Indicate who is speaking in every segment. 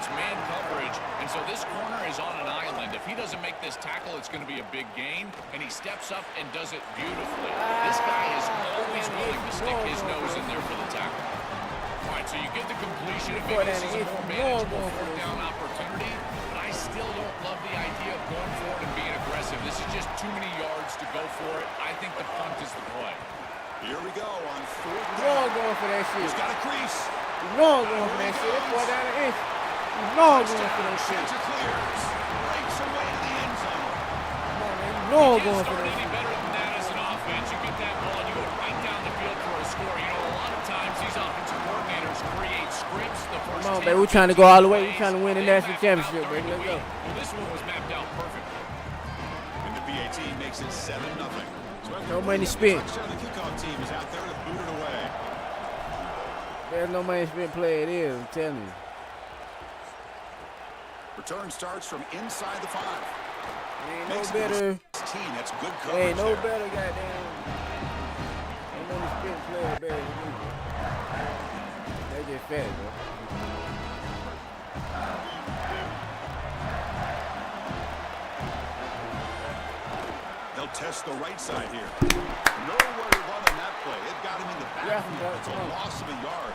Speaker 1: It's man coverage, and so this corner is on an island. If he doesn't make this tackle, it's going to be a big gain, and he steps up and does it beautifully. This guy is always willing to stick his nose in there for the tackle. All right, so you get the completion. If maybe this is a more manageable fourth down opportunity, but I still don't love the idea of going for it and being aggressive. This is just too many yards to go for it. I think the punt is the play.
Speaker 2: Here we go on fourth down.
Speaker 3: Going for that shit.
Speaker 2: He's got a crease.
Speaker 3: Going for that shit. That boy down the inch. Going for that shit.
Speaker 2: Clears. Breaks away to the end zone.
Speaker 3: Come on, man. Going for that
Speaker 1: Any
Speaker 3: shit.
Speaker 1: better than that as an offense? You get that ball and you go right down the field for a score. You know, a lot of times these offensive coordinators create scripts. The first
Speaker 3: Come on, baby. We're trying to go all the way. We're trying to win the national championship, baby. Let's go.
Speaker 1: Well, this one was mapped out perfectly.
Speaker 2: And the PAT makes it 7-0.
Speaker 3: No money spent.
Speaker 2: The kickoff team is out there to boot it away.
Speaker 3: There's no money spent play. It is. I'm telling you.
Speaker 2: Return starts from inside the 5.
Speaker 3: Ain't no better.
Speaker 2: That's good coverage.
Speaker 3: Ain't no
Speaker 2: there.
Speaker 3: better, goddamn. Ain't no spent player better than me. They just fat, bro.
Speaker 2: They'll test the right side here. Nowhere to run on that play. It got him in the backfield. It's a loss of a yard.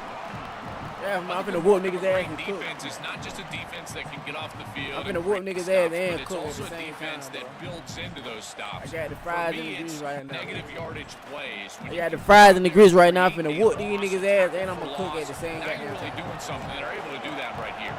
Speaker 3: Yeah, I'm finna whoop niggas' ass and cook.
Speaker 1: Defense is not just a defense that can get off the field.
Speaker 3: I'm finna whoop niggas' ass and
Speaker 1: It's
Speaker 3: cook at
Speaker 1: also
Speaker 3: the
Speaker 1: a
Speaker 3: same
Speaker 1: defense
Speaker 3: time,
Speaker 1: that
Speaker 3: bro.
Speaker 1: builds into those stops.
Speaker 3: I got the fries
Speaker 1: For
Speaker 3: and
Speaker 1: me,
Speaker 3: the grease
Speaker 1: it's
Speaker 3: right now.
Speaker 1: negative yardage plays.
Speaker 3: I got the fries and the grits right now. I'm finna whoop these niggas' ass and I'm gonna cook at the same
Speaker 1: Now you're
Speaker 3: goddamn
Speaker 1: really
Speaker 3: time.
Speaker 1: doing something and are able to do that right here.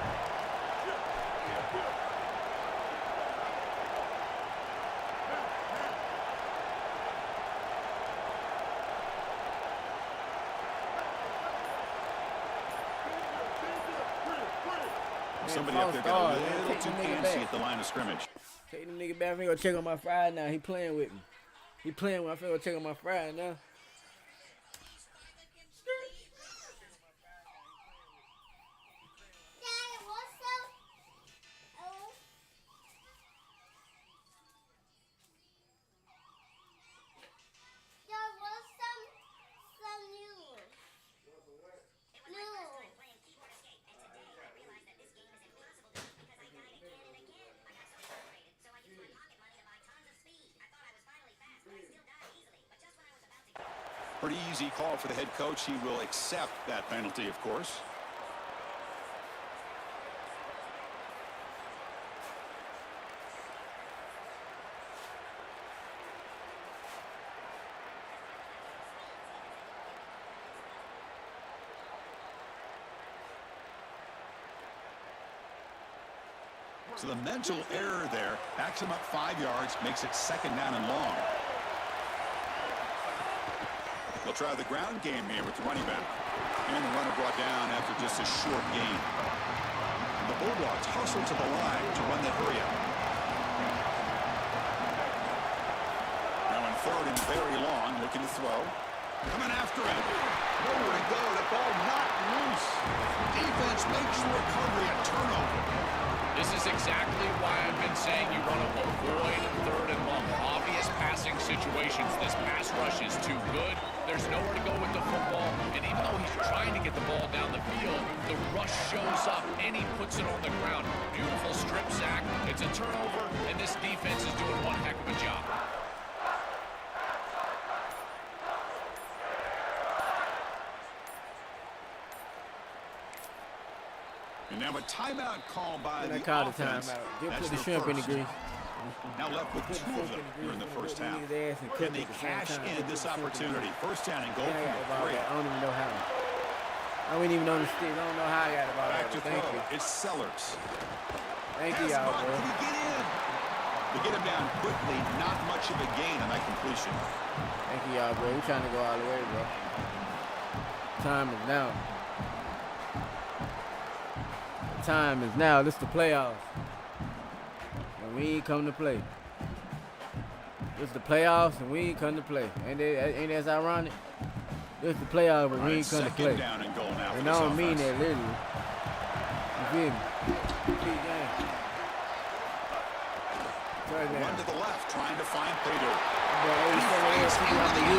Speaker 2: Somebody up there got a little too fancy at the line of scrimmage.
Speaker 3: Take them niggas back. I'm gonna check on my fries now. He playing with me. He playing with me. I'm finna go check on my fries now.
Speaker 2: Pretty easy call for the head coach. He will accept that penalty, of course. So the mental error there backs him up 5 yards, makes it 2nd down and long. They'll try the ground game here with the running back. And the runner brought down after just a short gain. The Bulldogs hustle to the line to run that hurry up. Now in 3rd and very long, looking to throw. Coming after him. Nowhere to go. The ball not loose. Defense makes the recovery a turnover.
Speaker 1: This is exactly why I've been saying you want to avoid 3rd and long. Obvious passing situations. This pass rush is too good. There's nowhere to go with the football. And even though he's trying to get the ball down the field, the rush shows up and he puts it on the ground. Beautiful strip sack. It's a turnover, and this defense is doing one heck of a job.
Speaker 2: And now a timeout call by the
Speaker 3: I called the
Speaker 2: offense.
Speaker 3: timeout. Give
Speaker 2: That's
Speaker 3: put the
Speaker 2: their
Speaker 3: shrimp in the
Speaker 2: first.
Speaker 3: grease.
Speaker 2: Now left with 2 of them here in the first half. And they cash in this opportunity. 1st down and goal
Speaker 3: I got the
Speaker 2: from
Speaker 3: ball
Speaker 2: the 3.
Speaker 3: back. I don't even know how. I wouldn't even know the stick. I don't know how I got the ball
Speaker 2: Back
Speaker 3: back.
Speaker 2: to
Speaker 3: Thank
Speaker 2: throw.
Speaker 3: you.
Speaker 2: It's Sellers.
Speaker 3: Thank you,
Speaker 2: Pass
Speaker 3: y'all,
Speaker 2: block.
Speaker 3: bro.
Speaker 2: Can he get in? They get him down quickly. Not much of a gain on that completion.
Speaker 3: Thank you, y'all, bro. We're trying to go all the way, bro. Time is now. Time is now. This is the playoffs. And we ain't come to play. This is the playoffs, and we ain't come to play. Ain't that ironic? This is the playoffs, but we ain't come to play.
Speaker 2: Down and goal now.
Speaker 3: And I don't mean that literally. You feel me? Big game.
Speaker 2: Run to the left, trying to find Plato.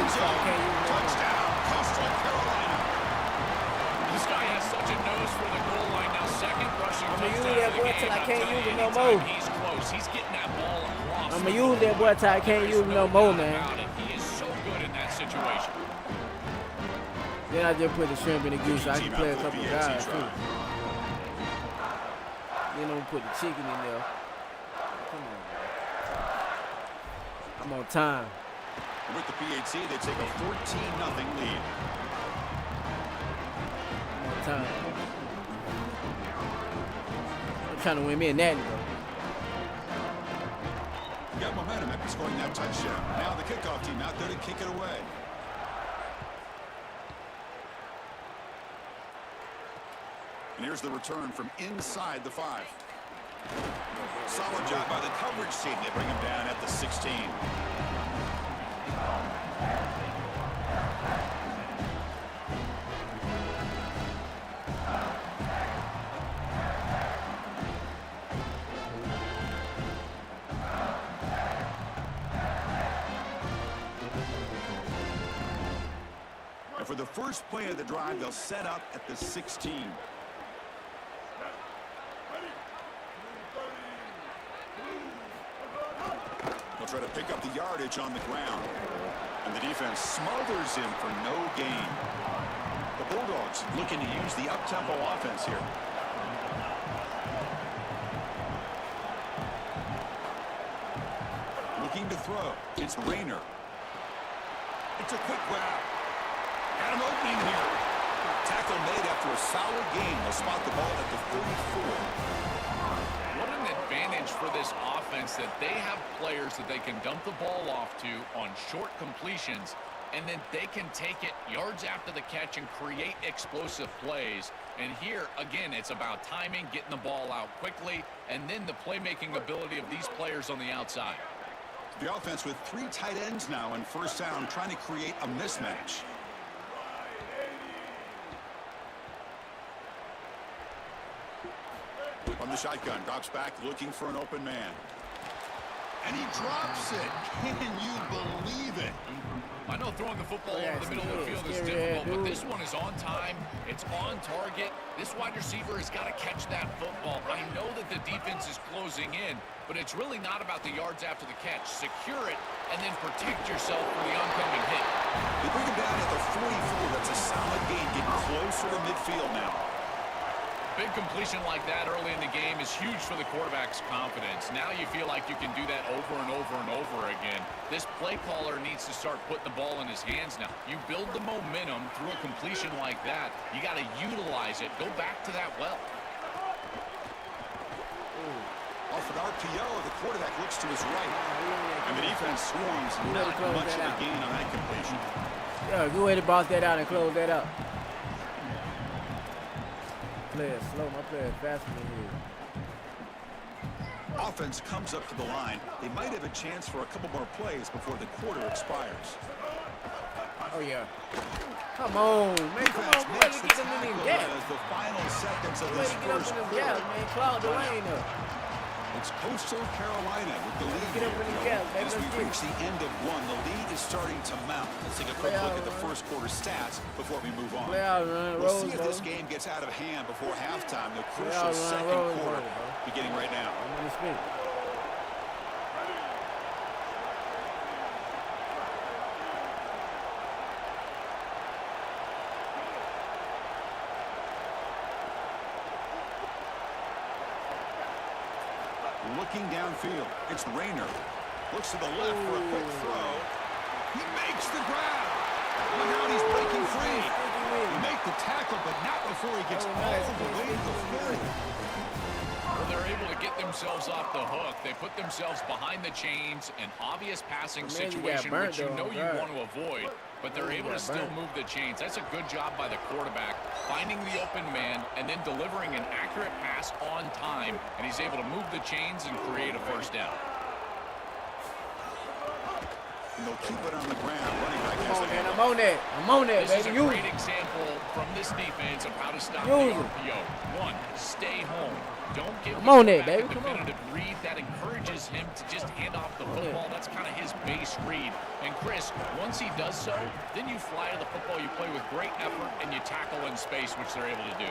Speaker 2: Touchdown, Coastal Carolina.
Speaker 1: This guy has such a nose for the goal line. Now 2nd rushing
Speaker 3: I'ma use
Speaker 1: touchdown
Speaker 3: that
Speaker 1: of the
Speaker 3: boy
Speaker 1: game.
Speaker 3: till I
Speaker 1: I'm
Speaker 3: can't
Speaker 1: telling
Speaker 3: use
Speaker 1: you,
Speaker 3: it no
Speaker 1: anytime
Speaker 3: more.
Speaker 1: he's close, he's getting that ball across.
Speaker 3: I'ma use that boy till I can't use him no more, man.
Speaker 1: He is so good in that situation.
Speaker 3: Then I just put the shrimp in the goose so I can play a couple guys too. Then I'm gonna put the chicken in there. Come on, man. I'm on time.
Speaker 2: With the PAT, they take a 14-0 lead.
Speaker 3: I'm on time. I'm trying to win me a natty though.
Speaker 2: Got momentum after scoring that touchdown. Now the kickoff team out there to kick it away. And here's the return from inside the 5. Solid job by the coverage team. They bring him down at the 16. And for the first play of the drive, they'll set up at the 16. They'll try to pick up the yardage on the ground. And the defense smothers him for no gain. The Bulldogs looking to use the up-tempo offense here. Looking to throw. It's Rayner. It's a quick grab. Got an opening here. Tackle made after a solid gain. They'll spot the ball at the 34.
Speaker 1: What an advantage for this offense that they have players that they can dump the ball off to on short completions, and then they can take it yards after the catch and create explosive plays. And here, again, it's about timing, getting the ball out quickly, and then the playmaking ability of these players on the outside.
Speaker 2: The offense with 3 tight ends now in first down, trying to create a mismatch. From the shotgun, drops back, looking for an open man. And he drops it. Can you believe it?
Speaker 1: I know throwing the football over the middle of the field is difficult, but this one is on time. It's on target. This wide receiver has got to catch that football. I know that the defense is closing in, but it's really not about the yards after the catch. Secure it, and then protect yourself for the oncoming hit.
Speaker 2: They bring him down at the 44. That's a solid gain, getting closer to midfield now.
Speaker 1: Big completion like that early in the game is huge for the quarterback's confidence. Now you feel like you can do that over and over and over again. This play caller needs to start putting the ball in his hands now. You build the momentum through a completion like that. You got to utilize it. Go back to that well.
Speaker 2: Off an RPO, the quarterback looks to his right. And the defense swarms not much of a gain on that completion.
Speaker 3: Yeah, good way to bounce that out and close that up. Player slow, my player faster than you.
Speaker 2: Offense comes up to the line. They might have a chance for a couple more plays before the quarter expires.
Speaker 3: Oh, yeah. Come on, man. Come on, boy. Get them in them gaps.
Speaker 2: As the final seconds of
Speaker 3: Way
Speaker 2: this
Speaker 3: to get up
Speaker 2: first
Speaker 3: in them
Speaker 2: quarter.
Speaker 3: gaps, man. Cloud the lane up.
Speaker 2: It's Coastal Carolina with the lead
Speaker 3: Get up in the gap, baby.
Speaker 2: As we
Speaker 3: Let's get
Speaker 2: reach the end of one, the lead is starting to mount. Let's take a quick look at the first quarter stats before we move on.
Speaker 3: Play out, run,
Speaker 2: We'll
Speaker 3: rolls,
Speaker 2: see if
Speaker 3: bro.
Speaker 2: this game gets out of hand before halftime. The
Speaker 3: out,
Speaker 2: crucial
Speaker 3: run,
Speaker 2: second
Speaker 3: rolls,
Speaker 2: quarter
Speaker 3: bro.
Speaker 2: beginning right now.
Speaker 3: I'm on the spin.
Speaker 2: Looking downfield, it's Rayner. Looks to the left for a quick throw. He makes the grab. Look out, he's breaking free. He make the tackle, but not before he gets all the way to the 40.
Speaker 1: Well, they're able to get themselves off the hook. They put themselves behind the chains, an obvious passing
Speaker 3: Man, you got
Speaker 1: situation,
Speaker 3: burnt,
Speaker 1: which you know
Speaker 3: though,
Speaker 1: you
Speaker 3: right.
Speaker 1: want to avoid, but they're able to still move the chains. That's a good job by the quarterback, finding the open man and then delivering an accurate pass on time, and he's able to move the chains and create a first down.
Speaker 2: And they'll keep it on the ground. Running back
Speaker 3: Come
Speaker 2: has
Speaker 3: on,
Speaker 2: the
Speaker 3: man.
Speaker 2: handoff.
Speaker 3: I'm on that. I'm on that,
Speaker 1: This is
Speaker 3: baby.
Speaker 1: a
Speaker 3: Use
Speaker 1: great
Speaker 3: it.
Speaker 1: example from this defense of how to stop
Speaker 3: Use
Speaker 1: the
Speaker 3: it.
Speaker 1: RPO. One, stay home. Don't give
Speaker 3: I'm
Speaker 1: the
Speaker 3: on that,
Speaker 1: quarterback
Speaker 3: baby.
Speaker 1: a
Speaker 3: Come on.
Speaker 1: definitive read that encourages him to just hand off the football. That's kind of his base read. And Chris, once he does so, then you fly to the football. You play with great effort and you tackle in space, which they're able to do.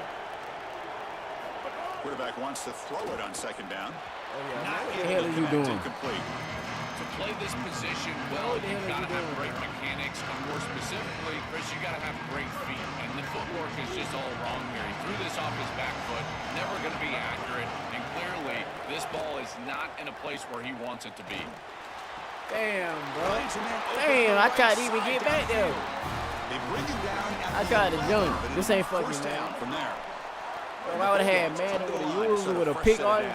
Speaker 2: Quarterback wants to throw it on second down.
Speaker 3: Oh, yeah.
Speaker 2: Not
Speaker 3: What the
Speaker 2: able
Speaker 3: hell
Speaker 2: to
Speaker 3: are you
Speaker 2: connect
Speaker 3: doing?
Speaker 2: incomplete.
Speaker 1: To play this position well, you've got to have great mechanics, and more specifically, Chris, you got to have great feet. And the footwork is just all wrong here. He threw this off his back foot, never going to be accurate, and clearly this ball is not in a place where he wants it to be.
Speaker 3: Damn, bro. Damn, I tried to even get back there.
Speaker 2: They bring him down.
Speaker 3: I tried to jump. This ain't fucking
Speaker 2: First
Speaker 3: man.
Speaker 2: down from there.
Speaker 3: If I would have had man with a used with a pick on it.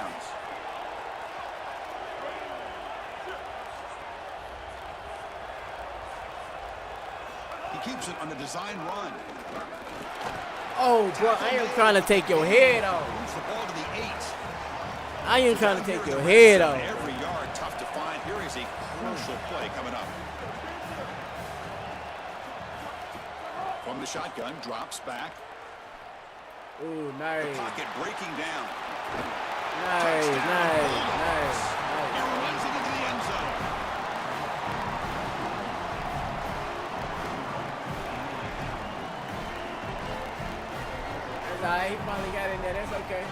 Speaker 2: He keeps it on the design run.
Speaker 3: Oh, bro, I ain't trying to take your head off.
Speaker 2: Moves the ball to the 8.
Speaker 3: I ain't trying to take your head off.
Speaker 2: Every yard tough to find. Here is a crucial play coming up. From the shotgun, drops back.
Speaker 3: Ooh, nice.
Speaker 2: Pocket breaking down.
Speaker 3: Nice.
Speaker 2: He runs it into the end zone.
Speaker 3: That's all right. He finally got in there. That's okay.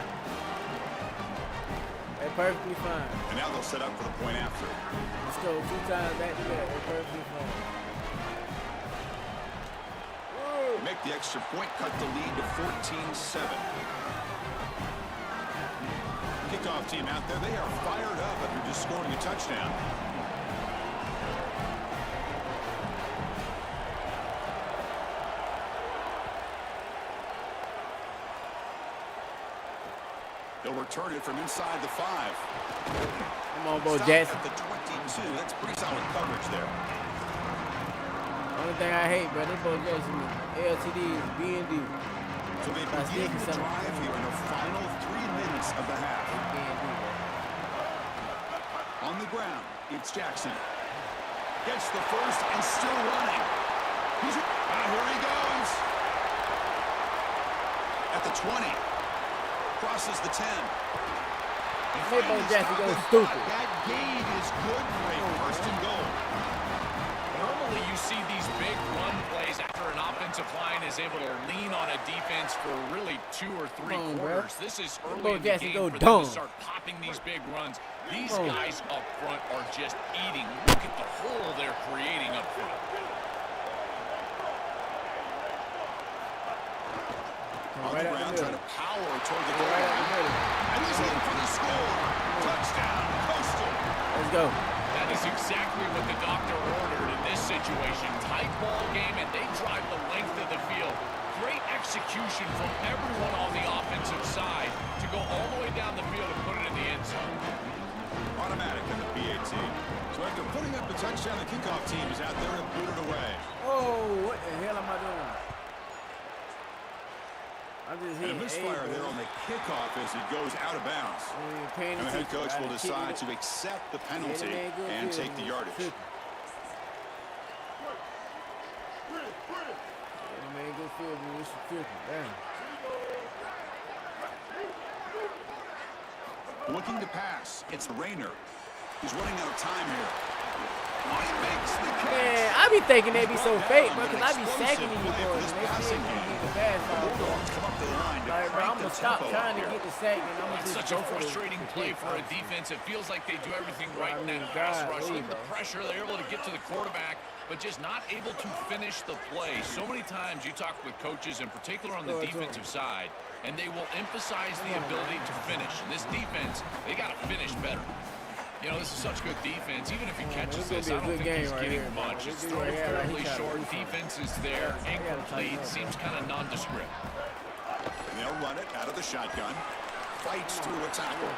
Speaker 3: They're perfectly fine.
Speaker 2: And now they'll set up for the point after.
Speaker 3: Let's go 2 times back to back. They're perfectly fine.
Speaker 2: Make the extra point, cut the lead to 14-7. Kickoff team out there, they are fired up after just scoring a touchdown. They'll return it from inside the 5.
Speaker 3: Come on, Bo
Speaker 2: Stop
Speaker 3: Jackson.
Speaker 2: at the 22. That's pretty solid coverage there.
Speaker 3: Only thing I hate, bro, this Bo Jackson LTD is B&D.
Speaker 2: So they begin the drive here in the final 3 minutes of the half. On the ground, it's Jackson. Gets the first and still running. Here he goes. At the 20. Crosses the 10.
Speaker 3: Hey, Bo Jackson goes stupid.
Speaker 2: That gain is good for a first and goal.
Speaker 1: Normally you see these big run plays after an offensive line is able to lean on a defense for really 2 or 3 quarters. This is early in the game for them to start popping these big runs. These guys up front are just eating. Look at the hole they're creating up front.
Speaker 2: On the ground, trying to power toward the goal line. And he's in for the score. Touchdown, Coastal.
Speaker 3: Let's go.
Speaker 1: That is exactly what the doctor ordered in this situation. Tight ball game, and they drive the length of the field. Great execution from everyone on the offensive side to go all the way down the field and put it in the end zone.
Speaker 2: Automatic in the PAT. So after putting up the touchdown, the kickoff team is out there to boot it away.
Speaker 3: Oh, what the hell am I doing? I'm just
Speaker 2: And a misfire there on the kickoff as it goes out of bounds. And the head coach will decide to accept the penalty and take the yardage. Looking to pass. It's Rayner. He's running out of time here. Oh, he makes the catch.
Speaker 3: Man, I be thinking they be so fake, bro, because I be sacking these boys, and they still can't get the pass off.
Speaker 2: Bulldogs come up the line to
Speaker 3: Like, bro, I'm
Speaker 2: crank
Speaker 3: going
Speaker 2: the
Speaker 3: to stop
Speaker 2: tempo
Speaker 3: trying
Speaker 2: up
Speaker 3: to
Speaker 2: here.
Speaker 3: get the sack, and I'm going to
Speaker 1: It's
Speaker 3: just
Speaker 1: such
Speaker 3: go
Speaker 1: a
Speaker 3: for the
Speaker 1: frustrating play for a defense. It feels like they do everything right in that pass rush. Look at the pressure. They're able to get to the quarterback, but just not able to finish the play. So many times you talk with coaches, in particular on the defensive side, and they will emphasize the ability to finish. And this defense, they got to finish better. You know, this is such good defense. Even if he catches this, I don't think he's getting much. It's thrown fairly short. Defense is there, incomplete, seems kind of nondescript.
Speaker 2: And they'll run it out of the shotgun. Fights through a tackle.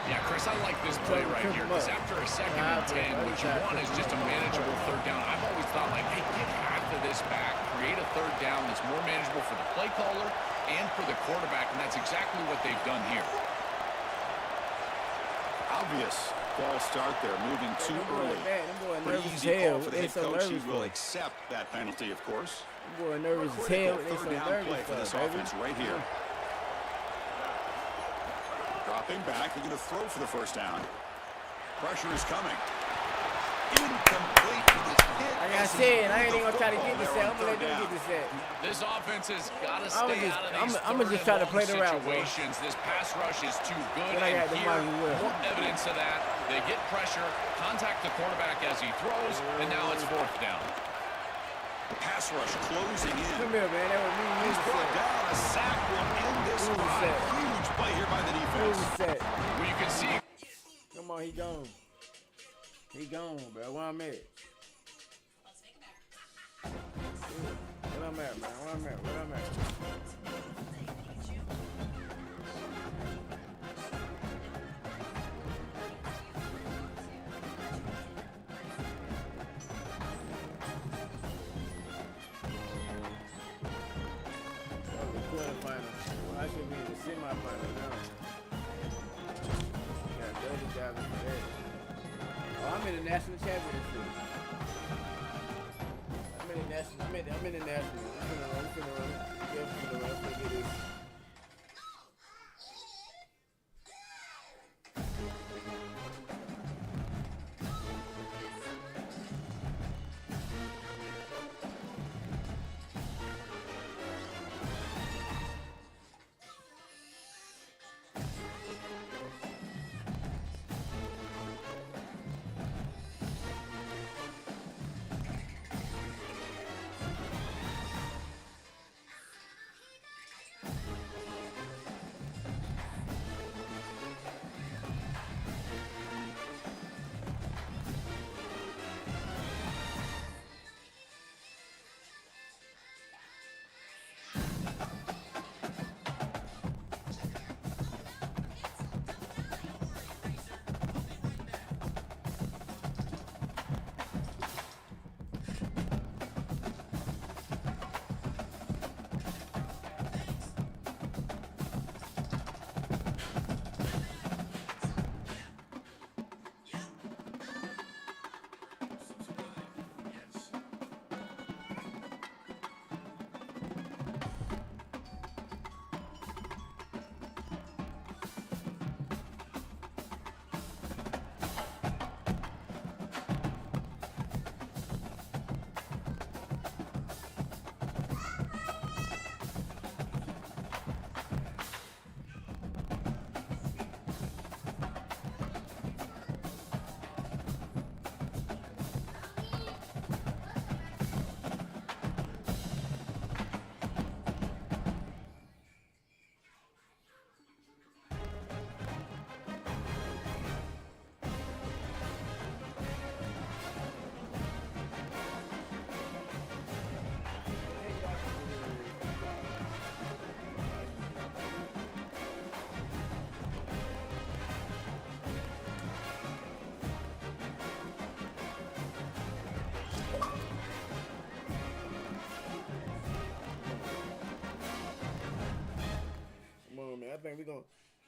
Speaker 1: Yeah, Chris, I like this play right here because after a 2nd and 10, what you want is just a manageable 3rd down. I've always thought, like, hey, get half of this back, create a 3rd down that's more manageable for the play caller and for the quarterback, and that's exactly what they've done here.
Speaker 2: Obvious false start there, moving too early. Pretty easy call for the head coach. He will accept that penalty, of course.
Speaker 3: Boy, nervous as hell. They so nervous
Speaker 2: play for this offense right here. Dropping back, they're going to throw for the 1st down. Pressure is coming. Incomplete with his hit.
Speaker 3: Like I said, I ain't even gonna try to get the set. I'm gonna let them get the set.
Speaker 1: This offense has got to stay out of these
Speaker 3: I'm just try to play the route, bro.
Speaker 1: situations. This pass rush is too good.
Speaker 3: Then I got
Speaker 1: And
Speaker 3: the
Speaker 1: here,
Speaker 3: Marky Will.
Speaker 1: more evidence of that. They get pressure, contact the quarterback as he throws, and now it's fourth down.
Speaker 2: The pass rush closing in.
Speaker 3: Come here, man. That was me.
Speaker 2: He's brought down. A sack will end this drive. Huge play here by the defense.
Speaker 3: Set.
Speaker 1: Well, you can see.
Speaker 3: Come on, he gone. He gone, bro. Where I'm at? Where I'm at, man? Where I'm at? Where I'm at? Quarterfinal. Well, I should be in the semifinal now. Got 30,000 for that. Oh, I'm in the national championship. I'm in the national. I'm in the national. I'm finna run. Yeah, I'm finna run. I'm finna get this.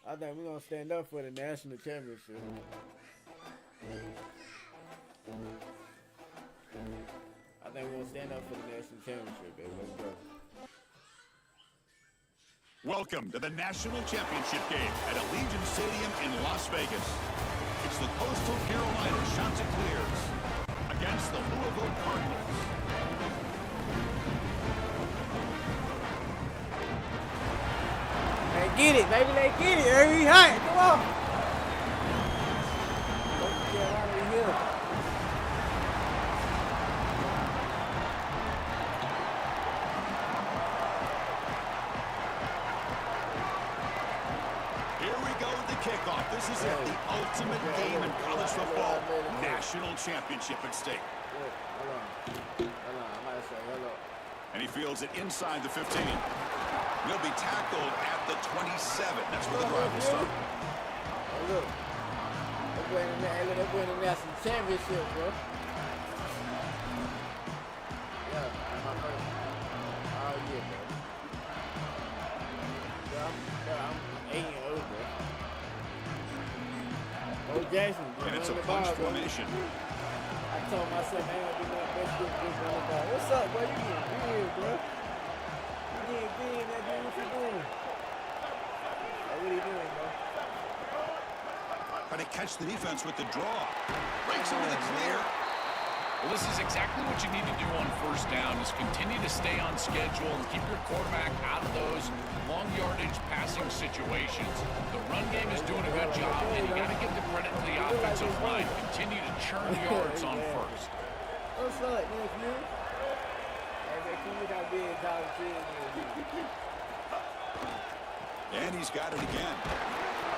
Speaker 3: I think we're gonna stand up for the national championship. I think we're gonna stand up for the national championship, baby. Let's go.
Speaker 2: Welcome to the National Championship game at Allegiant Stadium in Las Vegas. It's the Coastal Carolina Chanticleers against the Louisville Cardinals.
Speaker 3: Let's get it, baby. Let's get it. Hurry, hot. Come on. Coastal Carolina, we here.
Speaker 2: Here we go with the kickoff. This is it, the ultimate game in college football. National championship at stake.
Speaker 3: Hold on. I might say hello.
Speaker 2: And he fields it inside the 15. He'll be tackled at the 27. That's where the drive will start.
Speaker 3: Hey, look. They're winning the national championship, bro. Yeah, that's my first. Oh, yeah, bro. I'm 8-0, bro. Bo Jackson.
Speaker 2: And it's a punch formation.
Speaker 3: I told myself, I ain't gonna do nothing but good on the ball. What's up, bro? You getting big, bro. You getting big, man, dude. What you doing? Like, what are you doing, bro?
Speaker 2: Trying to catch the defense with the draw. Breaks into the clear.
Speaker 1: Well, this is exactly what you need to do on first down is continue to stay on schedule and keep your quarterback out of those long yardage passing situations. The run game is doing a good job, and you got to give the credit to the offensive line. Continue to churn yards on first.
Speaker 3: What's up, nephew?
Speaker 2: And he's got it again.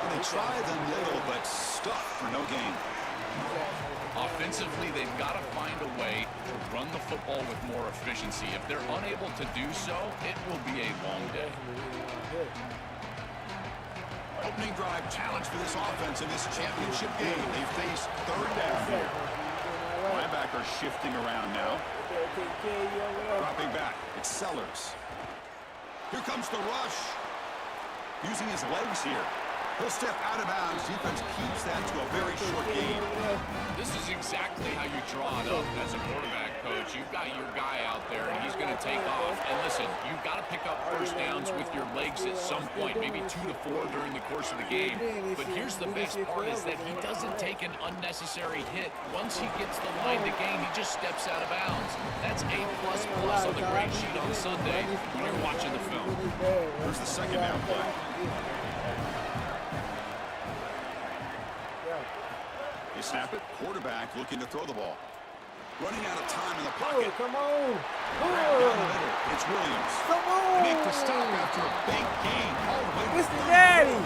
Speaker 2: And they try them little, but stuffed for no gain.
Speaker 1: Offensively, they've got to find a way to run the football with more efficiency. If they're unable to do so, it will be a long day.
Speaker 2: Opening drive challenge for this offense in this championship game. They face third down here. Linebacker shifting around now. Dropping back. It's Sellers. Here comes the rush. Using his legs here. He'll step out of bounds. Defense keeps that to a very short gain.
Speaker 1: This is exactly how you draw it up as a quarterback coach. You've got your guy out there, and he's going to take off. And listen, you've got to pick up first downs with your legs at some point, maybe 2 to 4 during the course of the game. But here's the best part is that he doesn't take an unnecessary hit. Once he gets the line to gain, he just steps out of bounds. That's A++ on the grade sheet on Sunday when you're watching the film.
Speaker 2: Here's the second down play. They snap it. Quarterback looking to throw the ball. Running out of time in the pocket.
Speaker 3: Come on.
Speaker 2: Down the middle. It's Williams.
Speaker 3: Come on.
Speaker 2: They make the stop after a big gain. All the way to
Speaker 3: Mr.
Speaker 2: the
Speaker 3: Daddy.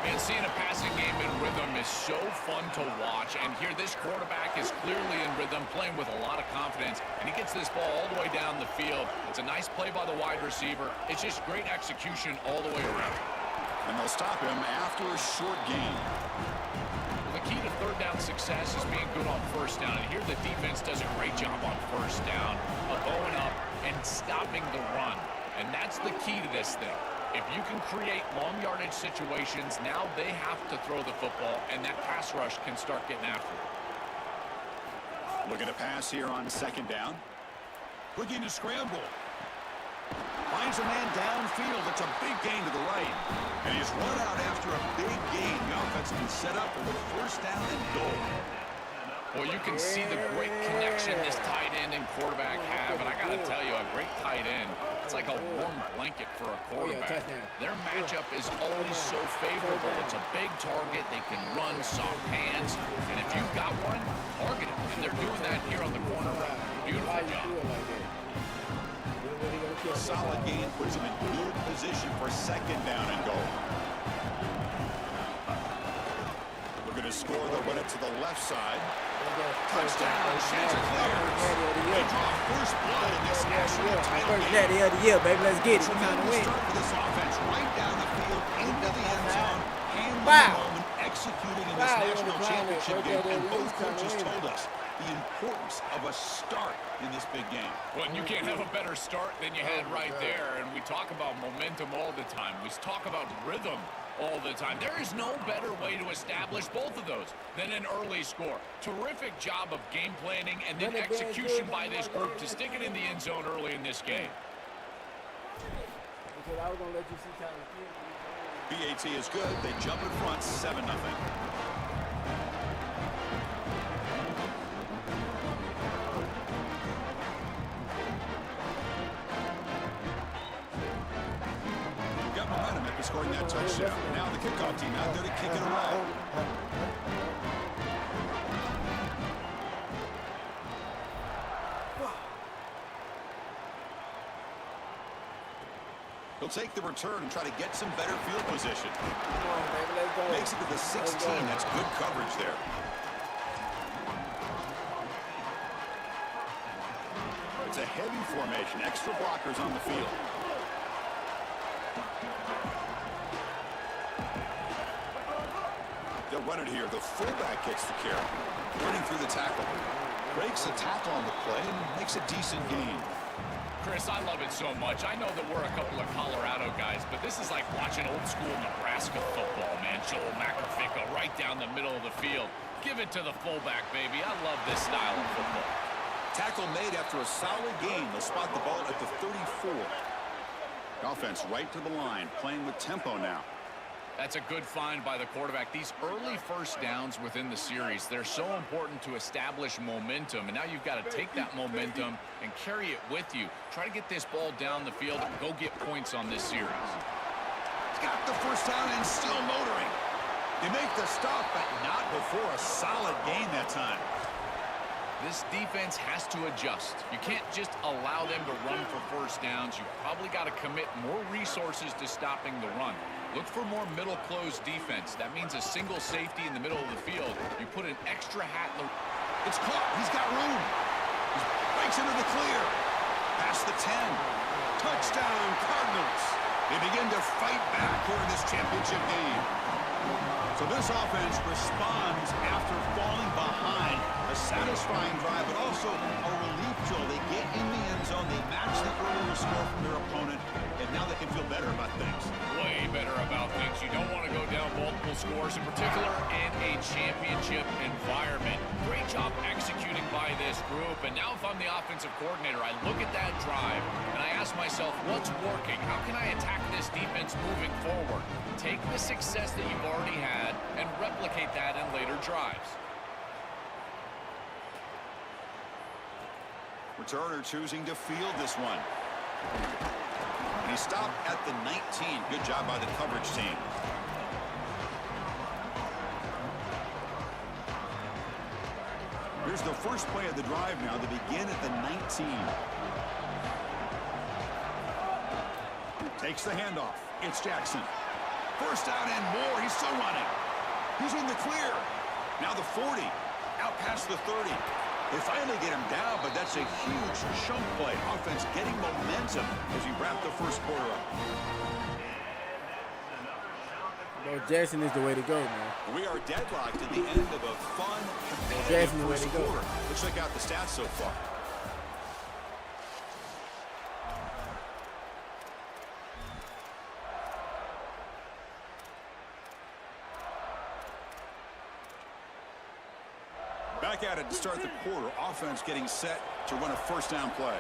Speaker 1: Man, seeing a passing game in rhythm is so fun to watch. And here, this quarterback is clearly in rhythm, playing with a lot of confidence. And he gets this ball all the way down the field. It's a nice play by the wide receiver. It's just great execution all the way around.
Speaker 2: And they'll stop him after a short gain.
Speaker 1: The key to third down success is being good on first down. And here the defense does a great job on first down of going up and stopping the run. And that's the key to this thing. If you can create long yardage situations, now they have to throw the football, and that pass rush can start getting after it.
Speaker 2: Looking to pass here on second down. Looking to scramble. Finds a man downfield. It's a big gain to the right. And he's run out after a big gain. The offense can set up with a first down and goal.
Speaker 1: Well, you can see the great connection this tight end and quarterback have. And I got to tell you, a great tight end, it's like a warm blanket for a quarterback. Their matchup is always so favorable. It's a big target. They can run soft hands. And if you've got one, target it. And they're doing that here on the corner route. Beautiful job.
Speaker 2: Solid gain puts him in good position for second down and goal. Looking to score, they'll run it to the left side. Touchdown, Chanticleers. They draw first blood in this national title
Speaker 3: First
Speaker 2: game.
Speaker 3: daddy of the year, baby. Let's get it. Time to
Speaker 2: Tremendous
Speaker 3: win.
Speaker 2: start for this offense, right down the field, into the end zone, handling
Speaker 3: Wow.
Speaker 2: the moment, executing in this
Speaker 3: Wow,
Speaker 2: national
Speaker 3: you're the
Speaker 2: championship
Speaker 3: climate.
Speaker 2: game.
Speaker 3: Right
Speaker 2: And
Speaker 3: there,
Speaker 2: both
Speaker 3: time to
Speaker 2: coaches
Speaker 3: win.
Speaker 2: told us the importance of a start in this big game.
Speaker 1: Well, and you can't have a better start than you had right there. And we talk about momentum all the time. We talk about rhythm all the time. There is no better way to establish both of those than an early score. Terrific job of game planning and then execution by this group to stick it in the end zone early in this game.
Speaker 3: Because I was going to let you see kind of
Speaker 2: BAT is good. They jump in front, 7-0. Got momentum after scoring that touchdown. Now the kickoff team out there to kick it away. He'll take the return and try to get some better field position.
Speaker 3: Come on, baby. Let's go.
Speaker 2: Makes it to the 16. That's good coverage there. It's a heavy formation. Extra blockers on the field. They'll run it here. The fullback gets the carry. Running through the tackle. Breaks a tackle on the play and makes a decent gain.
Speaker 1: Chris, I love it so much. I know that we're a couple of Colorado guys, but this is like watching old school Nebraska football, man. Joel Macafico right down the middle of the field. Give it to the fullback, baby. I love this style of football.
Speaker 2: Tackle made after a solid gain. They'll spot the ball at the 34. Offense right to the line, playing with tempo now.
Speaker 1: That's a good find by the quarterback. These early first downs within the series, they're so important to establish momentum. And now you've got to take that momentum and carry it with you. Try to get this ball down the field and go get points on this series.
Speaker 2: He's got the first down and still motoring. They make the stop, but not before a solid gain that time.
Speaker 1: This defense has to adjust. You can't just allow them to run for first downs. You've probably got to commit more resources to stopping the run. Look for more middle closed defense. That means a single safety in the middle of the field. You put an extra hat in the...
Speaker 2: It's caught. He's got room. He breaks into the clear. Past the 10. Touchdown, Cardinals. They begin to fight back here in this championship game. So this offense responds after falling behind. A satisfying drive, but also a relief tool. They get in the end zone. They match the earlier score from their opponent, and now they can feel better about things.
Speaker 1: Way better about things. You don't want to go down multiple scores, in particular in a championship environment. Great job executing by this group. And now if I'm the offensive coordinator, I look at that drive, and I ask myself, what's working? How can I attack this defense moving forward? Take the success that you've already had and replicate that in later drives.
Speaker 2: Returner choosing to field this one. And he stopped at the 19. Good job by the coverage team. Here's the first play of the drive now. They begin at the 19. Takes the handoff. It's Jackson. First down and more. He's still running. He's in the clear. Now the 40. Out past the 30. They finally get him down, but that's a huge chunk play. Offense getting momentum as you wrap the first quarter up.
Speaker 3: Bro, Jackson is the way to go, man.
Speaker 2: We are deadlocked at the end of a fun, competitive
Speaker 3: Jackson, the way
Speaker 2: first
Speaker 3: to go.
Speaker 2: quarter. Let's check out the stats so far. Back at it to start the quarter. Offense getting set to run a first down play.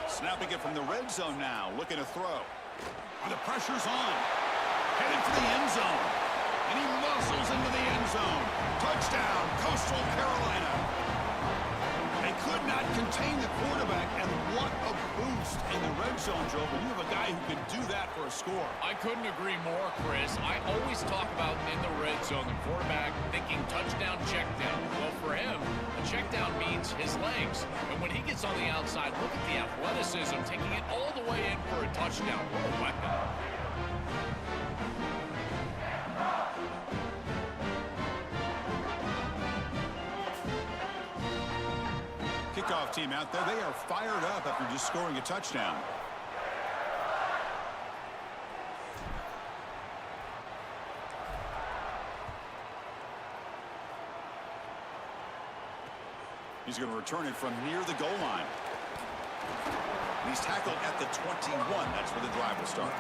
Speaker 2: Snapping it from the red zone now. Looking to throw. The pressure's on. Headed for the end zone. And he muscles into the end zone. Touchdown, Coastal Carolina. They could not contain the quarterback, and what a boost in the red zone, Joe, when you have a guy who can do that for a score.
Speaker 1: I couldn't agree more, Chris. I always talk about in the red zone, the quarterback thinking touchdown, check down. Well, for him, a check down means his legs. And when he gets on the outside, look at the athleticism, taking it all the way in for a touchdown. What a weapon.
Speaker 2: Kickoff team out there, they are fired up after just scoring a touchdown. He's going to return it from near the goal line. And he's tackled at the 21. That's where the drive will start.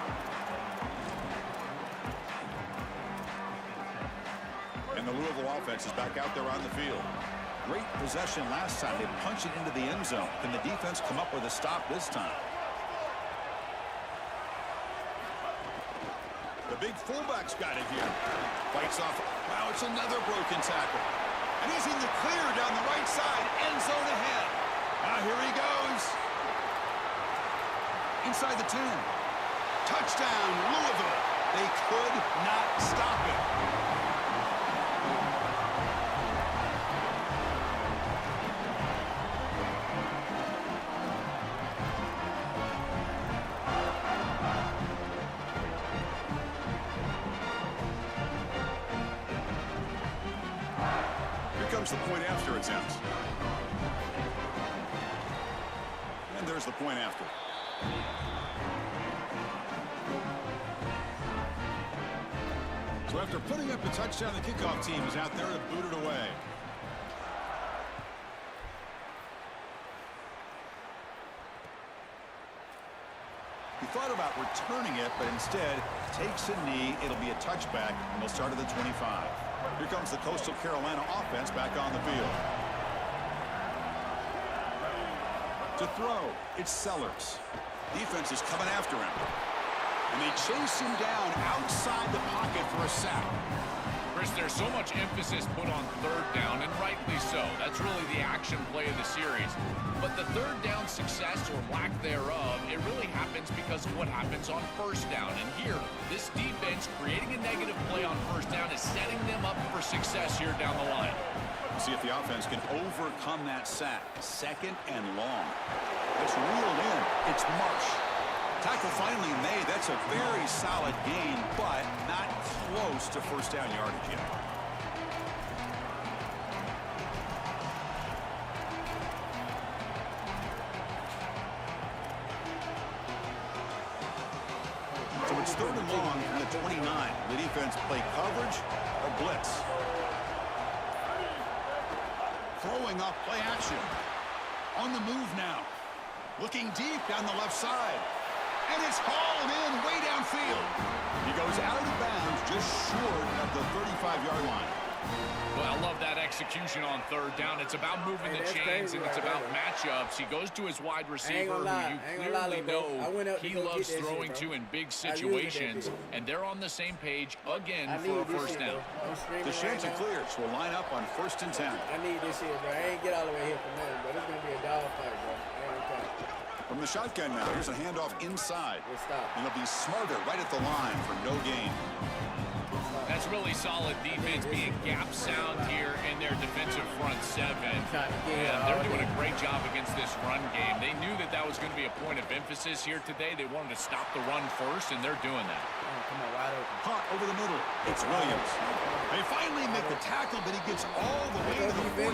Speaker 2: And the Louisville offense is back out there on the field. Great possession last time. They punch it into the end zone. Can the defense come up with a stop this time? The big fullback's got it here. Fights off. Wow, it's another broken tackle. And he's in the clear down the right side. End zone ahead. Now here he goes. Inside the 10. Touchdown, Louisville. They could not stop it. Comes the point after attempt. And there's the point after. So after putting up a touchdown, the kickoff team is out there to boot it away. He thought about returning it, but instead takes a knee. It'll be a touchback, and they'll start at the 25. Here comes the Coastal Carolina offense back on the field. To throw, it's Sellers. Defense is coming after him. And they chase him down outside the pocket for a sack.
Speaker 1: Chris, there's so much emphasis put on third down, and rightly so. That's really the action play of the series. But the third down success, or lack thereof, it really happens because of what happens on first down. And here, this defense creating a negative play on first down is setting them up for success here down the line.
Speaker 2: See if the offense can overcome that sack. Second and long. It's reeled in. It's Marsh. Tackle finally made. That's a very solid gain, but not close to first down yardage yet. So it's third and long from the 29. The defense play coverage or blitz. Throwing up play action. On the move now. Looking deep down the left side. And it's hauled in way downfield. He goes out of bounds just short of the 35-yard line.
Speaker 1: Well, I love that execution on third down. It's about moving the chains, and it's about matchups. He goes to his wide receiver, who you clearly know he loves throwing to in big situations, and they're on the same page again for a first down.
Speaker 2: The Shanty clears will line up on 1st and 10.
Speaker 3: I need this here, bro. I ain't get all the way here for nothing, but it's going to be a dog fight, bro.
Speaker 2: From the shotgun now, here's a handoff inside. And he'll be smarter right at the line for no gain.
Speaker 1: That's really solid defense, being gap sound here in their defensive front seven. And they're doing a great job against this run game. They knew that that was going to be a point of emphasis here today. They wanted to stop the run first, and they're doing that.
Speaker 3: Come on, wide open.
Speaker 2: Caught over the middle. It's Williams. They finally make the tackle, but he gets all the way to the 14.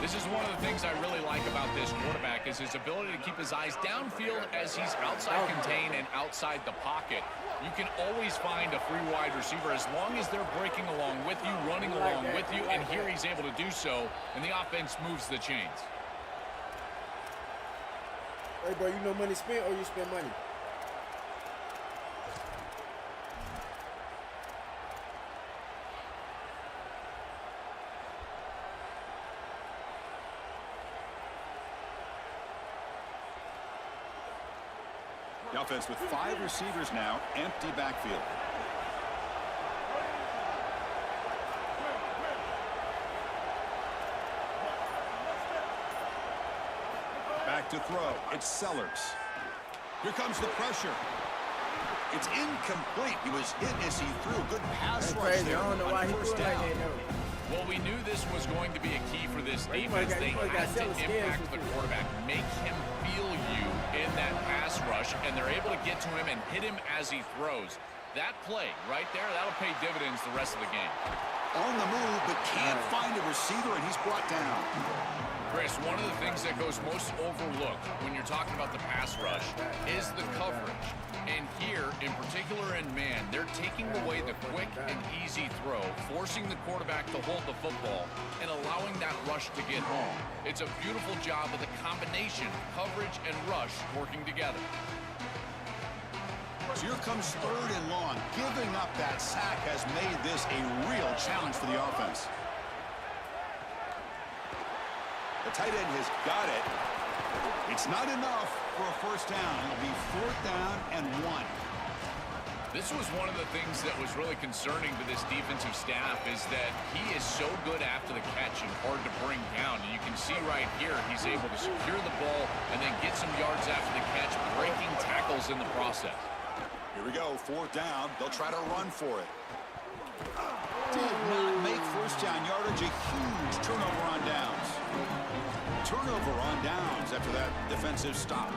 Speaker 1: This is one of the things I really like about this quarterback is his ability to keep his eyes downfield as he's outside contained and outside the pocket. You can always find a free wide receiver as long as they're breaking along with you, running along with you, and here he's able to do so, and the offense moves the chains.
Speaker 3: Hey, bro, you know money spent or you spend money?
Speaker 2: The offense with 5 receivers now, empty backfield. Back to throw. It's Sellers. Here comes the pressure. It's incomplete. He was hit as he threw a good pass rush there on first down.
Speaker 1: Well, we knew this was going to be a key for this defense. They had to impact the quarterback, make him feel you in that pass rush, and they're able to get to him and hit him as he throws. That play right there, that'll pay dividends the rest of the game.
Speaker 2: On the move, but can't find a receiver, and he's brought down.
Speaker 1: Chris, one of the things that goes most overlooked when you're talking about the pass rush is the coverage. And here, in particular in man, they're taking away the quick and easy throw, forcing the quarterback to hold the football and allowing that rush to get home. It's a beautiful job of the combination, coverage and rush working together.
Speaker 2: So here comes third and long. Giving up that sack has made this a real challenge for the offense. The tight end has got it. It's not enough for a first down. It'll be 4th down and 1.
Speaker 1: This was one of the things that was really concerning to this defensive staff is that he is so good after the catch and hard to bring down. And you can see right here, he's able to secure the ball and then get some yards after the catch, breaking tackles in the process.
Speaker 2: Here we go, 4th down. They'll try to run for it. Did not make first down yardage. A huge turnover on downs. Turnover on downs after that defensive stop.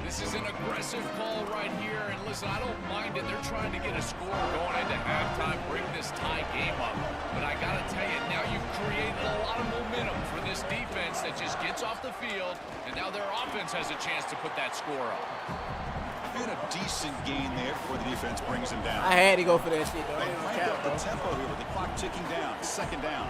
Speaker 1: This is an aggressive call right here, and listen, I don't mind it. They're trying to get a score going into halftime, bring this tie game up. But I got to tell you, now you've created a lot of momentum for this defense that just gets off the field, and now their offense has a chance to put that score up.
Speaker 2: And a decent gain there before the defense brings him down.
Speaker 3: I had to go for that shit, though.
Speaker 2: They crank up the tempo here with the clock ticking down. 2nd down.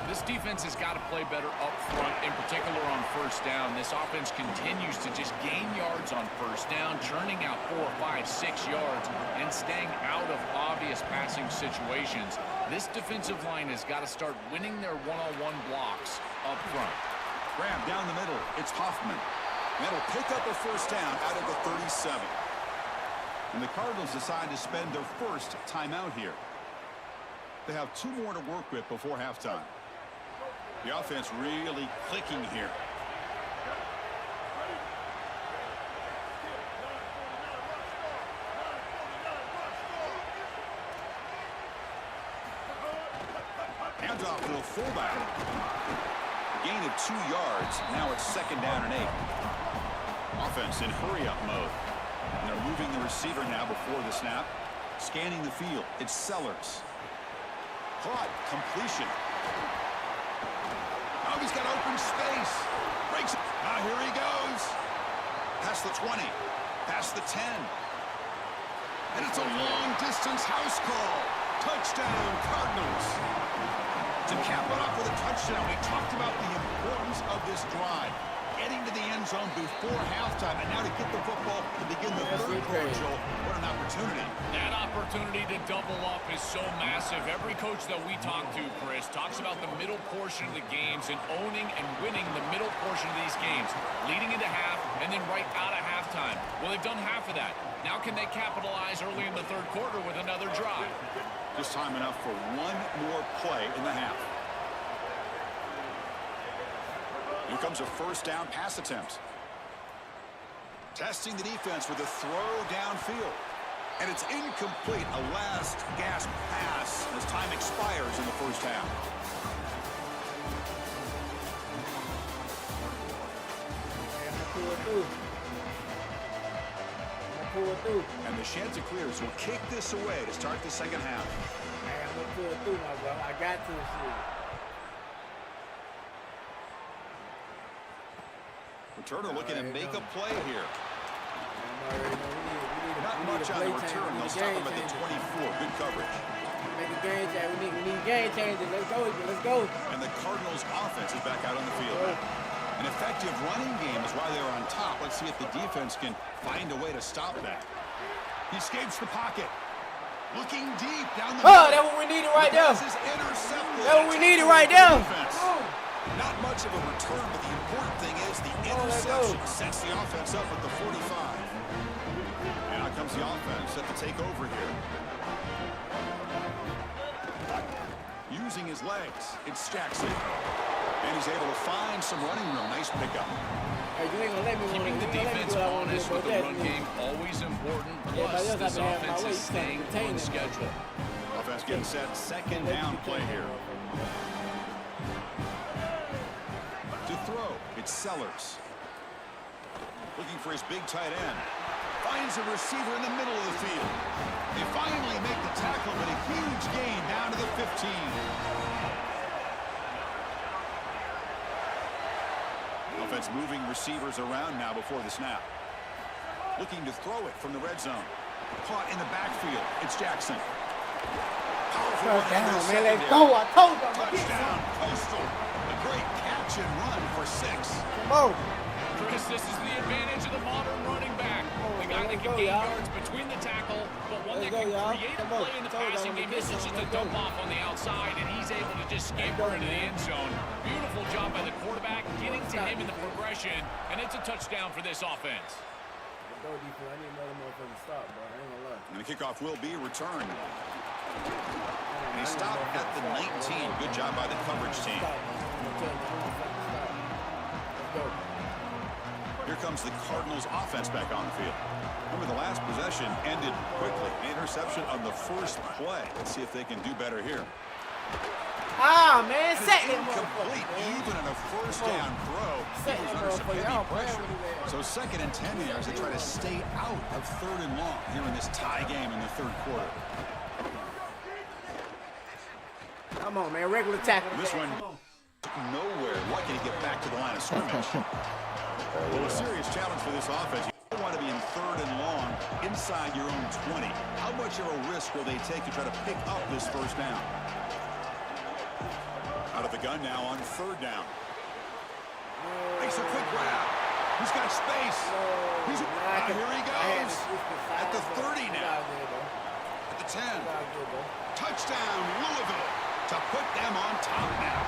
Speaker 1: This defense has got to play better up front, in particular on first down. This offense continues to just gain yards on first down, churning out 4, 5, 6 yards, and staying out of obvious passing situations. This defensive line has got to start winning their one-on-one blocks up front.
Speaker 2: Grab down the middle. It's Hoffman. That'll pick up a first down out of the 37. And the Cardinals decide to spend their first timeout here. They have 2 more to work with before halftime. The offense really clicking here. Handoff to the fullback. Gain of 2 yards. Now it's 2nd down and 8. Offense in hurry-up mode. And they're moving the receiver now before the snap. Scanning the field. It's Sellers. Caught. Completion. Oh, he's got open space. Breaks it. Ah, here he goes. Past the 20. Past the 10. And it's a long-distance house call. Touchdown, Cardinals. To cap it off with a touchdown, we talked about the importance of this drive. Getting to the end zone before halftime, and now to get the football to begin the third quarter, Joel. What an opportunity.
Speaker 1: That opportunity to double up is so massive. Every coach that we talk to, Chris, talks about the middle portion of the games and owning and winning the middle portion of these games, leading into half and then right out of halftime. Well, they've done half of that. Now can they capitalize early in the third quarter with another drive?
Speaker 2: Just time enough for one more play in the half. Here comes a first down pass attempt. Testing the defense with a throw downfield. And it's incomplete. A last gasp pass as time expires in the first half. And the Chanticleers will kick this away to start the second half.
Speaker 3: I'm going to pull it through, my brother. I got to see.
Speaker 2: Returner looking to make a play here. Not much on the return. They'll stop him at the 24. Good coverage.
Speaker 3: Make a game change. We need game changers. Let's go. Let's go.
Speaker 2: And the Cardinals offense is back out on the field. An effective running game is why they're on top. Let's see if the defense can find a way to stop that. He escapes the pocket. Looking deep down the middle.
Speaker 3: Oh, that's what we needed right there.
Speaker 2: That's
Speaker 3: what we needed right there.
Speaker 2: Not much of a return, but the important thing is the interception sets the offense up at the 45. And out comes the offense set to take over here. Using his legs, it's Jackson. And he's able to find some running room. Nice pickup.
Speaker 3: Hey, you ain't gonna let me
Speaker 1: Keeping the defense honest with the run game, always important. Plus, this offense is staying on schedule.
Speaker 2: Offense getting set, 2nd down play here. To throw, it's Sellers. Looking for his big tight end. Finds a receiver in the middle of the field. They finally make the tackle, but a huge gain down to the 15. Offense moving receivers around now before the snap. Looking to throw it from the red zone. Caught in the backfield. It's Jackson. Powerful
Speaker 3: down, man. Let's go. I told you.
Speaker 2: Touchdown, Coastal. A great catch and run for 6.
Speaker 3: Come on.
Speaker 1: Chris, this is the advantage of the modern running back. The guy that can gain yards between the tackle, but one that can create a play in the passing game. This is just a dump off on the outside, and he's able to just scamper into the end zone. Beautiful job by the quarterback, getting to him in the progression, and it's a touchdown for this offense.
Speaker 3: I need another motherfucking stop, bro. I ain't gonna lie.
Speaker 2: And the kickoff will be returned. And he stopped at the 19. Good job by the coverage team. Here comes the Cardinals offense back on the field. Remember, the last possession ended quickly. An interception on the first play. Let's see if they can do better here.
Speaker 3: Ah, man, set it.
Speaker 2: Incomplete, even on a first down throw. He was under some heavy pressure. So 2nd and 10 here as they try to stay out of 3rd and long here in this tie game in the third quarter.
Speaker 3: Come on, man, regular tackle.
Speaker 2: This one nowhere. Lucky to get back to the line of scrimmage. Well, a serious challenge for this offense. You don't want to be in 3rd and long inside your own 20. How much of a risk will they take to try to pick up this first down? Out of the gun now on 3rd down. Makes a quick grab. He's got space. Here he goes. At the 30 now. At the 10. Touchdown, Louisville, to put them on top now.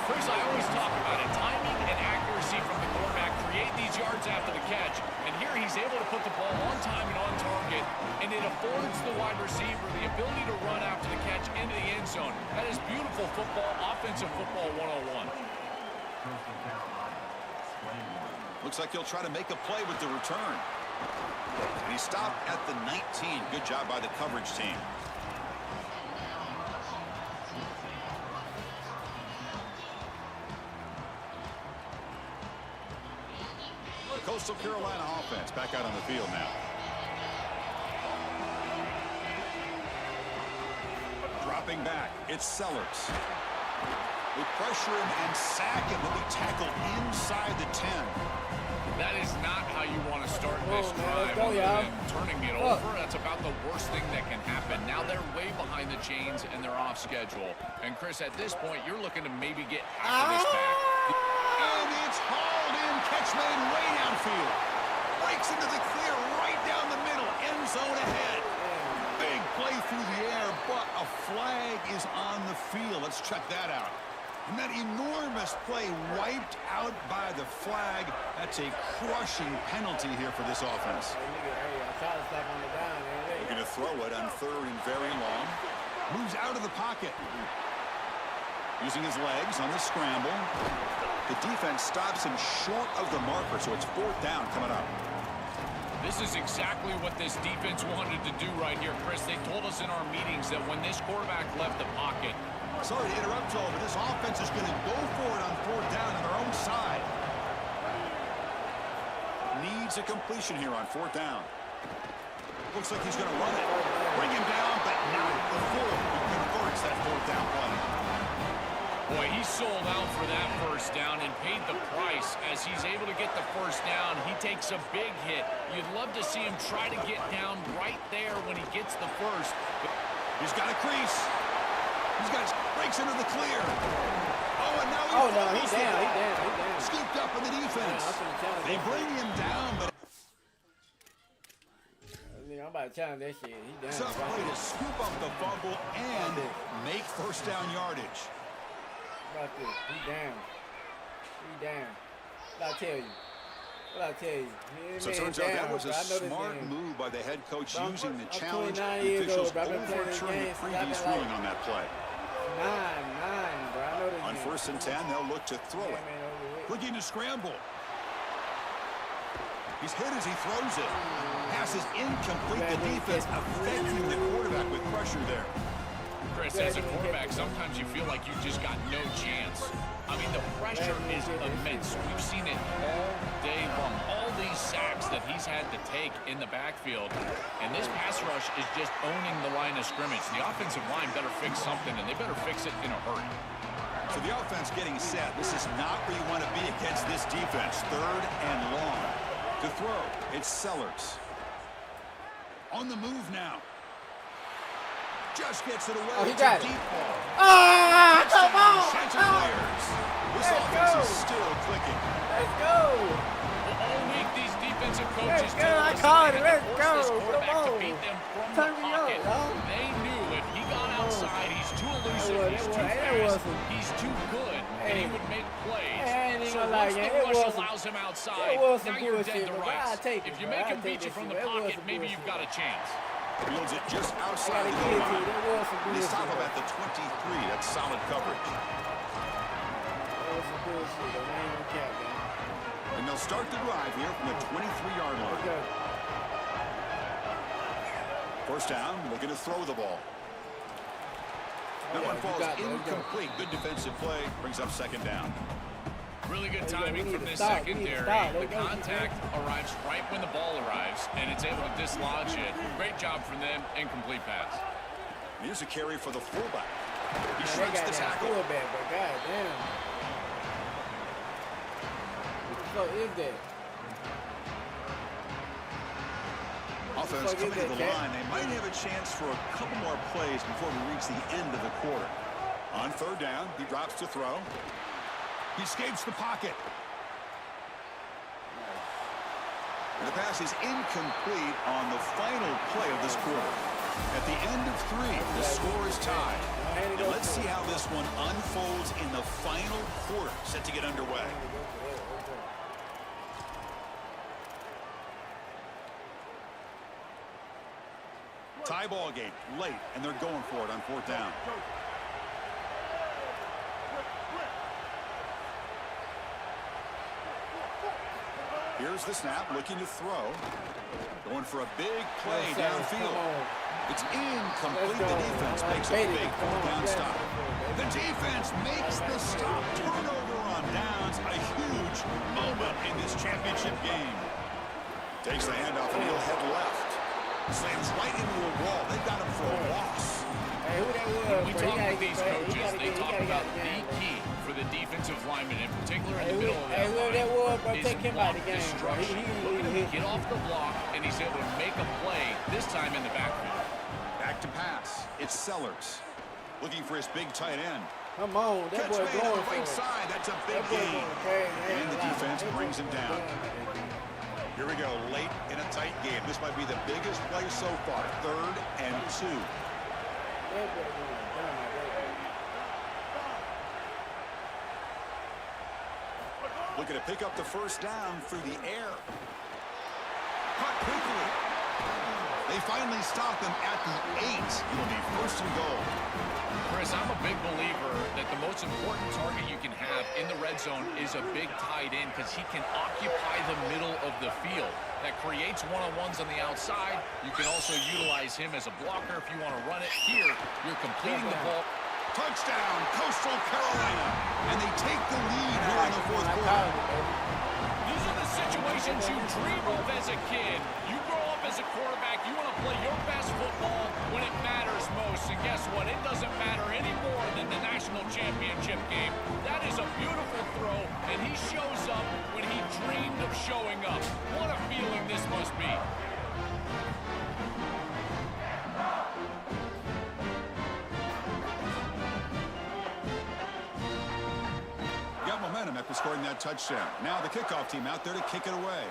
Speaker 1: Chris, I always talk about it. Timing and accuracy from the quarterback create these yards after the catch. And here he's able to put the ball on time and on target. affords the wide receiver the ability to run after the catch into the end zone. That is beautiful football, offensive football 101.
Speaker 2: Looks like he'll try to make a play with the return. And he stopped at the 19. Good job by the coverage team. Coastal Carolina offense back out on the field now. Dropping back, it's Sellers. With pressure him and sack him, he'll be tackled inside the 10.
Speaker 1: That is not how you want to start this drive.
Speaker 3: Go,
Speaker 1: Turning it over, that's about the worst thing that can happen. Now they're way behind the chains and they're off schedule. And Chris, at this point, you're looking to maybe get half of this back.
Speaker 2: And it's hauled in, catch made way downfield. Breaks into the clear, right down the middle, end zone ahead. Big play through the air, but a flag is on the field. Let's check that out. And that enormous play wiped out by the flag. That's a crushing penalty here for this offense. Looking to throw it on 3rd and very long. Moves out of the pocket. Using his legs on the scramble. The defense stops him short of the marker, so it's 4th down coming up.
Speaker 1: This is exactly what this defense wanted to do right here, Chris. They told us in our meetings that when this quarterback left the pocket.
Speaker 2: Sorry to interrupt, Joel, but this offense is going to go for it on 4th down on their own side. Needs a completion here on 4th down. Looks like he's going to run it. Bring him down, but not before he converts that 4th down play.
Speaker 1: Boy, he sold out for that first down and paid the price. As he's able to get the first down, he takes a big hit. You'd love to see him try to get down right there when he gets the first.
Speaker 2: He's got a crease. He's got breaks into the clear. Oh, and now
Speaker 3: he's down.
Speaker 2: Scooped up in the defense. They bring him down, but
Speaker 3: I'm about to challenge that shit. He down.
Speaker 2: it's a play to scoop up the fumble and make first down yardage.
Speaker 3: About this. He down. What I tell you.
Speaker 2: So it turns out that was a smart move by the head coach using the challenge. The officials overturned the previous ruling on that play.
Speaker 3: 9, bro. I know this
Speaker 2: On
Speaker 3: game.
Speaker 2: 1st and 10, they'll look to throw it. Looking to scramble. He's hit as he throws it. Pass is incomplete. The defense affecting the quarterback with pressure there.
Speaker 1: Chris, as a quarterback, sometimes you feel like you just got no chance. I mean, the pressure is immense. We've seen it all day long. All these sacks that he's had to take in the backfield. And this pass rush is just owning the line of scrimmage. The offensive line better fix something, and they better fix it in a hurry.
Speaker 2: So the offense getting set. This is not where you want to be against this defense. 3rd and long. To throw, it's Sellers. On the move now. Just gets it away.
Speaker 3: He got it.
Speaker 2: Deep ball.
Speaker 3: Come on!
Speaker 2: This offense is still clicking.
Speaker 3: Let's go!
Speaker 1: Well, all week, these defensive coaches
Speaker 3: Let's go.
Speaker 1: told
Speaker 3: I
Speaker 1: us
Speaker 3: called
Speaker 1: that
Speaker 3: it.
Speaker 1: they had
Speaker 3: Let's
Speaker 1: to force this
Speaker 3: go.
Speaker 1: quarterback
Speaker 3: Come
Speaker 1: to
Speaker 3: on.
Speaker 1: beat them from
Speaker 3: Turn
Speaker 1: the
Speaker 3: me up,
Speaker 1: pocket.
Speaker 3: dog.
Speaker 1: They knew if he got outside, he's too elusive,
Speaker 3: That
Speaker 1: he's too
Speaker 3: was-
Speaker 1: fast, he's too good, and he would make plays.
Speaker 3: ain't
Speaker 1: So
Speaker 3: gonna lie,
Speaker 1: once the
Speaker 3: it
Speaker 1: rush
Speaker 3: was some-
Speaker 1: allows him outside,
Speaker 3: it was some
Speaker 1: now you're
Speaker 3: bullshit,
Speaker 1: dead to
Speaker 3: but
Speaker 1: rights.
Speaker 3: I'll take it,
Speaker 1: If you
Speaker 3: bro.
Speaker 1: make
Speaker 3: I'll
Speaker 1: him
Speaker 3: take
Speaker 1: beat you
Speaker 3: this
Speaker 1: from
Speaker 3: shit.
Speaker 1: the
Speaker 3: It was
Speaker 1: pocket,
Speaker 3: some
Speaker 1: maybe you've got a chance.
Speaker 2: Fields it just
Speaker 3: I
Speaker 2: outside
Speaker 3: gotta
Speaker 2: the
Speaker 3: give it to
Speaker 2: line.
Speaker 3: you. That was some
Speaker 2: They
Speaker 3: bullshit.
Speaker 2: stop him at the 23. That's solid coverage.
Speaker 3: That was some bullshit, though. I ain't gonna cap, man.
Speaker 2: And they'll start the drive here from the 23-yard line.
Speaker 3: Let's go.
Speaker 2: First down, looking to throw the ball. That one falls incomplete. Good defensive play. Brings up 2nd down.
Speaker 1: Really good
Speaker 3: We
Speaker 1: timing
Speaker 3: need
Speaker 1: from
Speaker 3: to
Speaker 1: this
Speaker 3: stop. We need to
Speaker 1: secondary.
Speaker 3: stop.
Speaker 1: The
Speaker 3: Let's go,
Speaker 1: contact arrives right when the ball arrives, and it's able to dislodge it. Great job from them. Incomplete pass.
Speaker 2: Here's a carry for the fullback. He
Speaker 3: Man,
Speaker 2: shreds
Speaker 3: they got
Speaker 2: the
Speaker 3: that
Speaker 2: tackle.
Speaker 3: fullback, but goddamn. What the fuck is that?
Speaker 2: Offense
Speaker 3: Fuck is
Speaker 2: coming to
Speaker 3: that,
Speaker 2: the
Speaker 3: Cat?
Speaker 2: line. They might have a chance for a couple more plays before we reach the end of the quarter. On 3rd down, he drops to throw. He escapes the pocket. And the pass is incomplete on the final play of this quarter. At the end of 3, the score is tied. And let's see how this one unfolds in the final quarter, set to get underway. Tie ball game late, and they're going for it on 4th down. Here's the snap, looking to throw. Going for a big play downfield. It's incomplete. The defense makes a big 4th down stop. The defense makes the stop. Turnover on downs. A huge moment in this championship game. Takes the handoff and he'll head left. Slams right into a wall. They've got him for a loss.
Speaker 3: Hey, who that was?
Speaker 1: When we
Speaker 3: bro?
Speaker 1: talk with these coaches, they talk about the key for the defensive lineman, in particular in the middle of that line,
Speaker 3: that was, bro,
Speaker 1: is
Speaker 3: take him out of the
Speaker 1: block
Speaker 3: game, bro.
Speaker 1: destruction. Look at him get off the block, and he's able to make a play, this time in the backfield.
Speaker 2: Back to pass. It's Sellers. Looking for his big tight end.
Speaker 3: Come on, that
Speaker 2: Catch
Speaker 3: boy
Speaker 2: made
Speaker 3: going
Speaker 2: on the
Speaker 3: for
Speaker 2: right
Speaker 3: it.
Speaker 2: side. That's a big
Speaker 3: That boy
Speaker 2: gain.
Speaker 3: going crazy.
Speaker 2: And the defense brings him down. Here we go, late in a tight game. This might be the biggest play so far. 3rd and 2.
Speaker 3: That boy going down.
Speaker 2: Looking to pick up the 1st down through the air. Caught quickly. They finally stop him at the 8. It'll be 1st and goal.
Speaker 1: Chris, I'm a big believer that the most important target you can have in the red zone is a big tight end because he can occupy the middle of the field. That creates one-on-ones on the outside. You can also utilize him as a blocker if you want to run it. Here, you're completing the ball.
Speaker 2: Touchdown, Coastal Carolina. And they take the lead here in the 4th quarter.
Speaker 1: These are the situations you dream of as a kid. You grow up as a quarterback, you want to play your best football when it matters most. And guess what? It doesn't matter any more than the national championship game. That is a beautiful throw, and he shows up when he dreamed of showing up. What a feeling this must be.
Speaker 2: Got momentum after scoring that touchdown. Now the kickoff team out there to kick it away.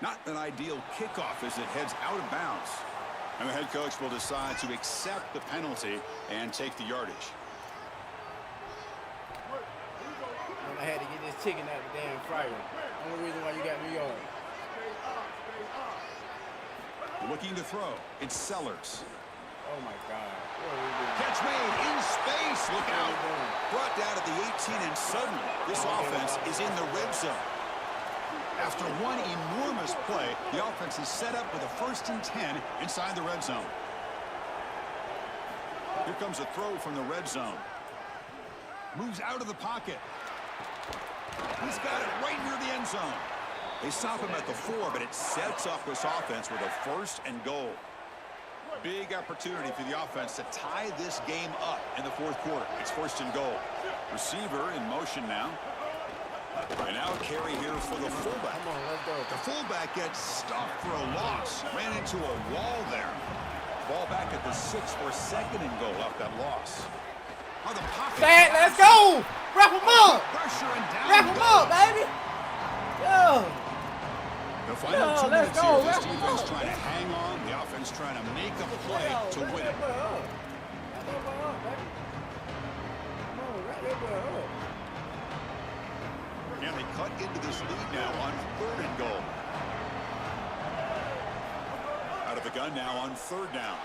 Speaker 2: Not an ideal kickoff as it heads out of bounds. And the head coach will decide to accept the penalty and take the yardage.
Speaker 3: I had to get this chicken out of the damn fryer. Only reason why you got me yard.
Speaker 2: Looking to throw. It's Sellers.
Speaker 3: Oh my God. What are we doing?
Speaker 2: Catch made in space. Look out. Brought down at the 18, and suddenly this offense is in the red zone. After one enormous play, the offense is set up with a 1st and 10 inside the red zone. Here comes a throw from the red zone. Moves out of the pocket. He's got it right near the end zone. They stop him at the 4, but it sets up this offense with a 1st and goal. Big opportunity for the offense to tie this game up in the 4th quarter. It's 1st and goal. Receiver in motion now. And now a carry here for the fullback.
Speaker 3: Come on, let's go.
Speaker 2: The fullback gets stopped for a loss. Ran into a wall there. Ball back at the 6 for 2nd and goal off that loss. Oh, the pocket.
Speaker 3: Say it, let's go! Wrap him up!
Speaker 2: Pressure and down.
Speaker 3: Wrap him up, baby! Yo!
Speaker 2: The final
Speaker 3: Yo,
Speaker 2: 2
Speaker 3: let's
Speaker 2: minutes
Speaker 3: go,
Speaker 2: here. This
Speaker 3: wrap 'em
Speaker 2: defense
Speaker 3: up.
Speaker 2: trying to hang on. The offense trying to make a play to win it.
Speaker 3: Wrap that boy up. Wrap that boy up, baby. Come on, wrap that boy up.
Speaker 2: And they cut into this lead now on 3rd and goal. Out of the gun now on 3rd down.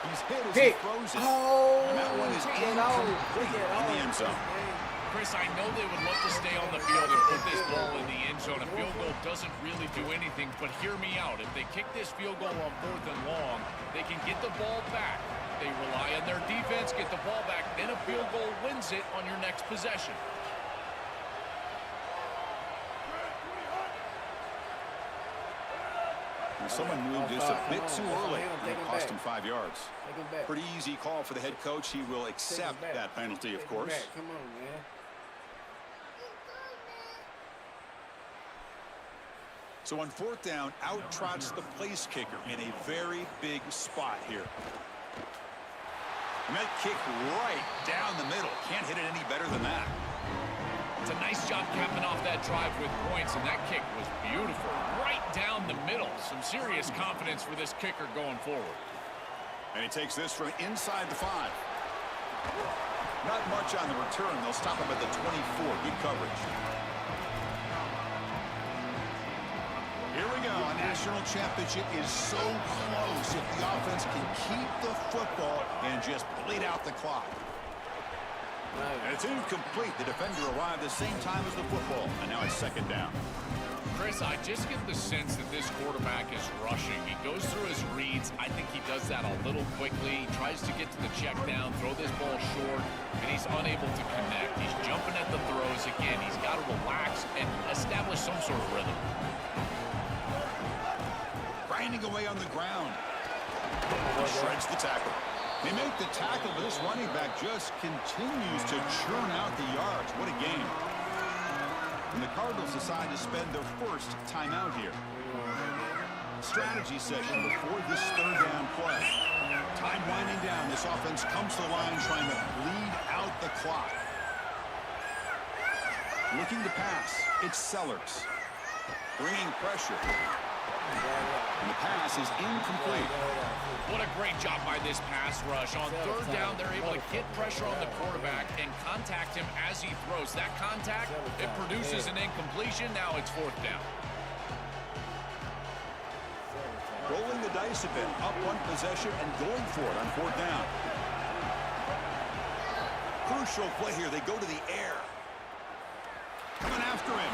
Speaker 2: He's hit as he throws it.
Speaker 3: Oh,
Speaker 2: And that one is incomplete in the end zone.
Speaker 1: Chris, I know they would love to stay on the field and put this ball in the end zone. A field goal doesn't really do anything, but hear me out. If they kick this field goal on 4th and long, they can get the ball back. They rely on their defense, get the ball back, then a field goal wins it on your next possession.
Speaker 2: And someone moved this a bit too early, and it cost him 5 yards.
Speaker 3: Take him back.
Speaker 2: Pretty easy call for the head coach. He will accept
Speaker 3: back.
Speaker 2: that penalty, of
Speaker 3: Take him
Speaker 2: course.
Speaker 3: back. Come on, man.
Speaker 2: So on 4th down, out trots the place kicker in a very big spot here. And that kick right down the middle. Can't hit it any better than that.
Speaker 1: It's a nice job capping off that drive with points, and that kick was beautiful. Right down the middle. Some serious confidence for this kicker going forward.
Speaker 2: And he takes this from inside the 5. Not much on the return. They'll stop him at the 24. Good coverage. Here we go. A national championship is so close if the offense can keep the football and just bleed out the clock. And it's incomplete. The defender arrived the same time as the football, and now it's second down.
Speaker 1: Chris, I just get the sense that this quarterback is rushing. He goes through his reads. I think he does that a little quickly. He tries to get to the check down, throw this ball short, and he's unable to connect. He's jumping at the throws again. He's got to relax and establish some sort of rhythm.
Speaker 2: Grinding away on the ground. He shreds the tackle. They make the tackle, but this running back just continues to churn out the yards. What a game. And the Cardinals decide to spend their first timeout here. Strategy session before this third down play. Time winding down. This offense comes to the line trying to bleed out the clock. Looking to pass. It's Sellers. Bringing pressure. And the pass is incomplete.
Speaker 1: What a great job by this pass rush. On third down, they're able to get pressure on the quarterback and contact him as he throws. That contact, it produces an incompletion. Now it's fourth down.
Speaker 2: Rolling the dice a bit. Up one possession and going for it on fourth down. Crucial play here. They go to the air. Coming after him.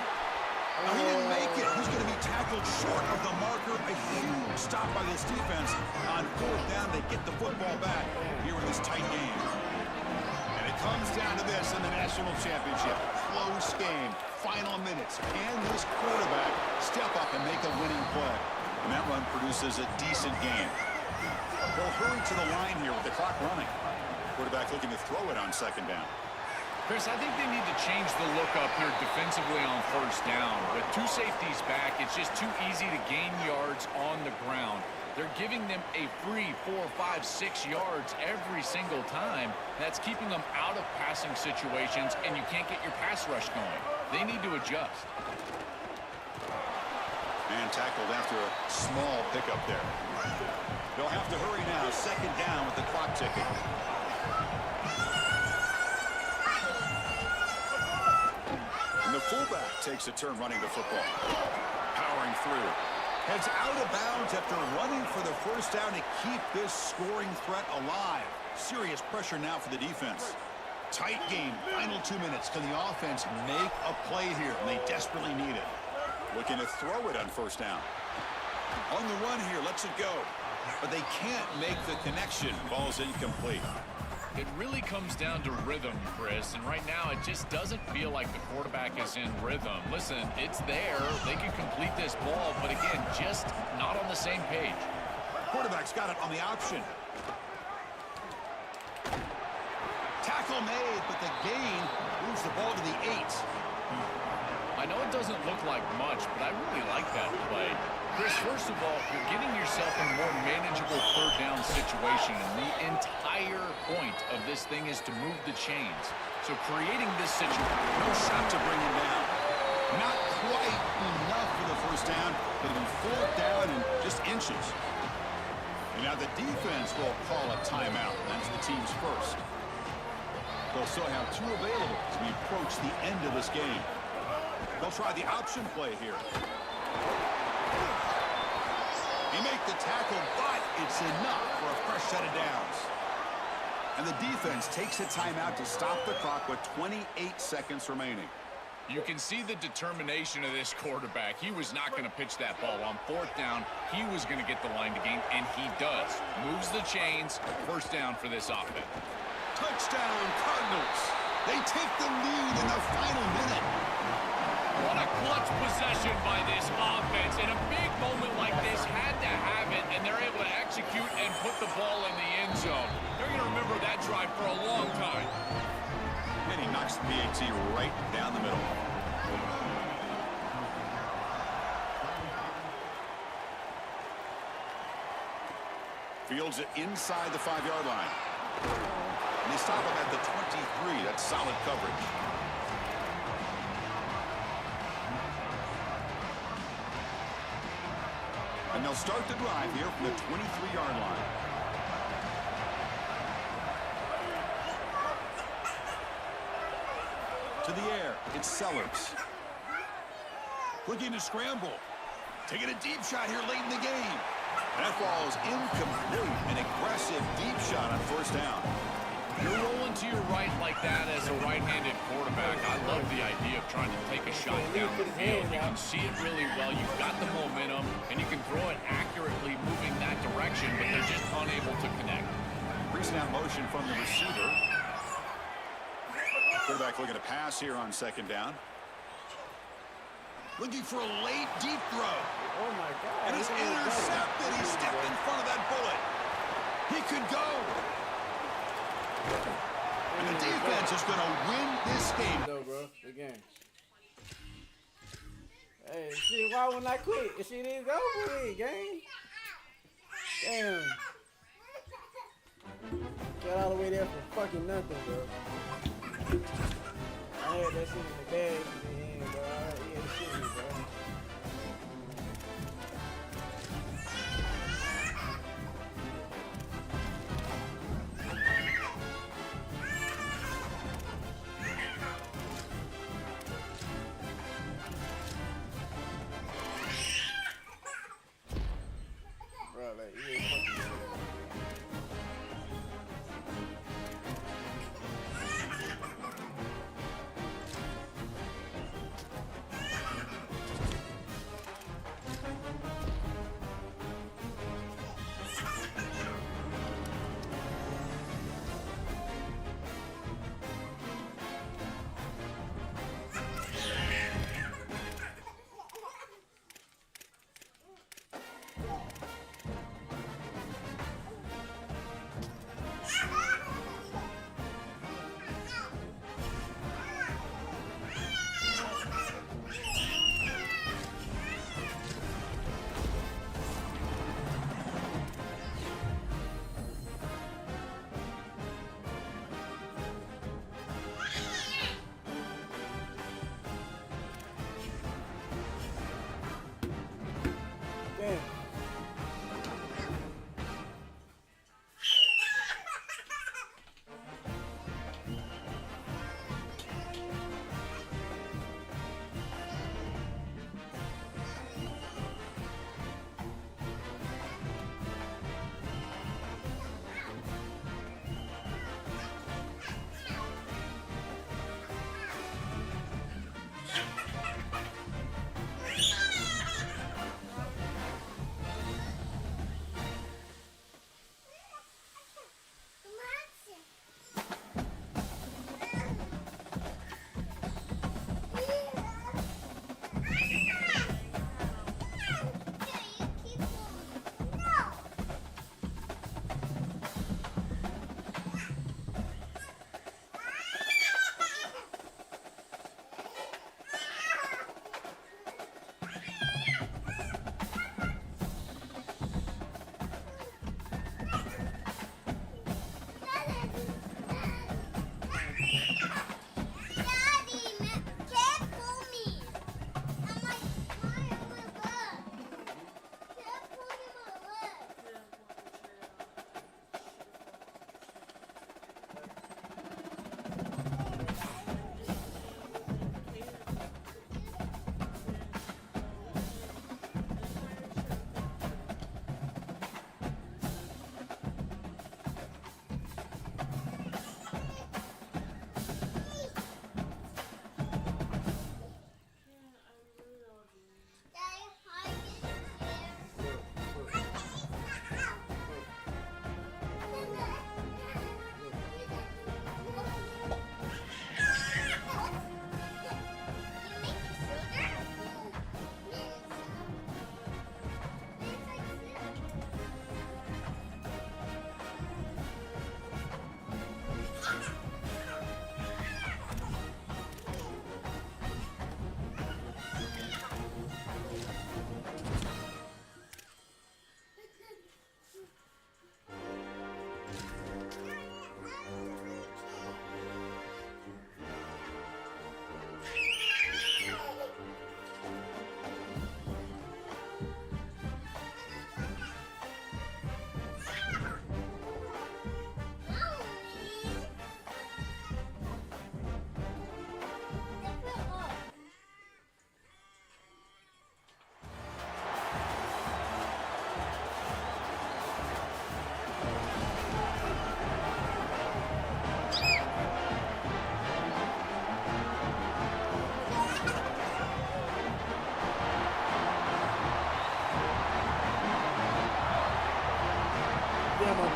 Speaker 2: Now, he didn't make it. He's going to be tackled short of the marker. A huge stop by this defense. On fourth down, they get the football back here in this tight game. And it comes down to this in the national championship. Close game. Final minutes. Can this quarterback step up and make a winning play? And that run produces a decent game. They'll hurry to the line here with the clock running. Quarterback looking to throw it on second down.
Speaker 1: Chris, I think they need to change the look up here defensively on first down. With two safeties back, it's just too easy to gain yards on the ground. They're giving them a free 4, 5, 6 yards every single time. That's keeping them out of passing situations, and you can't get your pass rush going. They need to adjust.
Speaker 2: And tackled after a small pickup there. They'll have to hurry now. Second down with the clock ticking. And the fullback takes a turn running the football. Powering through. Heads out of bounds after running for the first down to keep this scoring threat alive. Serious pressure now for the defense. Tight game. Final 2 minutes. Can the offense make a play here? And they desperately need it. Looking to throw it on first down. On the run here. Lets it go. But they can't make the connection. Ball's incomplete.
Speaker 1: It really comes down to rhythm, Chris, and right now it just doesn't feel like the quarterback is in rhythm. Listen, it's there. They can complete this ball, but again, just not on the same page.
Speaker 2: Quarterback's got it on the option. Tackle made, but the gain moves the ball to the 8.
Speaker 1: I know it doesn't look like much, but I really like that play. Chris, first of all, you're getting yourself in a more manageable third down situation, and the entire point of this thing is to move the chains. So creating this situation.
Speaker 2: No shot to bring him down. Not quite enough for the first down, but it'll be fourth down in just inches. And now the defense will call a timeout. That's the team's first. They'll still have 2 available as we approach the end of this game. They'll try the option play here. They make the tackle, but it's enough for a fresh set of downs. And the defense takes a timeout to stop the clock with 28 seconds remaining.
Speaker 1: You can see the determination of this quarterback. He was not going to pitch that ball. On fourth down, he was going to get the line to gain, and he does. Moves the chains, first down for this offense.
Speaker 2: Touchdown, Cardinals. They take the lead in the final minute.
Speaker 1: What a clutch possession by this offense. In a big moment like this, had to have it, and they're able to execute and put the ball in the end zone. They're going to remember that drive for a long time.
Speaker 2: And he knocks the PAT right down the middle. Fields it inside the 5-yard line. And they stop him at the 23. That's solid coverage. And they'll start the drive here from the 23-yard line. To the air, it's Sellers. Looking to scramble. Taking a deep shot here late in the game. That ball is incomplete. An aggressive deep shot on first down.
Speaker 1: You're rolling to your right like that as a right-handed quarterback. I love the idea of trying to take a shot down the field. You can see it really well. You've got the momentum, and you can throw it accurately moving that direction, but they're just unable to connect.
Speaker 2: Pre-snap motion from the receiver. Quarterback looking to pass here on second down. Looking for a late, deep throw.
Speaker 3: Oh, my God.
Speaker 2: And it's intercepted. He stepped in front of that bullet. He could go. And the defense is going to win this game.
Speaker 3: Though, bro, the game. Hey, see, why wouldn't I quit? If she didn't go with gang. Damn. Got all the way there for fucking nothing, bro. I had that shit in the bag in the end, bro. He had the shit in me, bro. Bro, like, you ain't fucking good.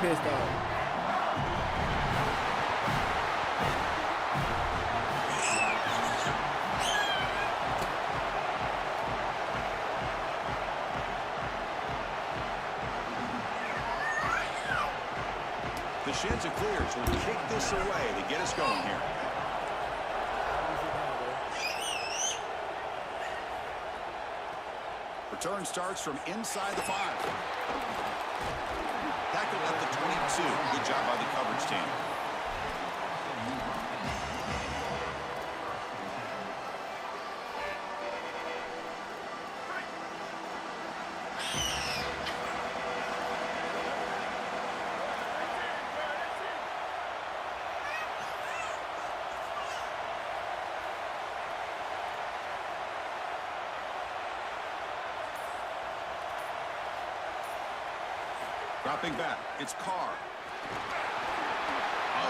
Speaker 3: pissed off.
Speaker 2: The sheds are clear, so we'll kick this away to get us going here. Return starts from inside the 5. Tackle at the 22. Good job by the coverage team. Dropping back, it's Carr. Oh,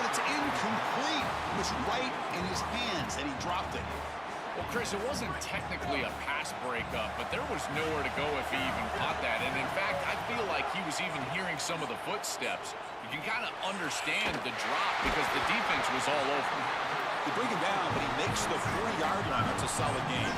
Speaker 2: it's incomplete. It was right in his hands, and he dropped it.
Speaker 1: Well, Chris, it wasn't technically a pass breakup, but there was nowhere to go if he even caught that. And in fact, I feel like he was even hearing some of the footsteps. You can kind of understand the drop because the defense was all over him.
Speaker 2: They bring him down, but he makes the 40-yard line. That's a solid gain.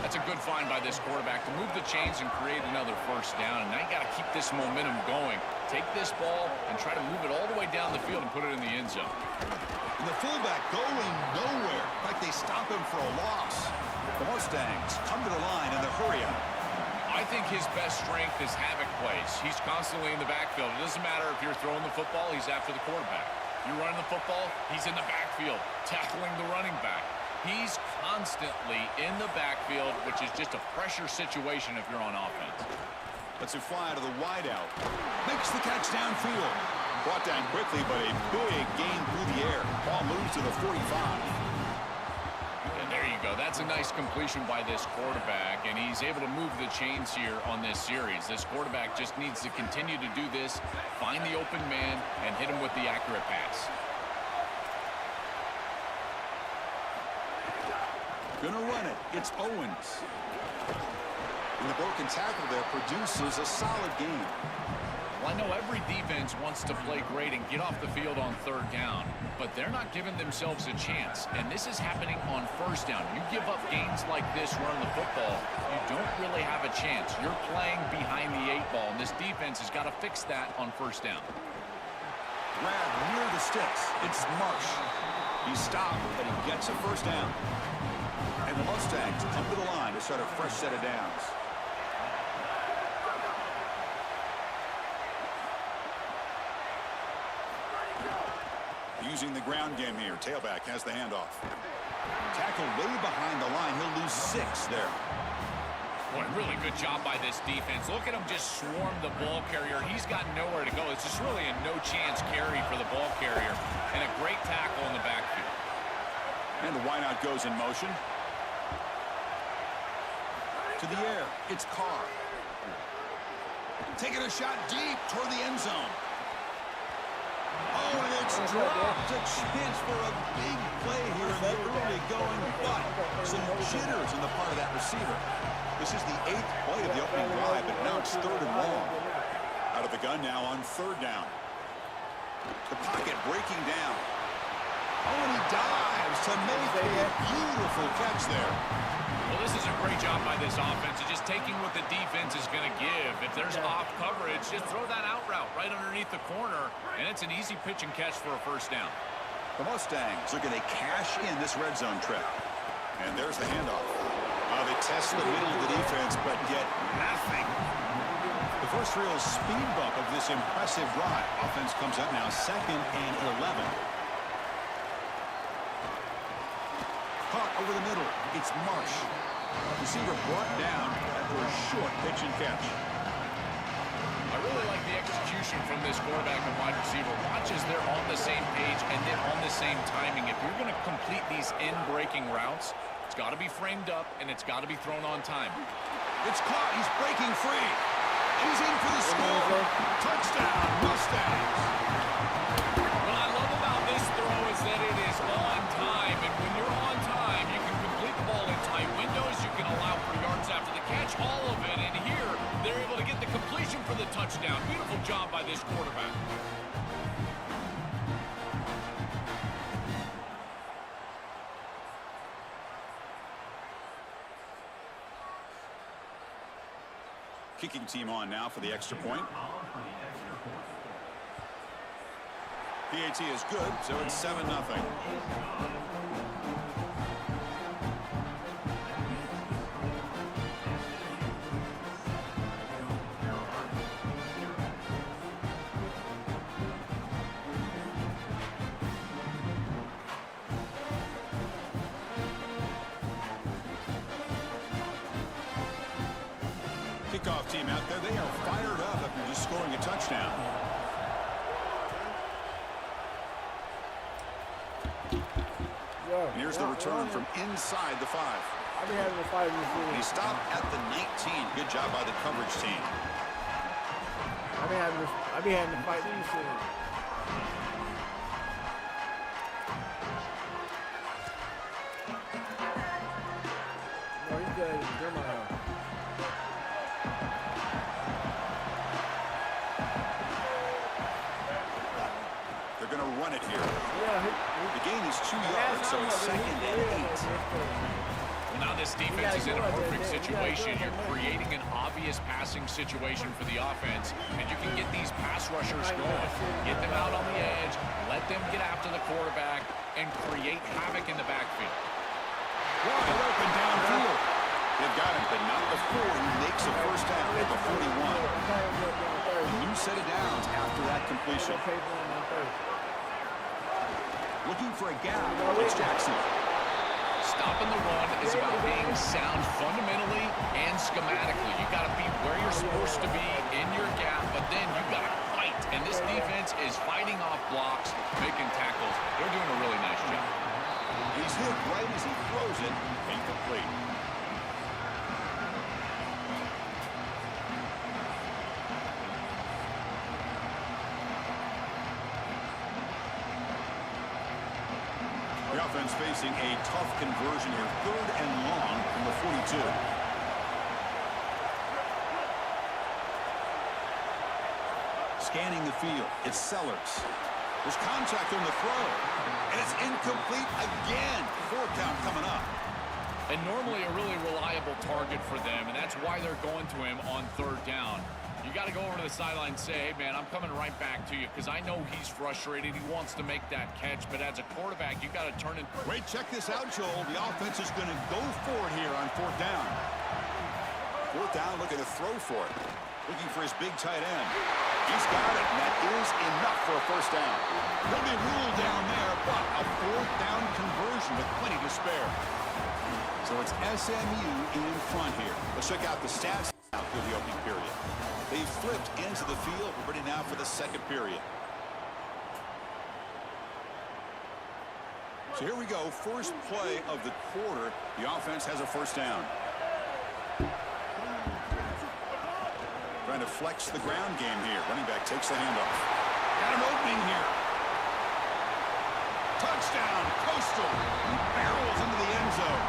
Speaker 1: That's a good find by this quarterback to move the chains and create another first down. And now you got to keep this momentum going. Take this ball and try to move it all the way down the field and put it in the end zone.
Speaker 2: And the fullback going nowhere. Like they stop him for a loss. The Mustangs come to the line in the hurry up.
Speaker 1: I think his best strength is havoc plays. He's constantly in the backfield. It doesn't matter if you're throwing the football, he's after the quarterback. You're running the football, he's in the backfield, tackling the running back. He's constantly in the backfield, which is just a pressure situation if you're on offense.
Speaker 2: Lets it fly to the wideout. Makes the catch downfield. Brought down quickly, but a big gain through the air. Ball moves to the 45.
Speaker 1: And there you go. That's a nice completion by this quarterback, and he's able to move the chains here on this series. This quarterback just needs to continue to do this, find the open man, and hit him with the accurate pass.
Speaker 2: Gonna run it. It's Owens. And the broken tackle there produces a solid game.
Speaker 1: Well, I know every defense wants to play great and get off the field on third down, but they're not giving themselves a chance. And this is happening on first down. You give up gains like this running the football, you don't really have a chance. You're playing behind the 8 ball, and this defense has got to fix that on first down.
Speaker 2: Grab near the sticks. It's Marsh. He's stopped, but he gets a first down. And the Mustangs come to the line to start a fresh set of downs. Using the ground game here. Tailback has the handoff. Tackle way behind the line. He'll lose 6 there.
Speaker 1: Boy, really good job by this defense. Look at him just swarm the ball carrier. He's got nowhere to go. It's just really a no-chance carry for the ball carrier. And a great tackle in the backfield.
Speaker 2: And the wideout goes in motion. To the air, it's Carr. Taking a shot deep toward the end zone. Oh, and it's dropped. A chance for a big play here in the early going, but some jitters on the part of that receiver. This is the 8th play of the opening drive, but now it's 3rd and long. Out of the gun now on 3rd down. The pocket breaking down. Oh, and he dives to make a beautiful catch there.
Speaker 1: Well, this is a great job by this offense of just taking what the defense is going to give. If there's off coverage, just throw that out route right underneath the corner, and it's an easy pitch and catch for a first down.
Speaker 2: The Mustangs are going to cash in this red zone trip. And there's the handoff. They test the middle of the defense, but get nothing. The first real speed bump of this impressive drive. Offense comes up now 2nd and 11. Caught over the middle. It's Marsh. Receiver brought down after a short pitch and catch.
Speaker 1: I really like the execution from this quarterback and wide receiver. Watch as they're on the same page and then on the same timing. If you're going to complete these in-breaking routes, it's got to be framed up and it's got to be thrown on time.
Speaker 2: It's caught. He's breaking free. He's in for the score. Touchdown, Mustangs.
Speaker 1: What I love about this throw is that it is on time. And when you're on time, you can complete the ball in tight windows. You can allow for yards after the catch, all of it. And here, they're able to get the completion for the touchdown. Beautiful job by this quarterback.
Speaker 2: Kicking team on now for the extra point. PAT is good, so it's 7-0. Kickoff team out there, they are fired up after just scoring a touchdown. And here's the return from inside the 5.
Speaker 3: I've been having to fight this
Speaker 2: He stopped at the 19. Good job by the coverage team.
Speaker 3: I've been having to fight these things. No, he's good. They're my house.
Speaker 2: They're going to run it here.
Speaker 3: Yeah,
Speaker 2: The gain is 2 yards, so it's 2nd and 8.
Speaker 1: Well, now this defense is in a perfect situation. You're creating an obvious passing situation for the offense, and you can get these pass rushers going. Get them out on the edge, let them get after the quarterback, and create havoc in the backfield.
Speaker 2: Wide open downfield. They've got him, but not before he makes a first down at the 41. A new set of downs after that completion. Looking for a gap. It's Jackson.
Speaker 1: Stopping the run is about being sound fundamentally and schematically. You got to be where you're supposed to be in your gap, but then you got to fight. And this defense is fighting off blocks, making tackles. They're doing a really nice job.
Speaker 2: He's hit right as he throws it. Incomplete. The offense facing a tough conversion here. 3rd and long from the 42. Scanning the field. It's Sellers. There's contact on the throw. And it's incomplete again. 4th count coming up.
Speaker 1: And normally a really reliable target for them, and that's why they're going to him on 3rd down. You got to go over to the sideline and say, hey, man, I'm coming right back to you because I know he's frustrated. He wants to make that catch, but as a quarterback, you got to turn it.
Speaker 2: Wait, check this out, Joel. The offense is going to go for it here on 4th down. 4th down, looking to throw for it. Looking for his big tight end. He's got it, and that is enough for a first down. He'll be ruled down there, but a 4th down conversion with plenty to spare. So it's SMU in front here. Let's check out the stats now through the opening period. They flipped into the field. We're ready now for the 2nd period. So here we go. First play of the quarter. The offense has a first down. Trying to flex the ground game here. Running back takes the handoff. Got an opening here. Touchdown, Coastal. Barrels into the end zone.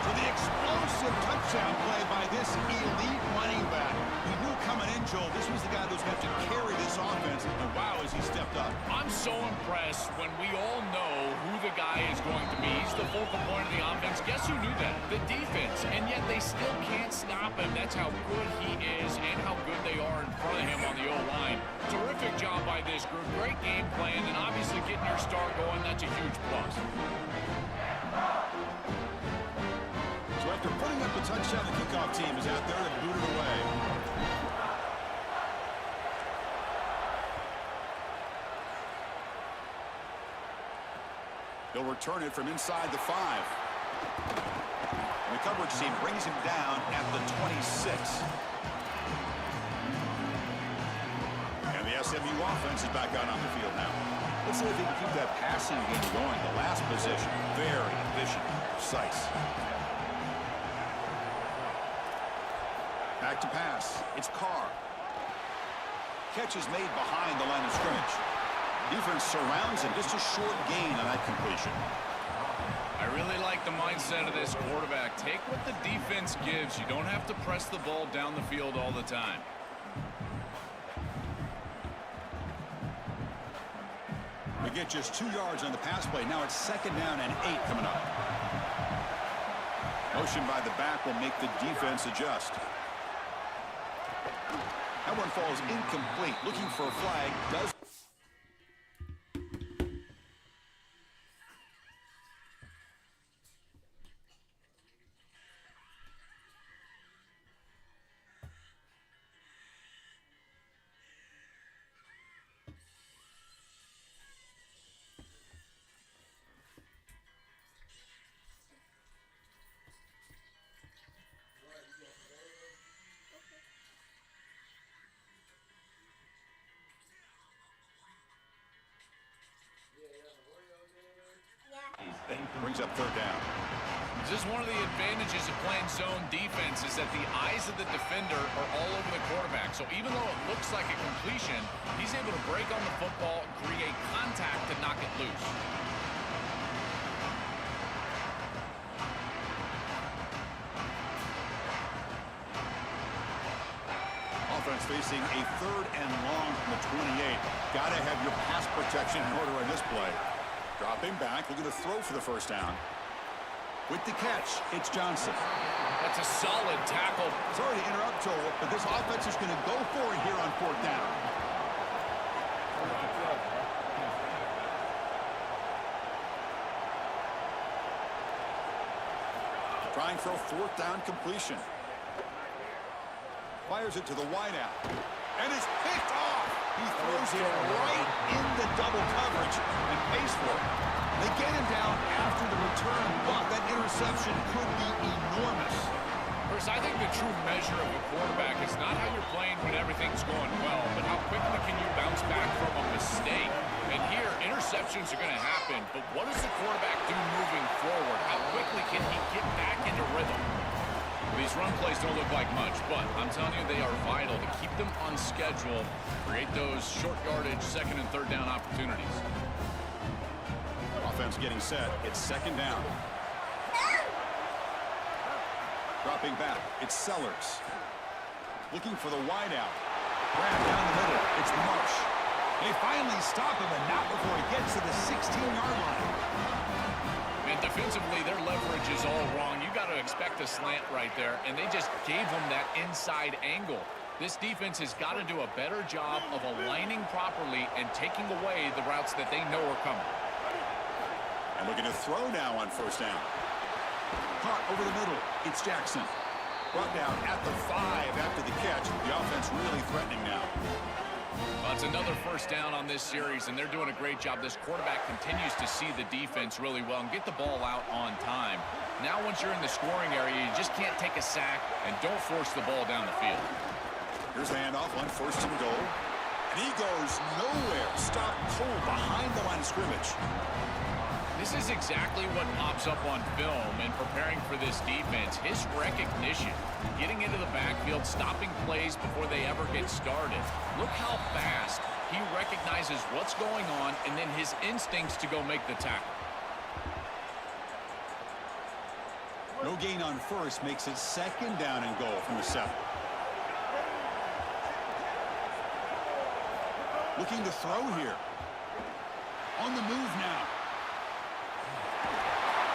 Speaker 2: So the explosive touchdown play by this elite running back. We knew coming in, Joel, this was the guy who's going to have to carry this offense. And wow, has he stepped up.
Speaker 1: I'm so impressed when we all know who the guy is going to be. He's the focal point of the offense. Guess who knew that? The defense. And yet they still can't stop him. That's how good he is and how good they are in front of him on the O-line. Terrific job by this group. Great game plan, and obviously getting your star going, that's a huge plus.
Speaker 2: So after putting up a touchdown, the kickoff team is out there to boot it away. They'll return it from inside the 5. And the coverage team brings him down at the 26. And the SMU offense is back out on the field now. Let's see if they can keep that passing game going. The last possession, very efficient, precise. Back to pass. It's Carr. Catch is made behind the line of scrimmage. Defense surrounds him. Just a short gain on that completion.
Speaker 1: I really like the mindset of this quarterback. Take what the defense gives. You don't have to press the ball down the field all the time.
Speaker 2: We get just 2 yards on the pass play. Now it's 2nd down and 8 coming up. Motion by the back will make the defense adjust. That one falls incomplete. Looking for a flag. Does. Brings up third down.
Speaker 1: Just one of the advantages of playing zone defense is that the eyes of the defender are all over the quarterback. So even though it looks like a completion, he's able to break on the football and create contact to knock it loose.
Speaker 2: Offense facing a third and long from the 28. Got to have your pass protection in order on this play. Dropping back, looking to throw for the first down. With the catch, it's Johnson.
Speaker 1: That's a solid tackle.
Speaker 2: Sorry to interrupt, Joel, but this offense is going to go for it here on fourth down. Trying for a fourth down completion. Fires it to the wideout. And it's picked off. He throws it right in the double coverage and pays for it. They get him down after the return, but that interception could be enormous.
Speaker 1: Bruce, I think the true measure of a quarterback is not how you're playing when everything's going well, but how quickly can you bounce back from a mistake. And here, interceptions are going to happen, but what does the quarterback do moving forward? How quickly can he get back into rhythm? These run plays don't look like much, but I'm telling you, they are vital to keep them on schedule, create those short yardage, second and third down opportunities.
Speaker 2: Offense getting set. It's second down. Dropping back. It's Sellers. Looking for the wideout. Grab down the middle. It's Marsh. They finally stop him, and not before he gets to the 16-yard line.
Speaker 1: And defensively, their leverage is all wrong. You got to expect a slant right there, and they just gave him that inside angle. This defense has got to do a better job of aligning properly and taking away the routes that they know are coming.
Speaker 2: And looking to throw now on first down. Caught over the middle. It's Jackson. Brought down at the 5 after the catch. The offense really threatening now.
Speaker 1: Well, it's another first down on this series, and they're doing a great job. This quarterback continues to see the defense really well and get the ball out on time. Now, once you're in the scoring area, you just can't take a sack and don't force the ball down the field.
Speaker 2: Here's the handoff on first and goal. And he goes nowhere. Stopped cold behind the line of scrimmage.
Speaker 1: This is exactly what pops up on film in preparing for this defense. His recognition, getting into the backfield, stopping plays before they ever get started. Look how fast he recognizes what's going on and then his instincts to go make the tackle.
Speaker 2: No gain on first makes it second down and goal from the 7. Looking to throw here. On the move now.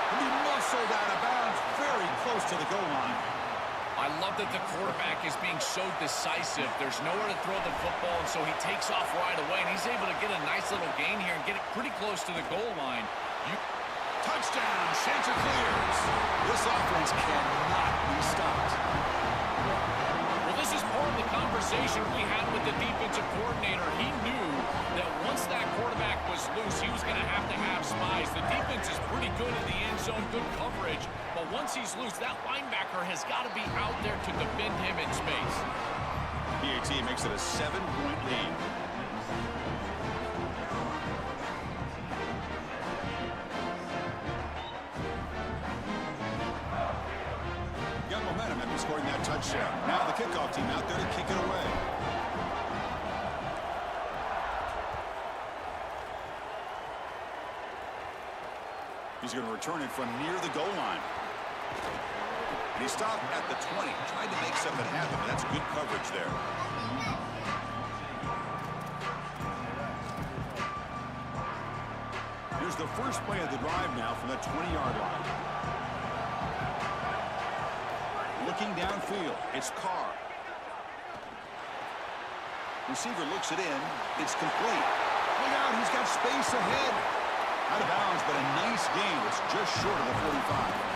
Speaker 2: He muscled out of bounds very close to the goal line.
Speaker 1: I love that the quarterback is being so decisive. There's nowhere to throw the football, and so he takes off right away, and he's able to get a nice little gain here and get it pretty close to the goal line.
Speaker 2: Touchdown, center clears. This offense cannot be stopped.
Speaker 1: Well, this is part of the conversation we had with the defensive coordinator. He knew that once that quarterback was loose, he was going to have spies. The defense is pretty good in the end zone, good coverage, but once he's loose, that linebacker has got to be out there to defend him in space.
Speaker 2: PAT makes it a 7-point lead. Got momentum after scoring that touchdown. Now the kickoff team out there to kick it away. He's going to return it from near the goal line. And he stopped at the 20, tried to make something happen, but that's good coverage there. Here's the first play of the drive now from the 20-yard line. Looking downfield, it's Carr. Receiver looks it in. It's complete. Look out, he's got space ahead. Out of bounds, but a nice gain. It's just short of the 45.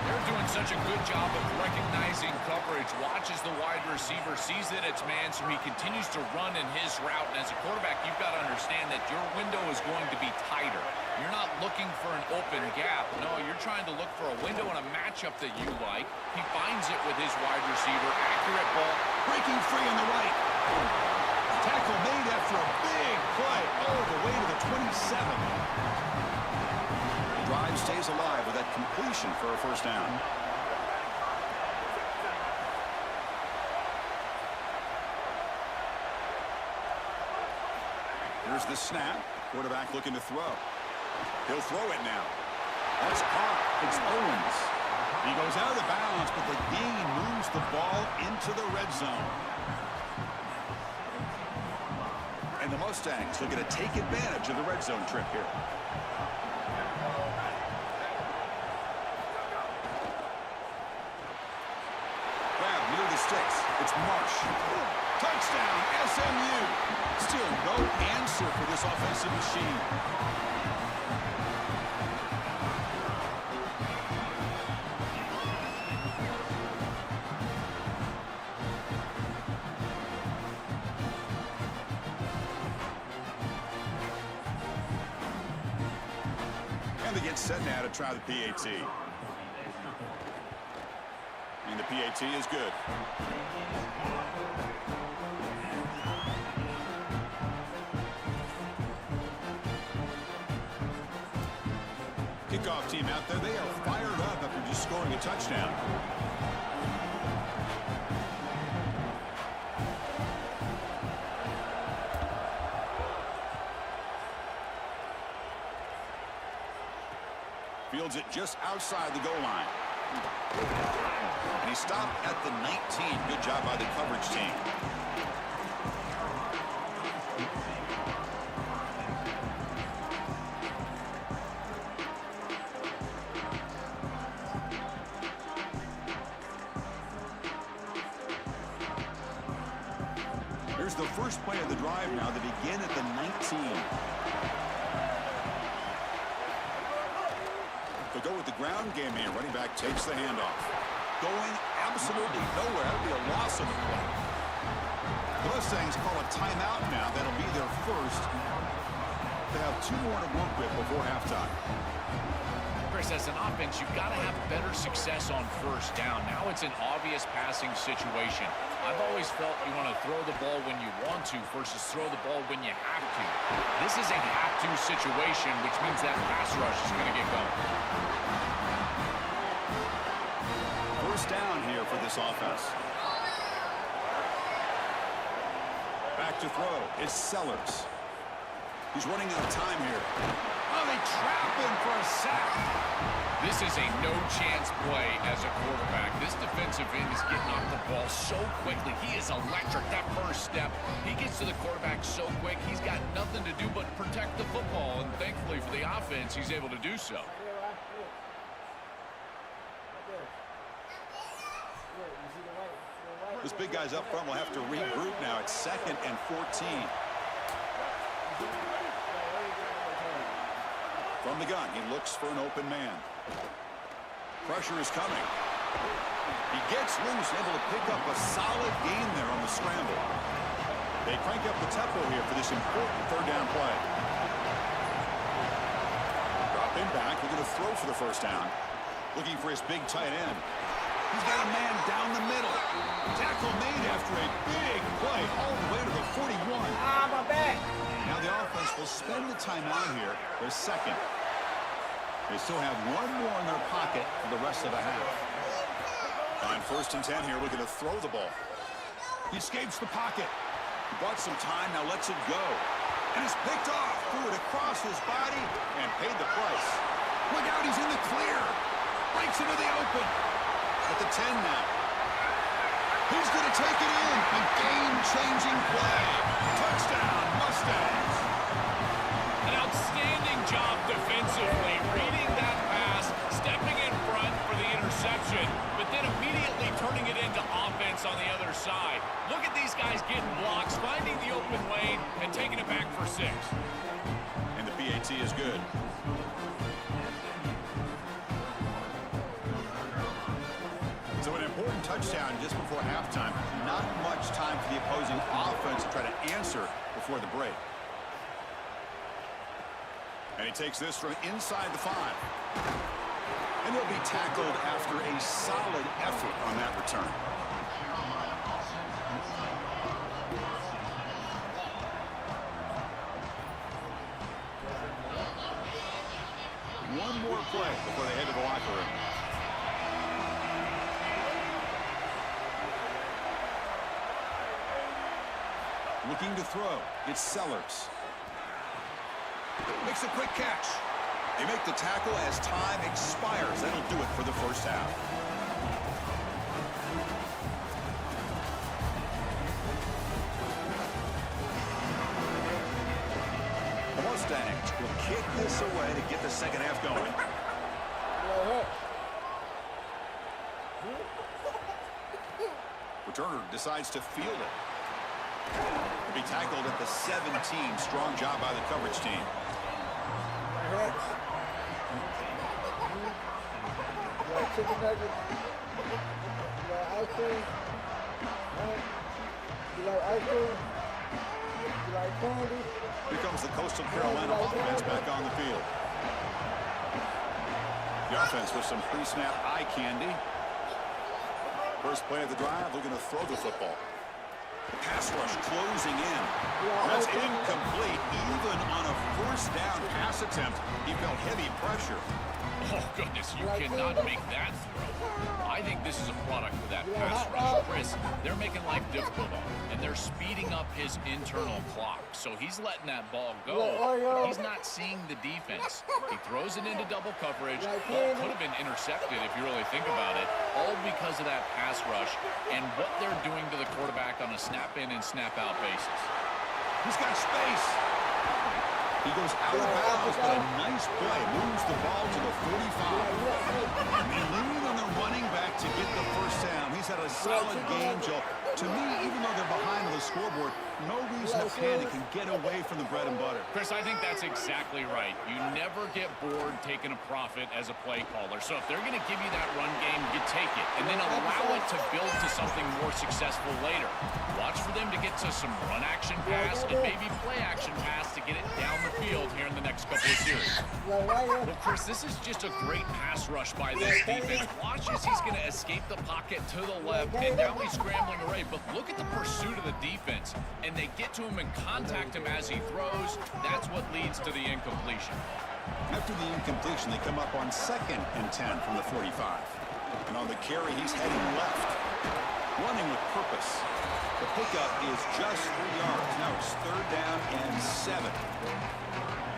Speaker 1: They're doing such a good job of recognizing coverage. Watches the wide receiver, sees that it's man, so he continues to run in his route. And as a quarterback, you've got to understand that your window is going to be tighter. You're not looking for an open gap. No, you're trying to look for a window and a matchup that you like. He finds it with his wide receiver. Accurate ball.
Speaker 2: Breaking free on the right. Tackle made after a big play all the way to the 27. The drive stays alive with that completion for a first down. Here's the snap. Quarterback looking to throw. He'll throw it now. That's caught. It's Owens. He goes out of bounds, but the gain moves the ball into the red zone. And the Mustangs looking to take advantage of the red zone trip here. Grab near the sticks. It's Marsh. Touchdown, SMU. Still no answer for this offensive machine. And they get set now to try the PAT. And the PAT is good. Kickoff team out there, they are fired up after just scoring a touchdown. Fields it just outside the goal line. And he stopped at the 19. Good job by the coverage team. Here's the first play of the drive now. They begin at the 19. They go with the ground game here. Running back takes the handoff. Going absolutely nowhere. That would be a loss of a play. The Mustangs call a timeout now. That'll be their first. They have 2 more to work with before halftime.
Speaker 1: Chris, as an offense, you've got to have better success on first down. Now it's an obvious passing situation. I've always felt you want to throw the ball when you want to versus throw the ball when you have to. This is a have-to situation, which means that pass rush is going to get going.
Speaker 2: First down here for this offense. Back to throw is Sellers. He's running out of time here. Oh, they trap him for a sack.
Speaker 1: This is a no-chance play as a quarterback. This defensive end is getting off the ball so quickly. He is electric. That first step, he gets to the quarterback so quick, he's got nothing to do but protect the football. And thankfully for the offense, he's able to do so.
Speaker 2: This big guy's up front will have to regroup now. It's 2nd and 14. From the gun, he looks for an open man. Pressure is coming. He gets loose, able to pick up a solid gain there on the scramble. They crank up the tempo here for this important 3rd down play. Dropping back, looking to throw for the first down. Looking for his big tight end. He's got a man down the middle. Tackle made after a big play all the way to the 41.
Speaker 3: Ah, my back.
Speaker 2: Now the offense will spend the timeout here. Their second. They still have 1 more in their pocket for the rest of the half. On 1st and 10 here, looking to throw the ball. He escapes the pocket. He bought some time, now lets it go. And is picked off. Threw it across his body and paid the price. Look out, he's in the clear. Breaks into the open. At the 10 now. He's going to take it in. A game-changing play. Touchdown, Mustangs.
Speaker 1: An outstanding job defensively, reading that pass, stepping in front for the interception, but then immediately turning it into offense pass on the other side. Look at these guys getting blocks, finding the open lane, and taking it back for 6.
Speaker 2: And the PAT is good. So an important touchdown just before halftime. Not much time for the opposing offense to try to answer before the break. And he takes this from inside the 5. And he'll be tackled after a solid effort on that return. One more play before they head to the locker room. Looking to throw. It's Sellers. Makes a quick catch. They make the tackle as time expires. That'll do it for the first half. The Mustangs will kick this away to get the second half going. Returner decides to field it. To be tackled at the 17. Strong job by the coverage team.
Speaker 4: Chicken nuggets. You like ice cream? You like ice cream? You like candy?
Speaker 2: Here comes the Coastal Carolina offense back on the field. The offense with some pre-snap eye candy. First play of the drive, looking to throw the football. The pass rush closing in. That's incomplete. Even on a first down pass attempt, he felt heavy pressure.
Speaker 1: Oh, goodness, you cannot make that throw. I think this is a product of that pass rush. Chris, they're making life difficult on him, and they're speeding up his internal clock. So he's letting that ball go. He's not seeing the defense. He throws it into double coverage. Ball could have been intercepted if you really think about it, all because of that pass rush and what they're doing to the quarterback on a snap-in and snap-out basis.
Speaker 2: He's got space. He goes out of bounds, but a nice play. Moves the ball to the 45. And they lean on the running back to get the first down. He's had a solid game, Joe. To me, even though they're behind on the scoreboard, no reason to panic and get away from the bread and butter.
Speaker 1: Chris, I think that's exactly right. You never get bored taking a profit as a play caller. So if they're going to give you that run game, you take it. And then allow it to build to something more successful later. Watch for them to get to some run action pass and maybe play action pass to get it down the field here in the next couple of series. Well, Chris, this is just a great pass rush by this defense. Watch as he's going to escape the pocket to the left, and now he's scrambling away. But look at the pursuit of the defense, and they get to him and contact him as he throws. That's what leads to the incompletion.
Speaker 2: After the incompletion, they come up on 2nd and 10 from the 45. And on the carry, he's heading left, running with purpose. The pickup is just 3 yards. Now it's 3rd down and 7.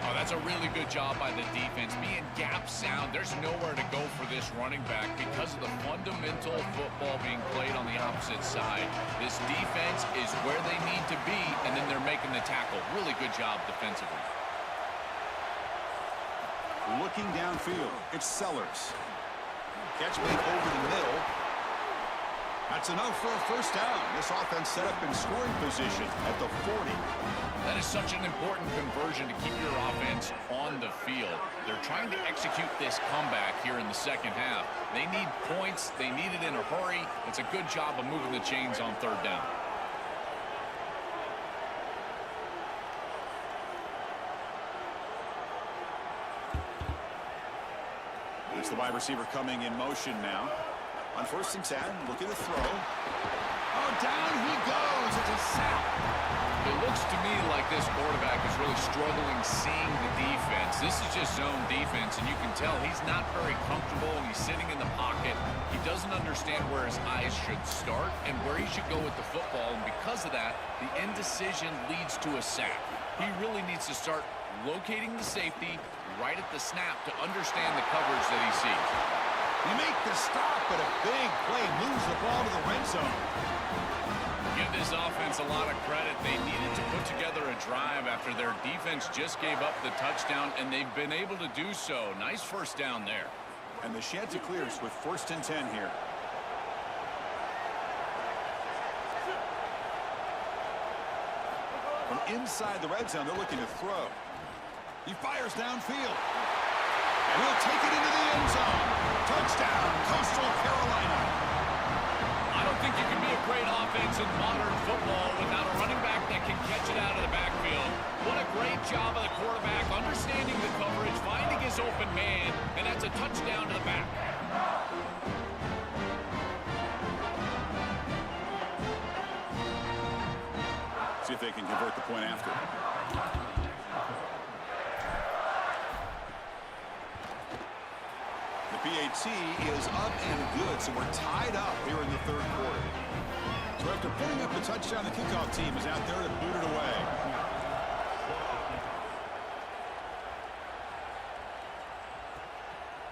Speaker 1: Oh, that's a really good job by the defense. Being gap sound, there's nowhere to go for this running back because of the fundamental football being played on the opposite side. This defense is where they need to be, and then they're making the tackle. Really good job defensively.
Speaker 2: Looking downfield, it's Sellers. Catch made over the middle. That's enough for a first down. This offense set up in scoring position at the 40.
Speaker 1: That is such an important conversion to keep your offense on the field. They're trying to execute this comeback here in the second half. They need points. They need it in a hurry. It's a good job of moving the chains on 3rd down.
Speaker 2: It's the wide receiver coming in motion now. On 1st and 10, looking to throw. Oh, down he goes. It's a sack.
Speaker 1: It looks to me like this quarterback is really struggling seeing the defense. This is just zone defense, and you can tell he's not very comfortable, and he's sitting in the pocket. He doesn't understand where his eyes should start and where he should go with the football, and because of that, the indecision leads to a sack. He really needs to start locating the safety right at the snap to understand the coverage that he sees.
Speaker 2: You make the stop, but a big play moves the ball to the red zone.
Speaker 1: Give this offense a lot of credit. They needed to put together a drive after their defense just gave up the touchdown, and they've been able to do so. Nice first down there.
Speaker 2: And the Chanticleers with 1st and 10 here. inside the red zone. They're looking to throw. He fires downfield. And he'll take it into the end zone. Touchdown, Coastal Carolina.
Speaker 1: I don't think you can be a great offense in modern football without a running back that can catch it out of the backfield. What a great job of the quarterback understanding the coverage, finding his open man, and that's a touchdown to the back.
Speaker 2: See if they can convert the point after. The PAT is up and good, so we're tied up here in the third quarter. So after putting up the touchdown, the kickoff team is out there to boot it away.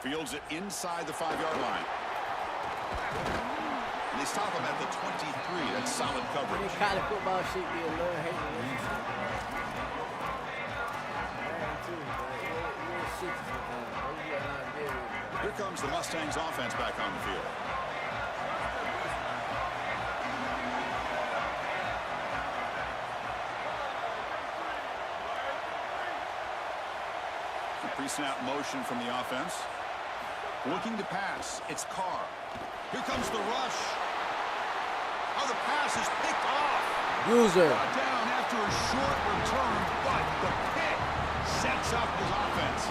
Speaker 2: Fields it inside the 5-yard line. And they stop him at the 23. That's solid coverage.
Speaker 3: Any kind of football shit be a little hating.
Speaker 2: Here comes the Mustangs offense back on the field. Pre-snap motion from the offense. Looking to pass. It's Carr. Here comes the rush. Oh, the pass is picked off.
Speaker 3: User.
Speaker 2: Brought down after a short return, but the pick sets up his offense.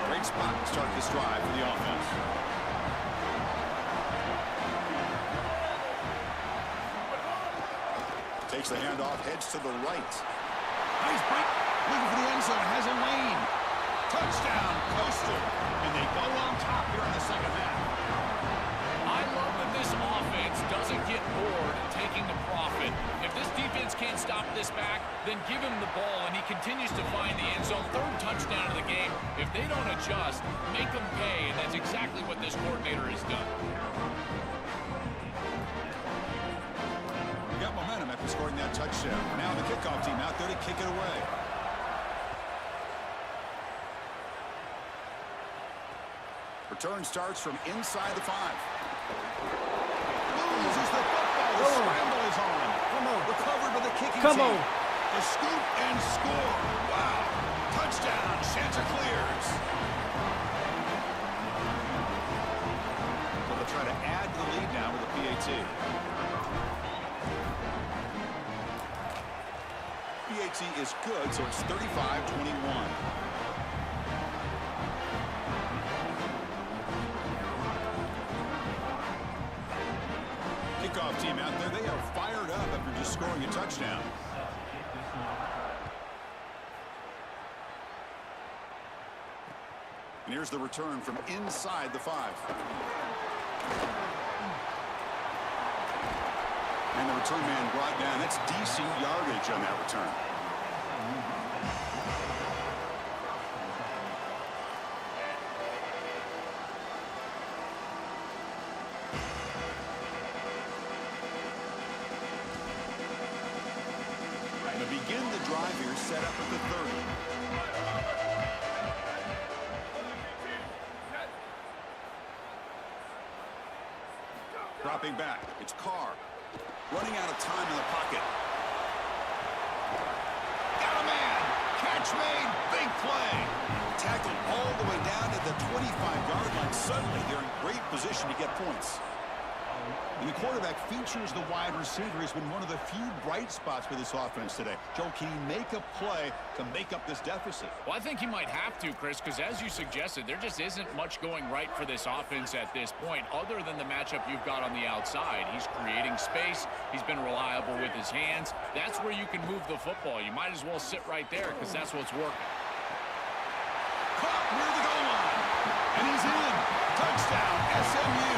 Speaker 2: Great spot to start this drive for the offense. Takes the handoff, heads to the right. Nice break. Looking for the end zone. Has a lane. Touchdown, Coastal. And they go on top here in the second half.
Speaker 1: I love that this offense doesn't get bored taking the profit. If this defense can't stop this back, then give him the ball, and he continues to find the end zone. Third touchdown of the game. If they don't adjust, make them pay, and that's exactly what this coordinator has done.
Speaker 2: Got momentum after scoring that touchdown. Now the kickoff team out there to kick it away. Return starts from inside the 5. Loses the football. The scramble is on.
Speaker 3: Come on.
Speaker 2: Recovered by the kicking
Speaker 3: Come
Speaker 2: team.
Speaker 3: on.
Speaker 2: The scoop and score. Wow. Touchdown. Chanticleers. So they'll try to add to the lead now with the PAT. PAT is good, so it's 35-21. Kickoff team out there, they are fired up after just scoring a touchdown. And here's the return from inside the 5. And the return man brought down. That's decent yardage on that return. To begin the drive here, set up at the 30. Dropping back, it's Carr. Running out of time in the pocket. Got a man! Catch made, big play! Tackled all the way down to the 25-yard line. Suddenly, they're in great position to get points. And the quarterback features the wide receiver. Has been one of the few bright spots for this offense today. Joe, can he make a play to make up this deficit?
Speaker 1: Well, I think he might have to, Chris, because as you suggested, there just isn't much going right for this offense at this point, other than the matchup you've got on the outside. He's creating space. He's been reliable with his hands. That's where you can move the football. You might as well sit right there because that's what's working.
Speaker 2: Caught near the goal line. And he's in. Touchdown, SMU.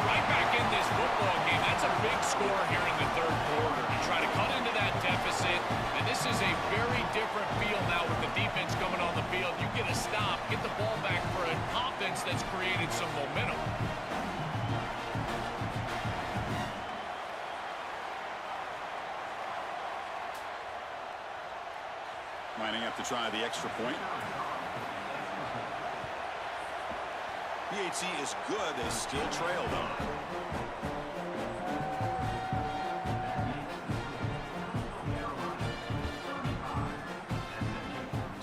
Speaker 1: Right back in this football game. That's a big score here in the third quarter to try to cut into that deficit. And this is a very different feel now with the defense coming on the field. You get a stop, get the ball back for an offense that's created some momentum.
Speaker 2: Lining up to try the extra point. PAT is good. They still trail, though.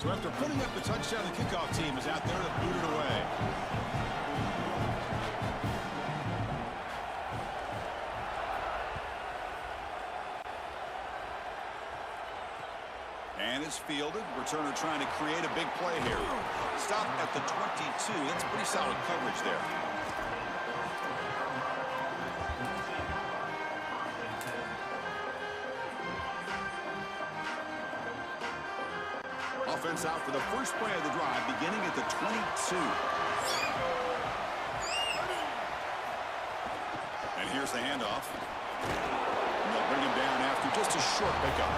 Speaker 2: So after putting up the touchdown, the kickoff team is out there to boot it away. And it's fielded. Returner trying to create a big play here. Stop at the 22. That's pretty solid coverage there. Offense out for the first play of the drive, beginning at the 22. And here's the handoff. And they'll bring him down after just a short pickup.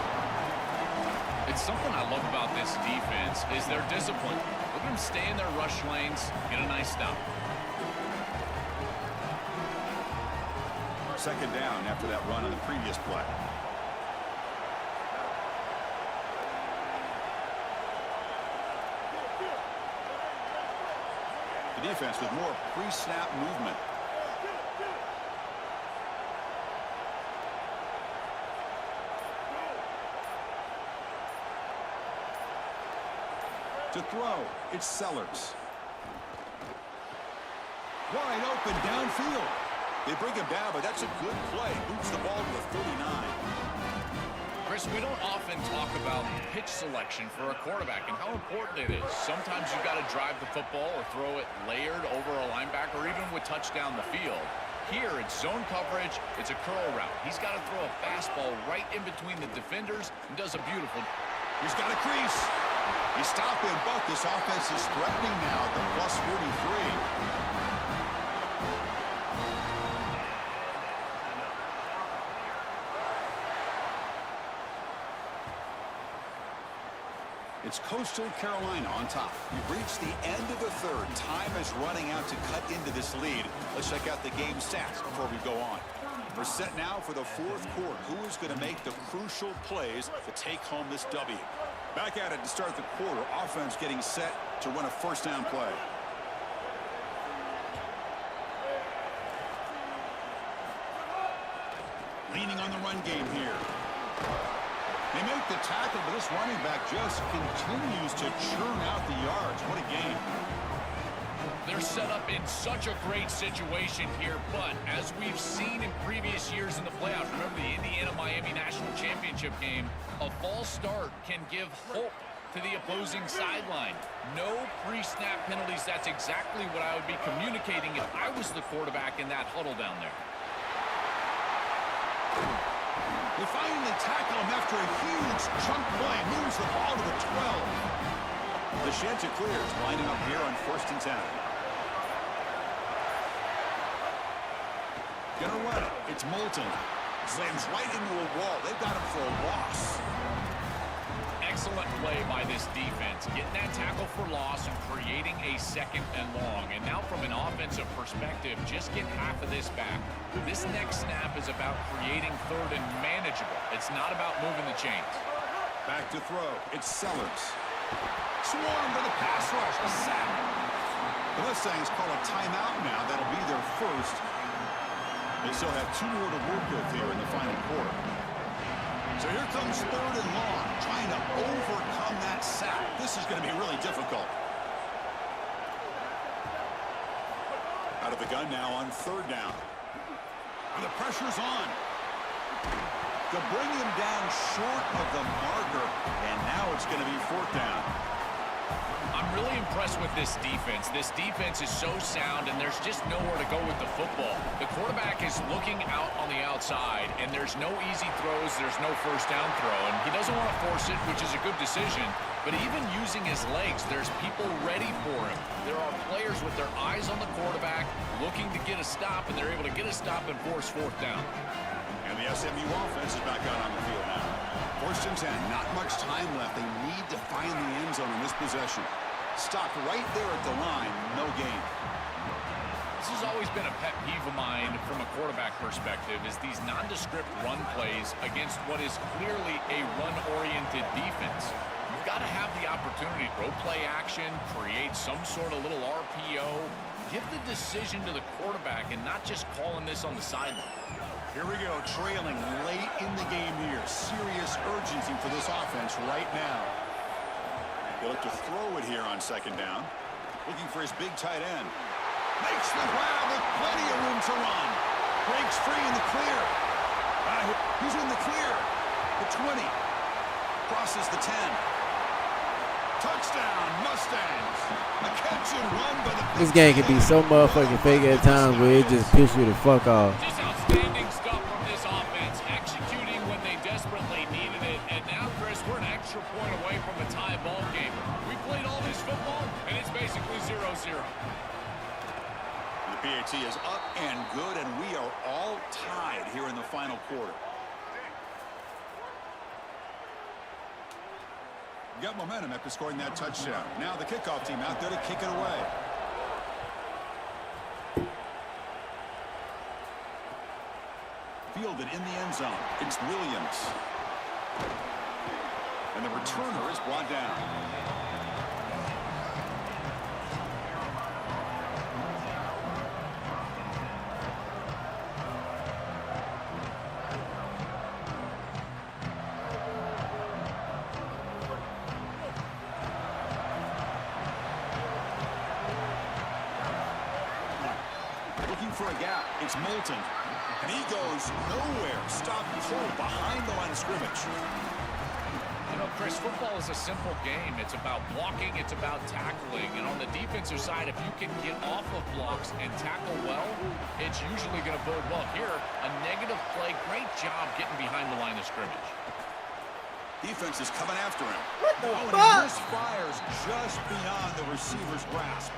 Speaker 1: It's something I love about this defense is their discipline. Look at them stay in their rush lanes, get a nice stop.
Speaker 2: Second down after that run on the previous play. The defense with more pre-snap movement. To throw, it's Sellers. Wide open downfield. They bring him down, but that's a good play. Boots the ball to the 39.
Speaker 1: Chris, we don't often talk about pitch selection for a quarterback and how important it is. Sometimes you've got to drive the football or throw it layered over a linebacker or even with touchdown the field. Here, it's zone coverage. It's a curl route. He's got to throw a fastball right in between the defenders and does a beautiful.
Speaker 2: He's got a crease. He's stopping, but this offense is threatening now at the plus 43. It's Coastal Carolina on top. We've reached the end of the third. Time is running out to cut into this lead. Let's check out the game stats before we go on. We're set now for the fourth quarter. Who is going to make the crucial plays to take home this W? Back at it to start the quarter. Offense getting set to run a first down play. Leaning on the run game here. They make the tackle, but this running back just continues to churn out the yards. What a game.
Speaker 1: They're set up in such a great situation here, but as we've seen in previous years in the playoffs, remember the Indiana-Miami National Championship game, a false start can give hope to the opposing sideline. No pre-snap penalties. That's exactly what I would be communicating if I was the quarterback in that huddle down there.
Speaker 2: They finally tackle him after a huge chunk play. Moves the ball to the 12. The Shanta clears, lining up here on 1st and 10. Gonna run it. It's Moulton. Slams right into a wall. They've got him for a loss.
Speaker 1: Excellent play by this defense, getting that tackle for loss and creating a second and long. And now from an offensive perspective, just get half of this back. This next snap is about creating third and manageable. It's not about moving the chains.
Speaker 2: Back to throw. It's Sellers. Swarm to the pass rush. A sack. The Mustangs call a timeout now. That'll be their first. They still have 2 more to work with here in the final quarter. So here comes 3rd and long, trying to overcome that sack. This is going to be really difficult. Out of the gun now on 3rd down. And the pressure's on. To bring him down short of the marker, and now it's going to be 4th down.
Speaker 1: I'm really impressed with this defense. This defense is so sound, and there's just nowhere to go with the football. The quarterback is looking out on the outside, and there's no easy throws. There's no first down throw, and he doesn't want to force it, which is a good decision. But even using his legs, there's people ready for him. There are players with their eyes on the quarterback looking to get a stop, and they're able to get a stop and force 4th down.
Speaker 2: And the SMU offense is back out on the field now. 1st and 10, not much time left. They need to find the end zone in this possession. Stopped right there at the line, no gain.
Speaker 1: This has always been a pet peeve of mine from a quarterback perspective is these nondescript run plays against what is clearly a run-oriented defense. You've got to have the opportunity to go play action, create some sort of little RPO, give the decision to the quarterback and not just calling this on the sideline.
Speaker 2: Here we go, trailing late in the game here. Serious urgency for this offense right now. He'll look to throw it here on second down. Looking for his big tight end. Makes the grab with plenty of room to run. Breaks free in the clear. He's in the clear. The 20. Crosses the 10. Touchdown, Mustangs. A catch and run by the
Speaker 3: This game can be so motherfucking fake at times where it just piss you the fuck off.
Speaker 1: Just outstanding stuff from this offense, executing when they desperately needed it. And now, Chris, we're an extra point away from a tie ball game. We played all this football, and it's basically 0-0.
Speaker 2: The PAT is up and good, and we are all tied here in the final quarter. Got momentum after scoring that touchdown. Now the kickoff team out there to kick it away. Fielded in the end zone. It's Williams. And the returner is brought down. For a gap, it's Moulton, and he goes nowhere. Stop cold behind the line of scrimmage.
Speaker 1: You know, Chris, football is a simple game. It's about blocking, it's about tackling, and on the defensive side, if you can get off of blocks and tackle well, it's usually going to bode well. Here, a negative play, great job getting behind the line of scrimmage.
Speaker 2: Defense is coming after him.
Speaker 4: What the
Speaker 2: And
Speaker 4: fuck?
Speaker 2: he misfires just beyond the receiver's grasp.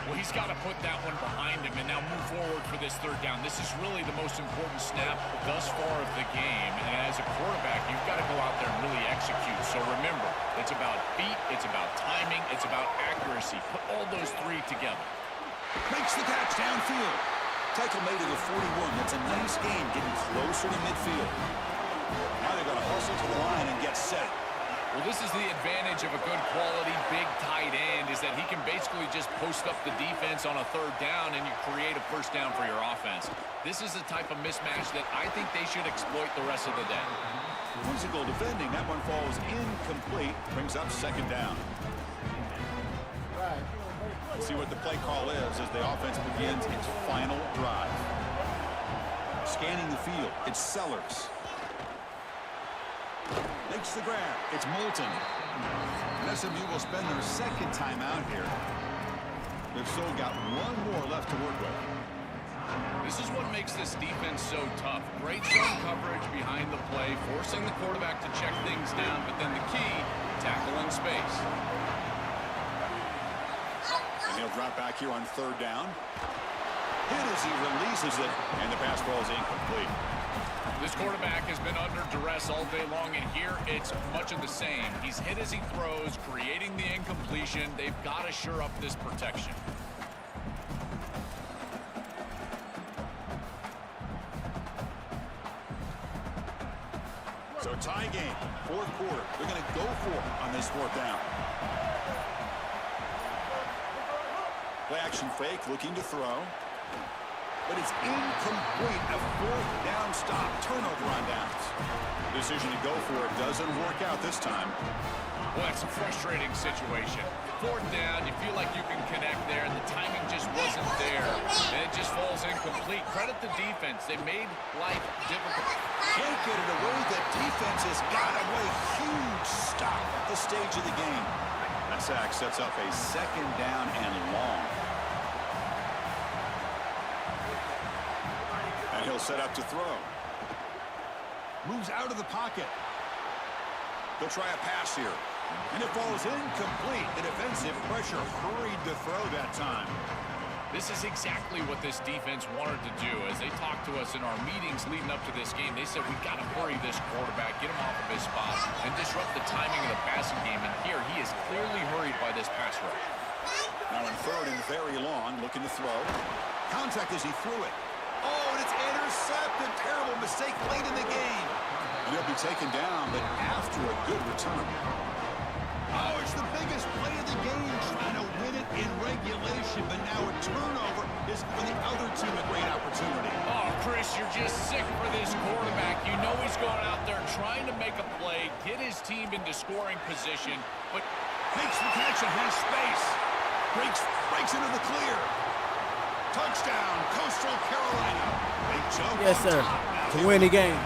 Speaker 1: Well, he's got to put that one behind him and now move forward for this third down. This is really the most important snap thus far of the game. And as a quarterback, you've got to go out there and really execute. So remember, it's about feet, it's about timing, it's about accuracy. Put all those three together.
Speaker 2: Makes the catch downfield. Tackle made to the 41. That's a nice game, getting closer to midfield. Now they've got to hustle to the line and get set.
Speaker 1: Well, this is the advantage of a good quality big tight end, is that he can basically just post up the defense on a third down and you create a first down for your offense. This is the type of mismatch that I think they should exploit the rest of the day.
Speaker 2: Physical defending. That one falls incomplete. Brings up second down. Let's see what the play call is as the offense begins its final drive. Scanning the field. It's Sellers. Makes the grab. It's Moulton. And SMU will spend their second time out here. They've still got one more left to work with.
Speaker 1: This is what makes this defense so tough. Great zone coverage behind the play, forcing the quarterback to check things down, but then the key, tackle in space.
Speaker 2: And he'll drop back here on third down. Hit as he releases it, and the pass ball is incomplete.
Speaker 1: This quarterback has been under duress all day long, and here it's much of the same. He's hit as he throws, creating the incompletion. They've got to shore up this protection.
Speaker 2: So tie game, fourth quarter. They're going to go for it on this fourth down. Play action fake, looking to throw. But it's incomplete. A fourth down stop. Turnover on downs. Decision to go for it doesn't work out this time.
Speaker 1: Well, it's a frustrating situation. Fourth down, you feel like you can connect there, and the timing just wasn't there. And it just falls incomplete. Credit the defense. They made life difficult.
Speaker 2: Can't get it away. The defense has got away. Huge stop at this stage of the game. That sack sets up a second down and long. And he'll set up to throw. Moves out of the pocket. They'll try a pass here. And it falls incomplete. The defensive pressure hurried to throw that time.
Speaker 1: This is exactly what this defense wanted to do. As they talked to us in our meetings leading up to this game, they said, we've got to hurry this quarterback, get him off of his spot, and disrupt the timing of the passing game. And here, he is clearly hurried by this pass rush.
Speaker 2: Now in third and very long, looking to throw. Contact as he threw it. Oh, and it's intercepted. Terrible mistake late in the game. He'll be taken down, but after a good return. Oh, it's the biggest play of the game, trying to win it in regulation, but now a turnover is for the other team a great opportunity.
Speaker 1: Oh, Chris, you're just sick for this quarterback. You know he's going out there trying to make a play, get his team into scoring position, but
Speaker 2: Makes the and has space. Breaks into the clear. Touchdown, Coastal Carolina. They jump
Speaker 3: Yes,
Speaker 2: on
Speaker 3: sir.
Speaker 2: top.
Speaker 3: To win the game.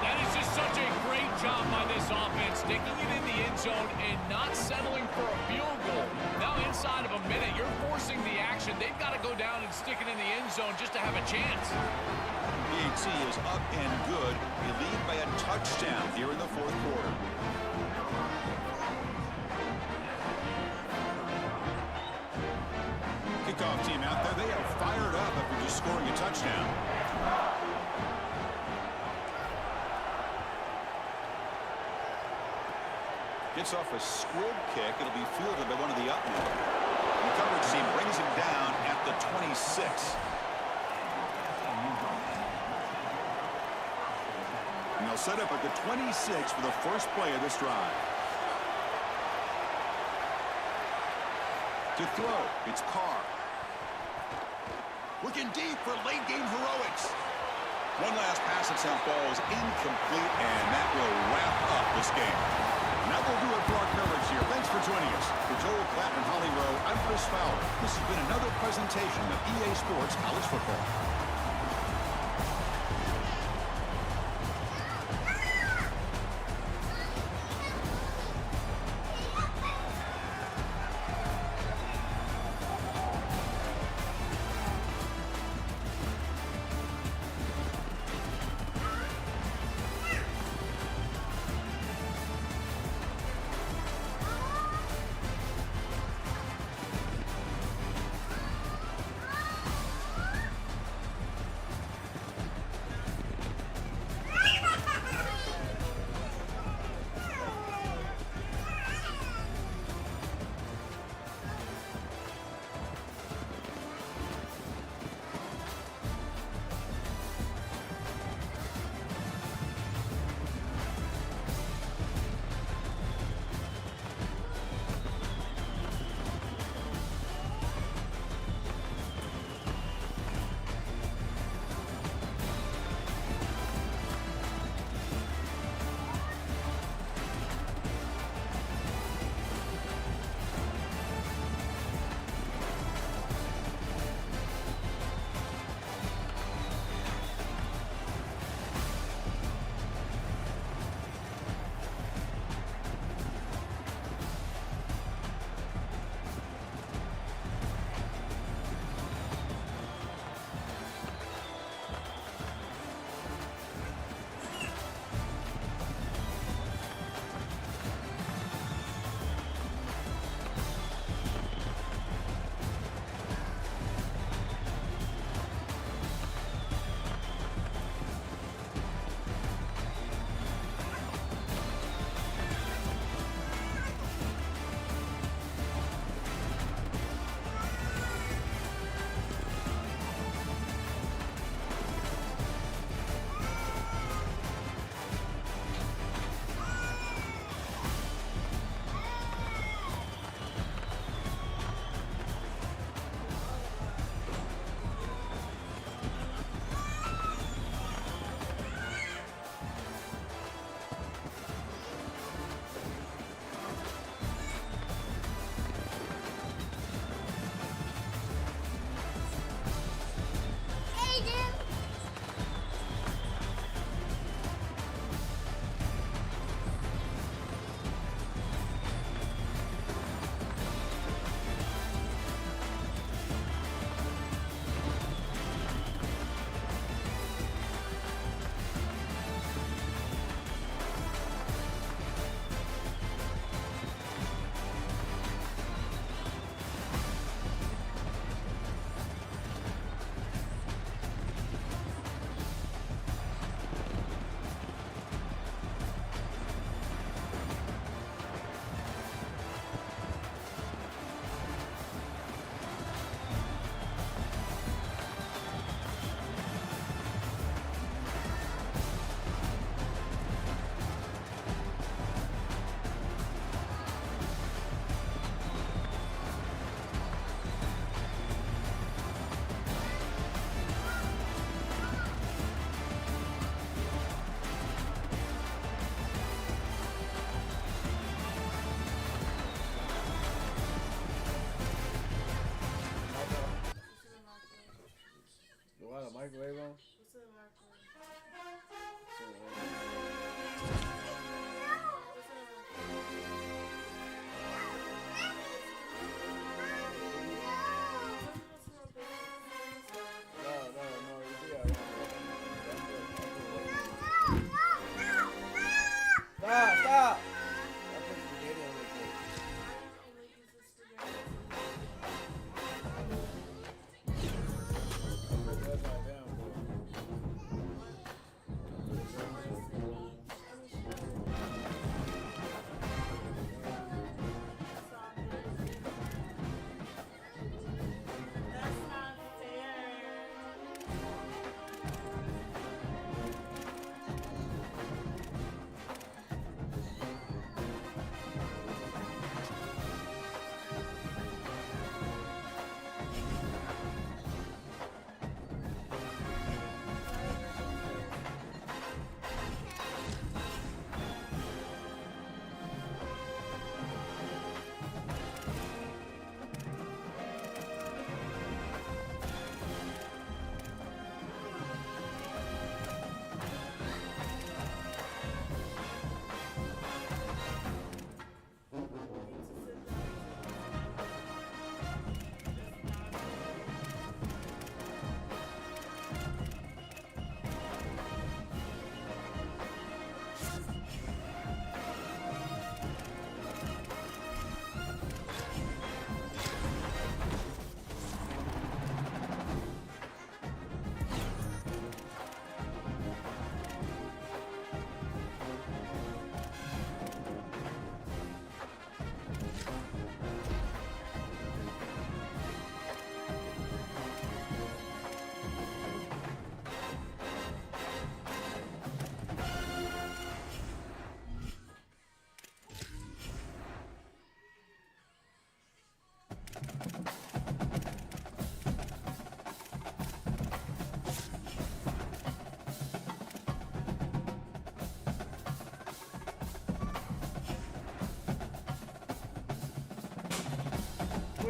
Speaker 1: That is just such a great job by this offense, sticking it in the end zone and not settling for a field goal. Now inside of a minute, you're forcing the action. They've got to go down and stick it in the end zone just to have a chance.
Speaker 2: PHC is up and good. They lead by a touchdown here in the fourth quarter. Kickoff team out there. They are fired up after just scoring a touchdown. Gets off a squib kick. It'll be fielded by one of the up men. The coverage team brings him down at the 26. And they'll set up at the 26 for the first play of this drive. To throw, it's Carr. Looking deep for late-game heroics. One last pass attempt falls incomplete, and that will wrap up this game. And that will do it for our coverage here. Thanks for joining us. For Joel Klatt and Holly Rowe, I'm Chris Fowler. This has been another presentation of EA Sports College Football.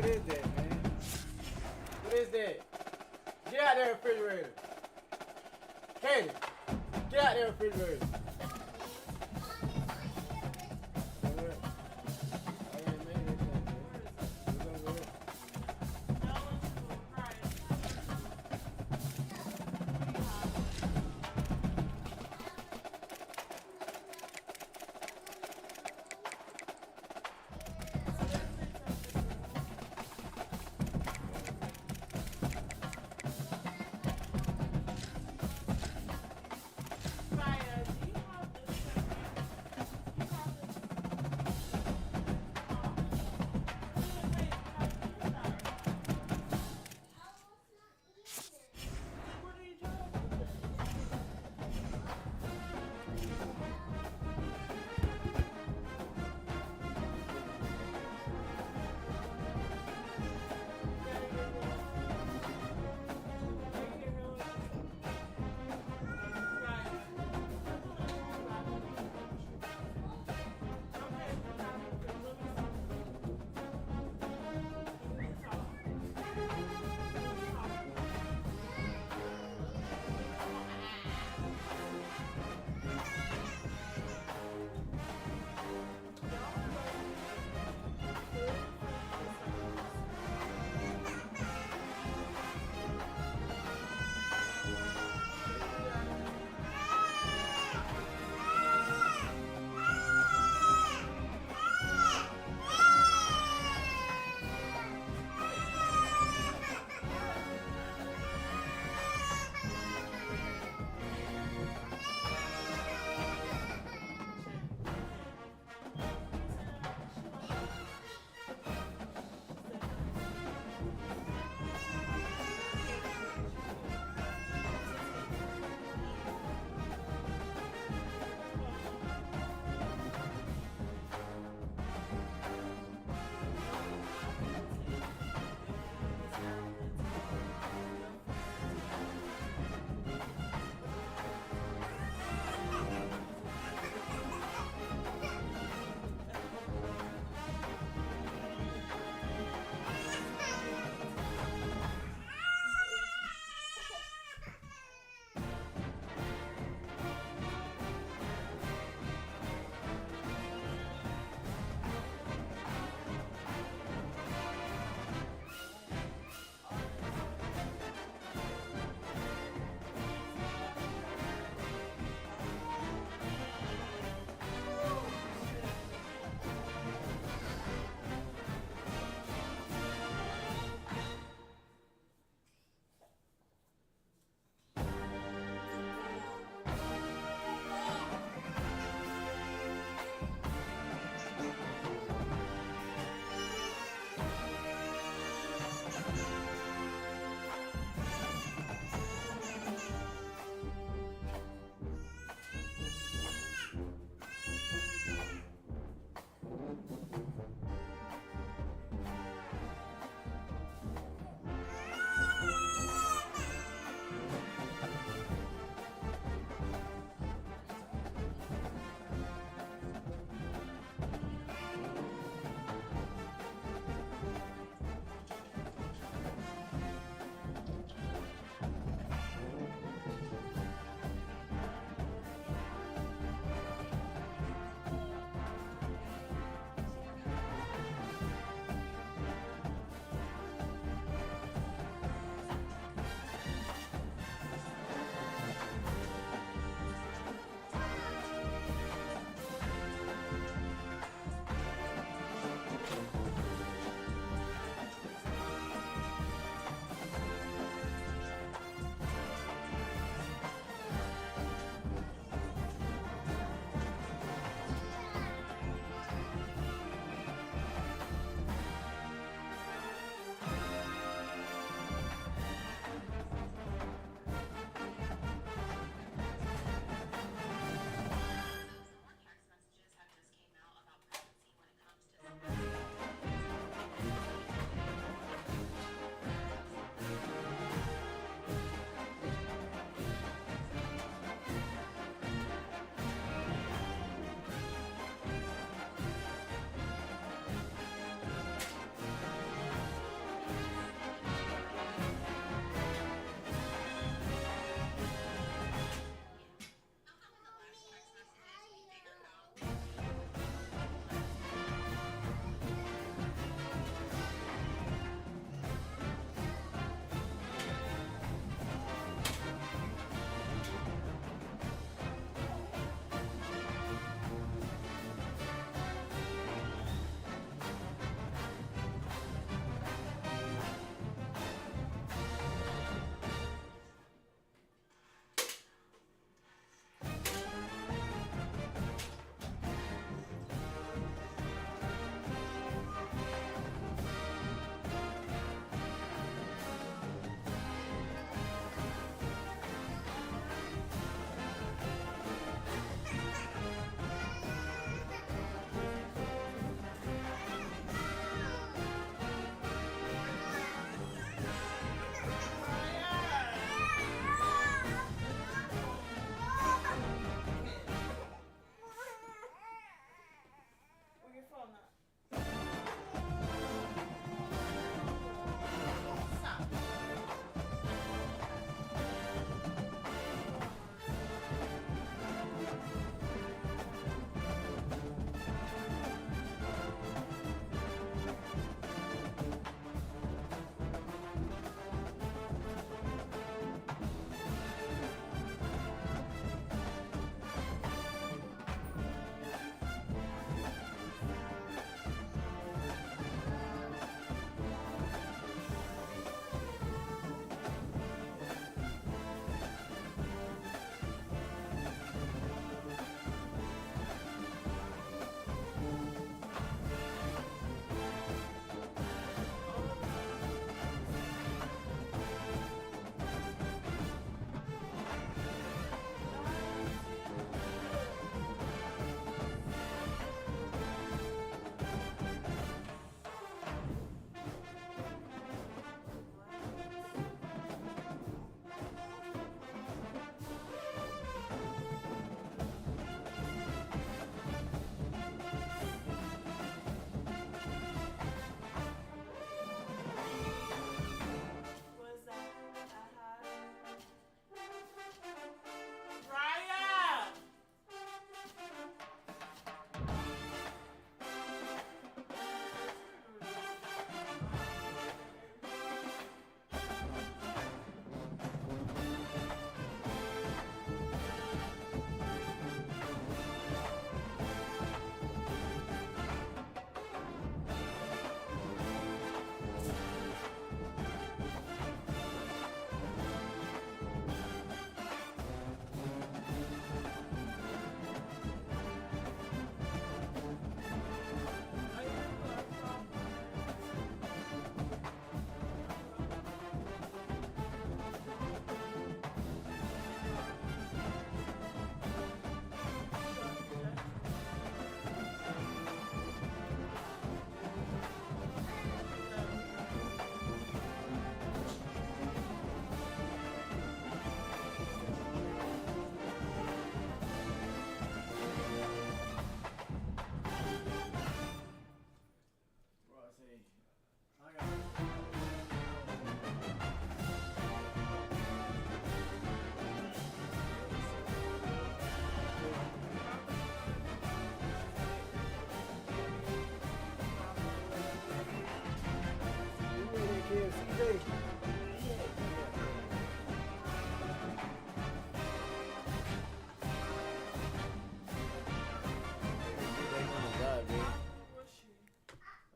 Speaker 3: What is that, man? What is that? Get out there, refrigerator. Katie, get out there, refrigerator.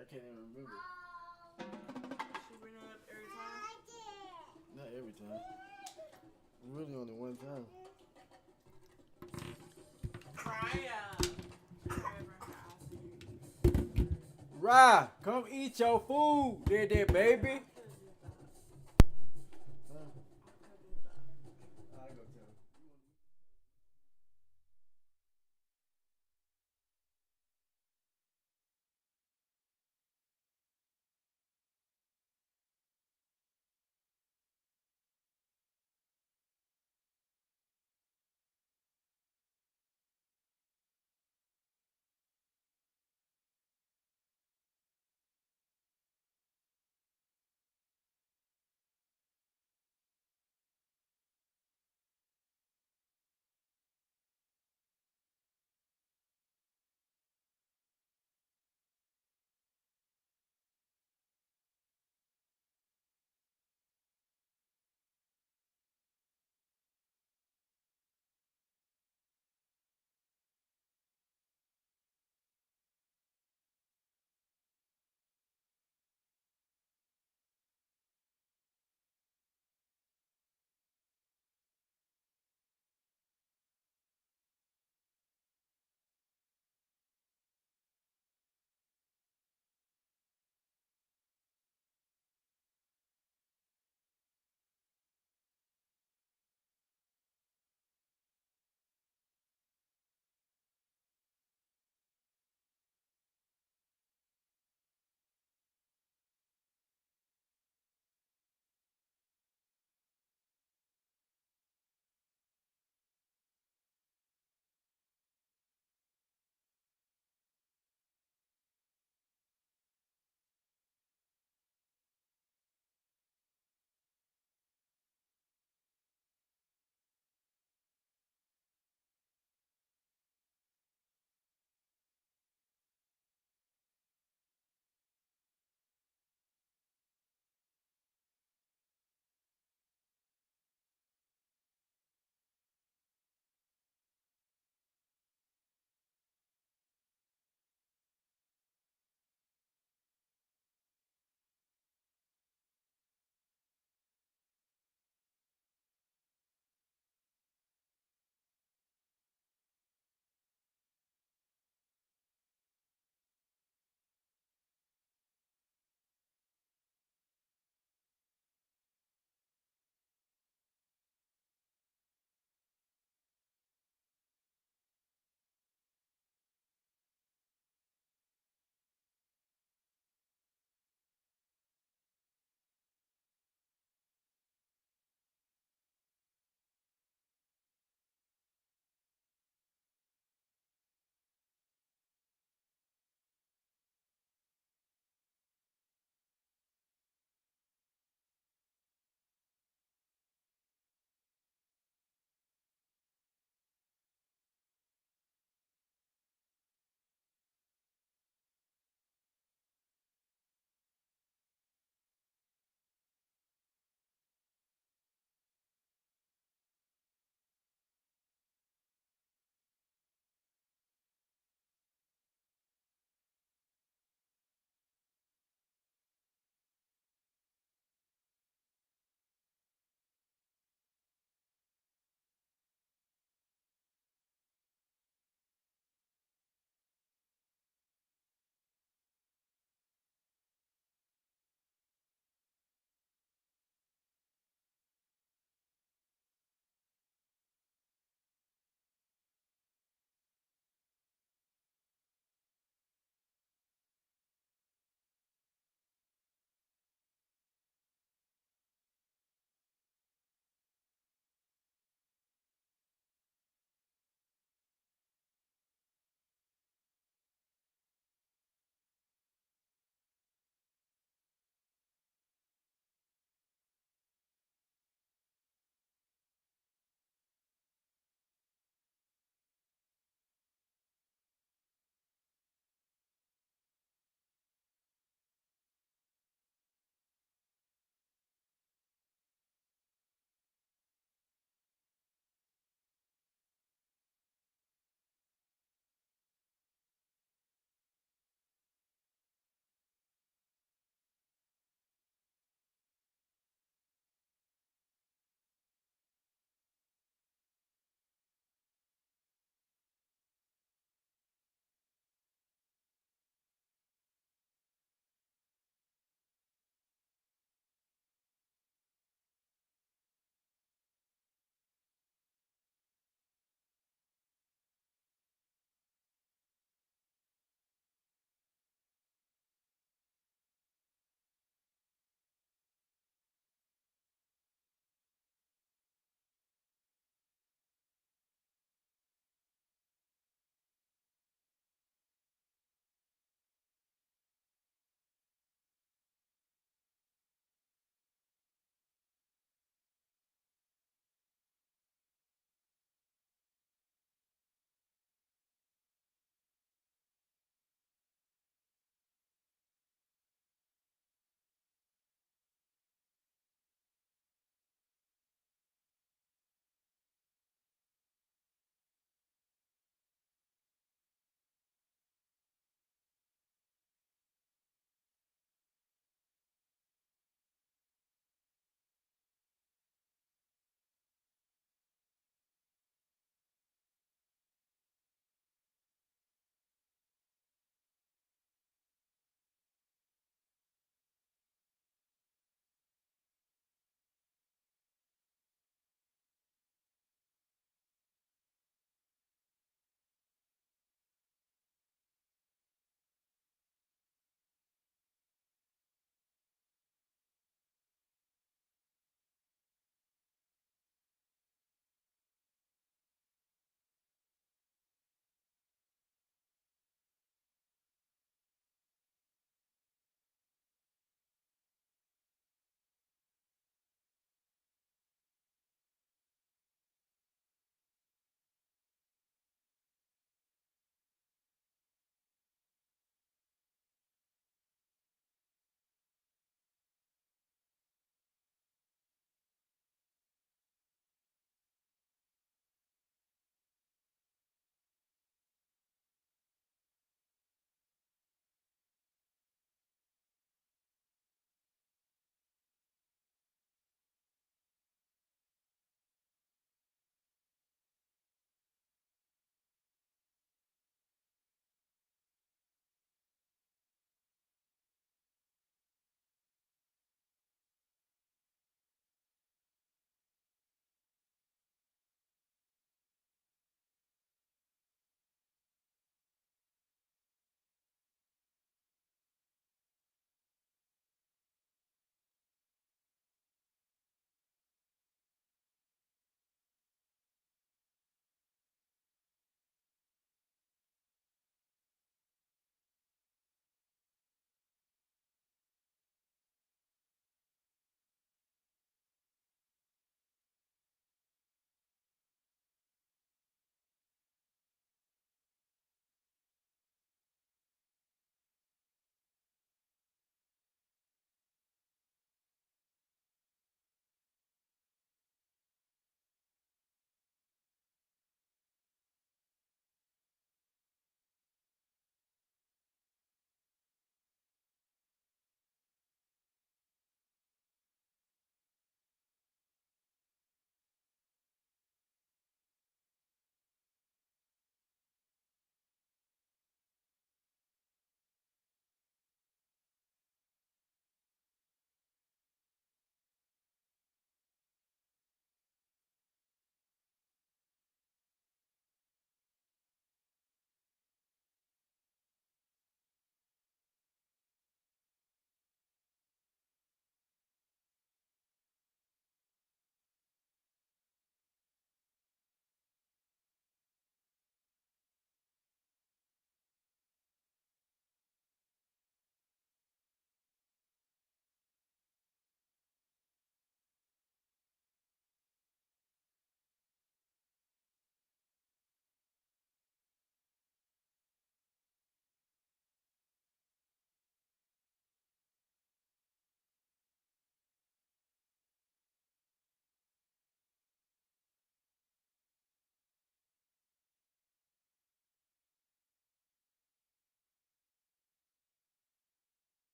Speaker 3: I can't even remember.
Speaker 4: She bring it up every time.
Speaker 3: Not every time. Really only one time. Rah, come eat your food, there, baby.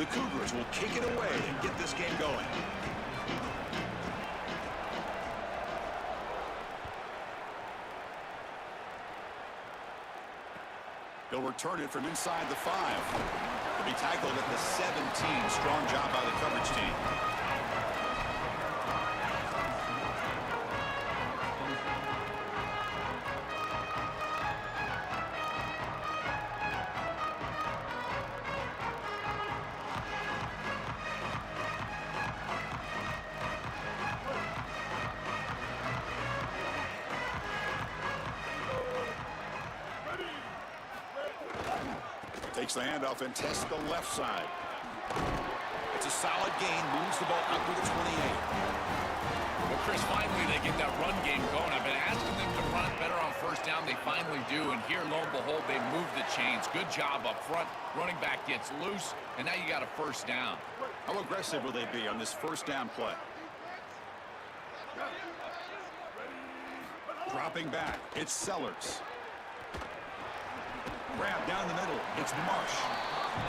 Speaker 2: The Cougars will kick it away and get this game going. He'll return it from inside the 5. He'll be tackled at the 17. Strong job by the coverage team. Takes the handoff and tests the left side. It's a solid gain. Moves the ball out to the 28.
Speaker 1: Well, Chris, finally they get that run game going. I've been asking them to run better on first down. They finally do. And here, lo and behold, they move the chains. Good job up front. Running back gets loose. And now you got a first down.
Speaker 2: How aggressive will they be on this first down play? Dropping back. It's Sellers. Grab down the middle. It's Marsh.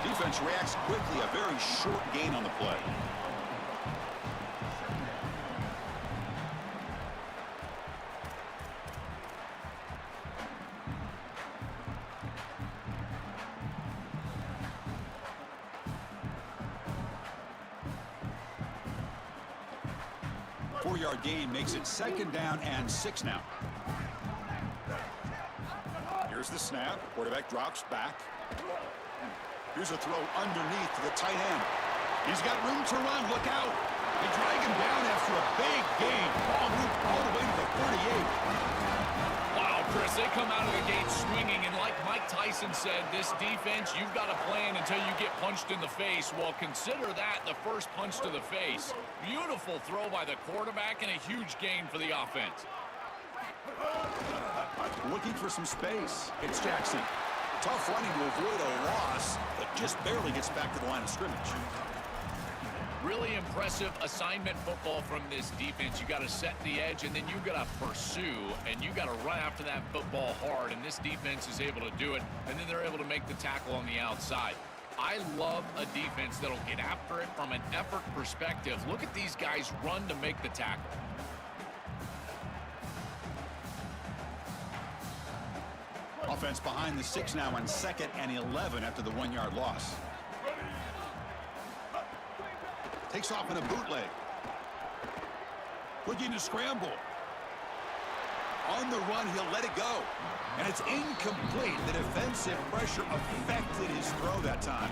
Speaker 2: Defense reacts quickly. A very short gain on the play. Four-yard gain makes it 2nd down and 6 now. Here's the snap. Quarterback drops back. Here's a throw underneath to the tight end. He's got room to run. Look out. They drag him down after a big gain. Ball moved all the way to the 38.
Speaker 1: Wow, Chris, they come out of the gate swinging. And like Mike Tyson said, this defense, you've got to plan until you get punched in the face. Well, consider that the first punch to the face. Beautiful throw by the quarterback and a huge gain for the offense.
Speaker 2: Looking for some space. It's Jackson. Tough running to avoid a loss, but just barely gets back to the line of scrimmage.
Speaker 1: Really impressive assignment football from this defense. You got to set the edge, and then you got to pursue, and you got to run after that football hard, and this defense is able to do it, and then they're able to make the tackle on the outside. I love a defense that'll get after it from an effort perspective. Look at these guys run to make the tackle.
Speaker 2: Offense behind the 6 now on 2nd and 11 after the 1-yard loss. Takes off in a bootleg. Looking to scramble. On the run, he'll let it go. And it's incomplete. The defensive pressure affected his throw that time.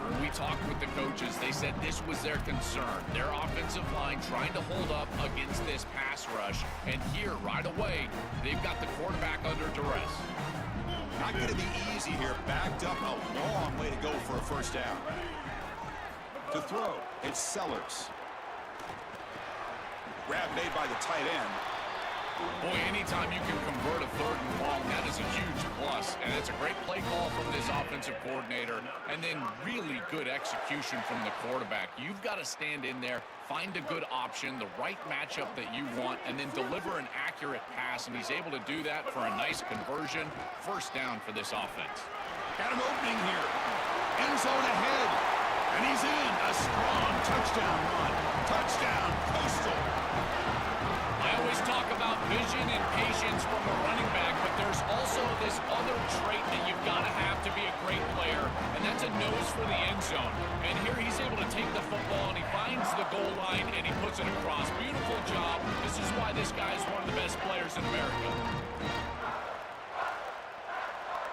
Speaker 1: When we talked with the coaches, they said this was their concern. Their offensive line trying to hold up against this pass rush. And here, right away, they've got the quarterback under duress.
Speaker 2: Not going to be easy here. Backed up a long way to go for a first down. To throw, it's Sellers. Grab made by the tight end.
Speaker 1: Boy, anytime you can convert a 3rd and long, that is a huge plus. And it's a great play call from this offensive coordinator. And then really good execution from the quarterback. You've got to stand in there, find a good option, the right matchup that you want, and then deliver an accurate pass. And he's able to do that for a nice conversion. First down for this offense.
Speaker 2: Got an opening here. End zone ahead. And he's in. A strong touchdown run. Touchdown, Coastal.
Speaker 1: I always talk about vision and patience from a running back, but there's also this other trait that you've got to have to be a great player, and that's a nose for the end zone. And here he's able to take the football, and he finds the goal line, and he puts it across. Beautiful job. This is why this guy is one of the best players in America.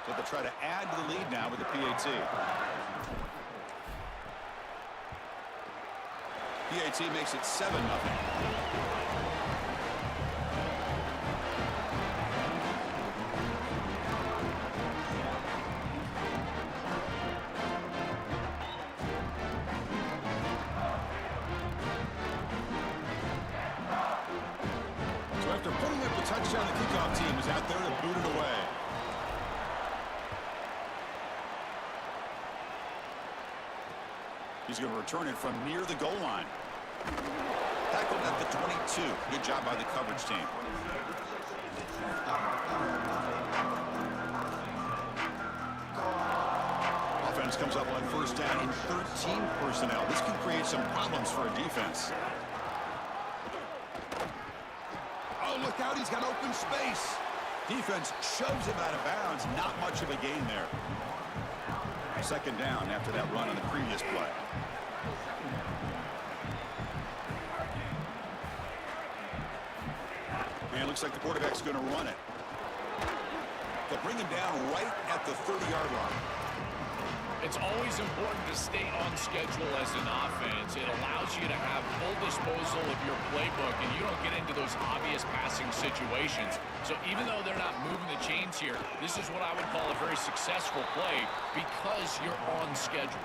Speaker 2: So they'll try to add to the lead now with the PAT. PAT makes it 7-0. After putting up the touchdown, the kickoff team is out there to boot it away. He's going to return it from near the goal line. Tackled at the 22. Good job by the coverage team. Offense comes up on first down and 13 personnel. This can create some problems for a defense. Oh, look out. He's got open space. Defense shoves him out of bounds. Not much of a gain there. Second down after that run on the previous play. And it looks like the quarterback's going to run it. They'll bring him down right at the 30-yard line.
Speaker 1: It's always important to stay on schedule as an offense. It allows you to have full disposal of your playbook, and you don't get into those obvious passing situations. So even though they're not moving the chains here, this is what I would call a very successful play because you're on schedule.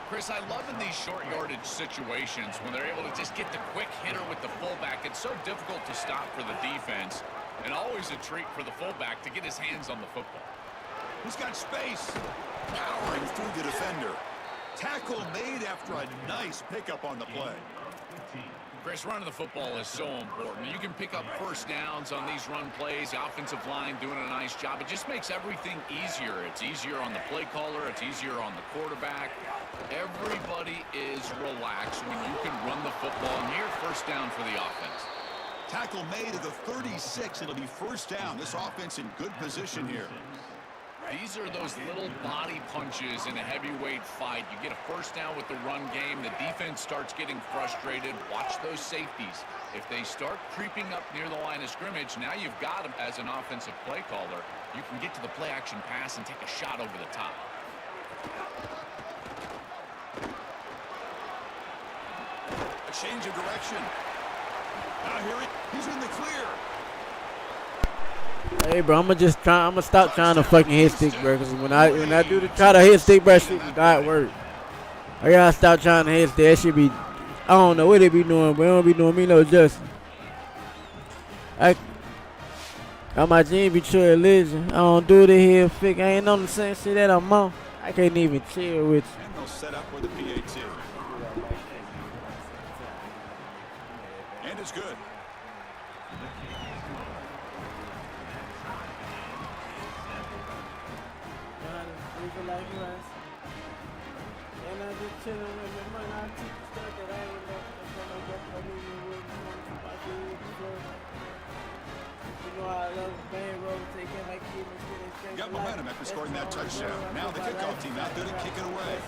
Speaker 1: Chris, I love in these short yardage situations when they're able to just get the quick hitter with the fullback. It's so difficult to stop for the defense, and always a treat for the fullback to get his hands on the football.
Speaker 2: He's got space. Powering through the defender. Tackle made after a nice pickup on the play.
Speaker 1: Chris, running the football is so important. You can pick up first downs on these run plays. The offensive line doing a nice job. It just makes everything easier. It's easier on the play caller. It's easier on the quarterback. Everybody is relaxed when you can run the football. And here, first down for the offense.
Speaker 2: Tackle made at the 36. It'll be first down. This offense in good position here.
Speaker 1: These are those little body punches in a heavyweight fight. You get a first down with the run game. The defense starts getting frustrated. Watch those safeties. If they start creeping up near the line of scrimmage, now you've got them as an offensive play caller. You can get to the play action pass and take a shot over the top.
Speaker 2: A change of direction. Now here he's in the clear.
Speaker 3: Hey, bro, I'm gonna stop trying to fucking hit stick, bro. Cause when I do try to hit stick, bro, shit do not work. I gotta stop trying to hit stick. That shit be, I don't know what they be doing, but they don't be doing me no justice. My gym be true religion. I don't do it here, fake. I ain't on the same shit that I'm on. I can't even chill with you.
Speaker 2: And they'll set up with the PAT. And it's good. Got momentum after scoring that touchdown. Now the kickoff team out there to kick it away.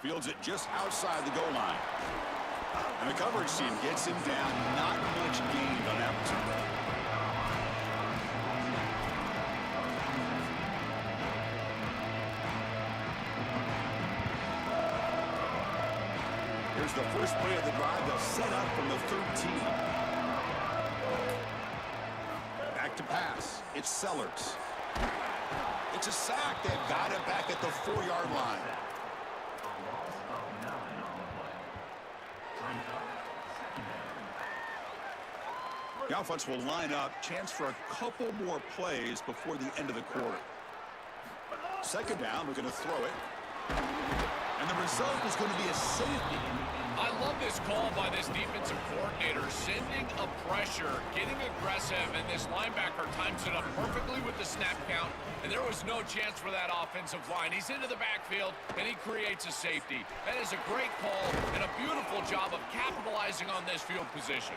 Speaker 2: Fields it just outside the goal line. And the coverage team gets him down. Not much gained on that one. Here's the first play of the drive. They'll set up from the 13. Back to pass. It's Sellers. It's a sack. They've got it back at the 4-yard line. The offense will line up. Chance for a couple more plays before the end of the quarter. Second down. We're going to throw it. And the result is going to be a safety.
Speaker 1: I love this call by this defensive coordinator, sending a pressure, getting aggressive, and this linebacker times it up perfectly with the snap count, and there was no chance for that offensive line. He's into the backfield, and he creates a safety. That is a great call and a beautiful job of capitalizing on this field position.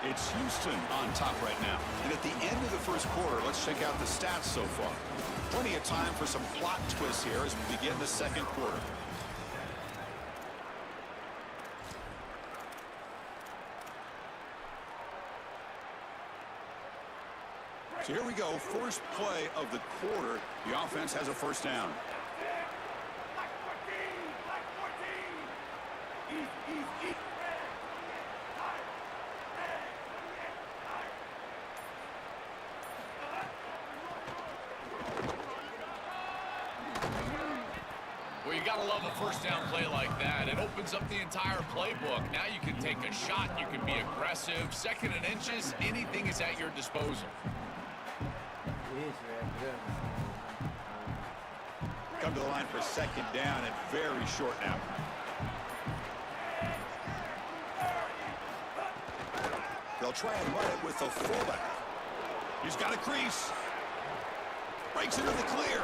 Speaker 2: It's Houston on top right now. And at the end of the first quarter, let's check out the stats so far. Plenty of time for some plot twists here as we begin the second quarter. So here we go, first play of the quarter. The offense has a first down.
Speaker 1: Well, you got to love a first down play like that. It opens up the entire playbook. Now you can take a shot. You can be aggressive. Second and inches, anything is at your disposal.
Speaker 2: Come to the line for second down and very short now. They'll try and run it with the fullback. He's got a crease. Breaks into the clear.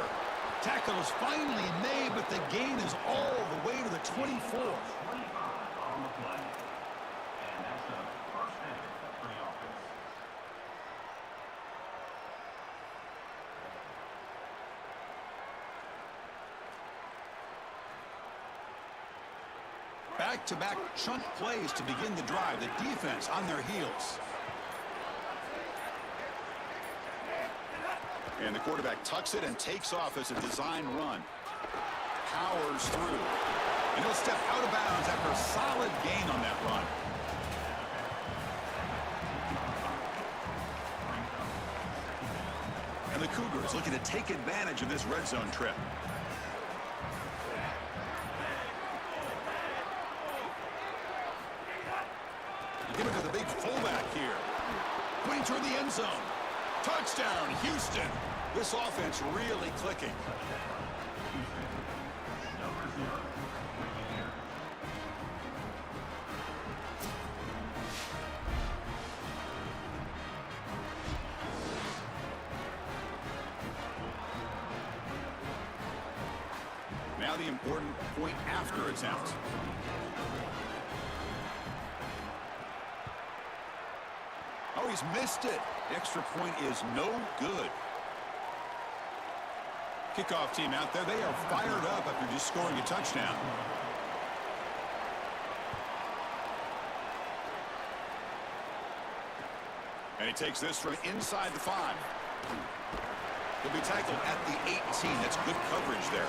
Speaker 2: Tackle is finally made, but the gain is all the way to the 24. Back-to-back chunk plays to begin the drive. The defense on their heels. And the quarterback tucks it and takes off as a design run. Powers through. And he'll step out of bounds after a solid gain on that run. And the Cougars looking to take advantage of this red zone trip. Give it to the big fullback here. Pointing toward the end zone. Touchdown, Houston. This offense really clicking. Now the important point after attempt. Oh, he's missed it. The extra point is no good. Kickoff team out there. They are fired up after just scoring a touchdown. And he takes this from inside the 5. He'll be tackled at the 18. That's good coverage there.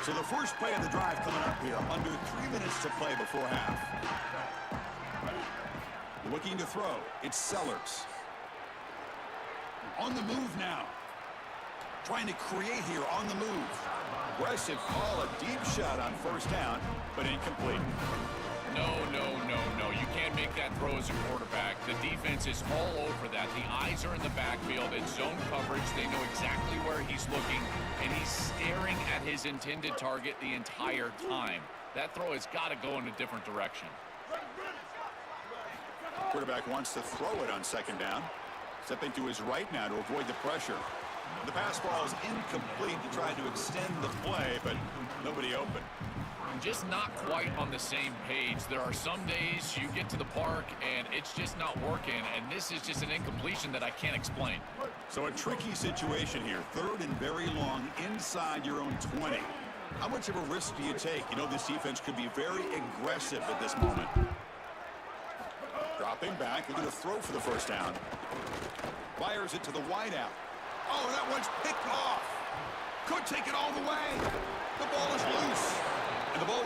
Speaker 2: So the first play of the drive coming up here. Under 3 minutes to play before half. Looking to throw. It's Sellers. On the move now. Trying to create here on the move. Aggressive call, a deep shot on first down, but incomplete.
Speaker 1: No. You can't make that throw as a quarterback. The defense is all over that. The eyes are in the backfield. It's zone coverage. They know exactly where he's looking, and he's staring at his intended target the entire time. That throw has got to go in a different direction.
Speaker 2: Quarterback wants to throw it on second down. Stepping to his right now to avoid the pressure. The pass ball is incomplete. He tried to extend the play, but nobody open.
Speaker 1: Just not quite on the same page. There are some days you get to the park and it's just not working, and this is just an incompletion that I can't explain.
Speaker 2: So a tricky situation here. 3rd and very long inside your own 20. How much of a risk do you take? You know this defense could be very aggressive at this moment. Dropping back, looking to throw for the first down. Fires it to the wideout. Oh, that one's picked off. Could take it all the way. The ball is loose. And the ball...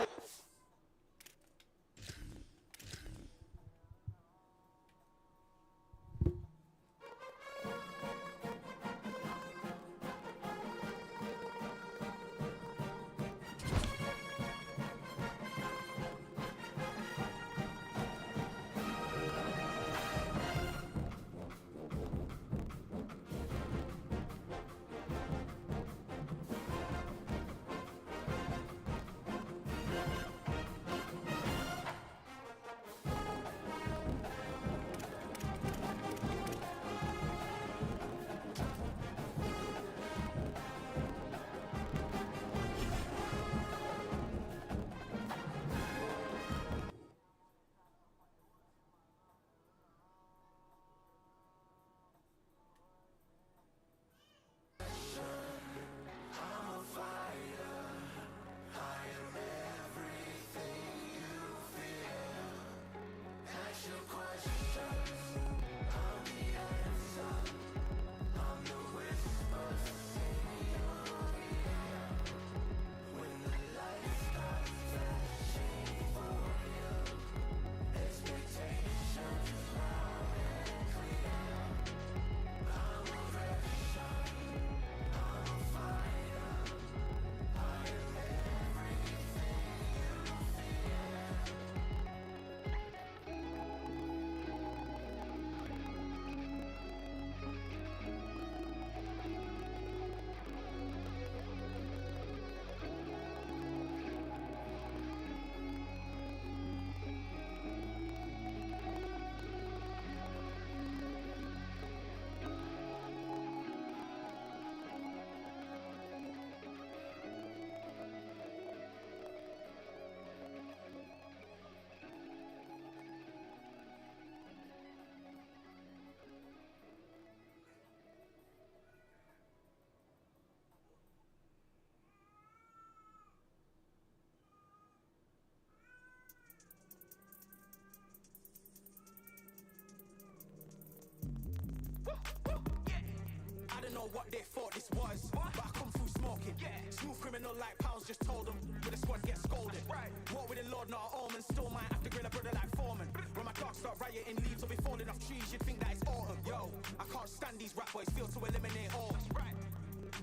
Speaker 5: know what they thought this was, but I come through smoking. Smooth criminal like pounds, just told them, with the squad get scolded. War with the Lord, not an omen, still might have to grill a brother like Foreman. When my dogs start rioting, leaves will be falling off trees, you'd think that it's autumn. Yo, I can't stand these rap boys, feel to eliminate all.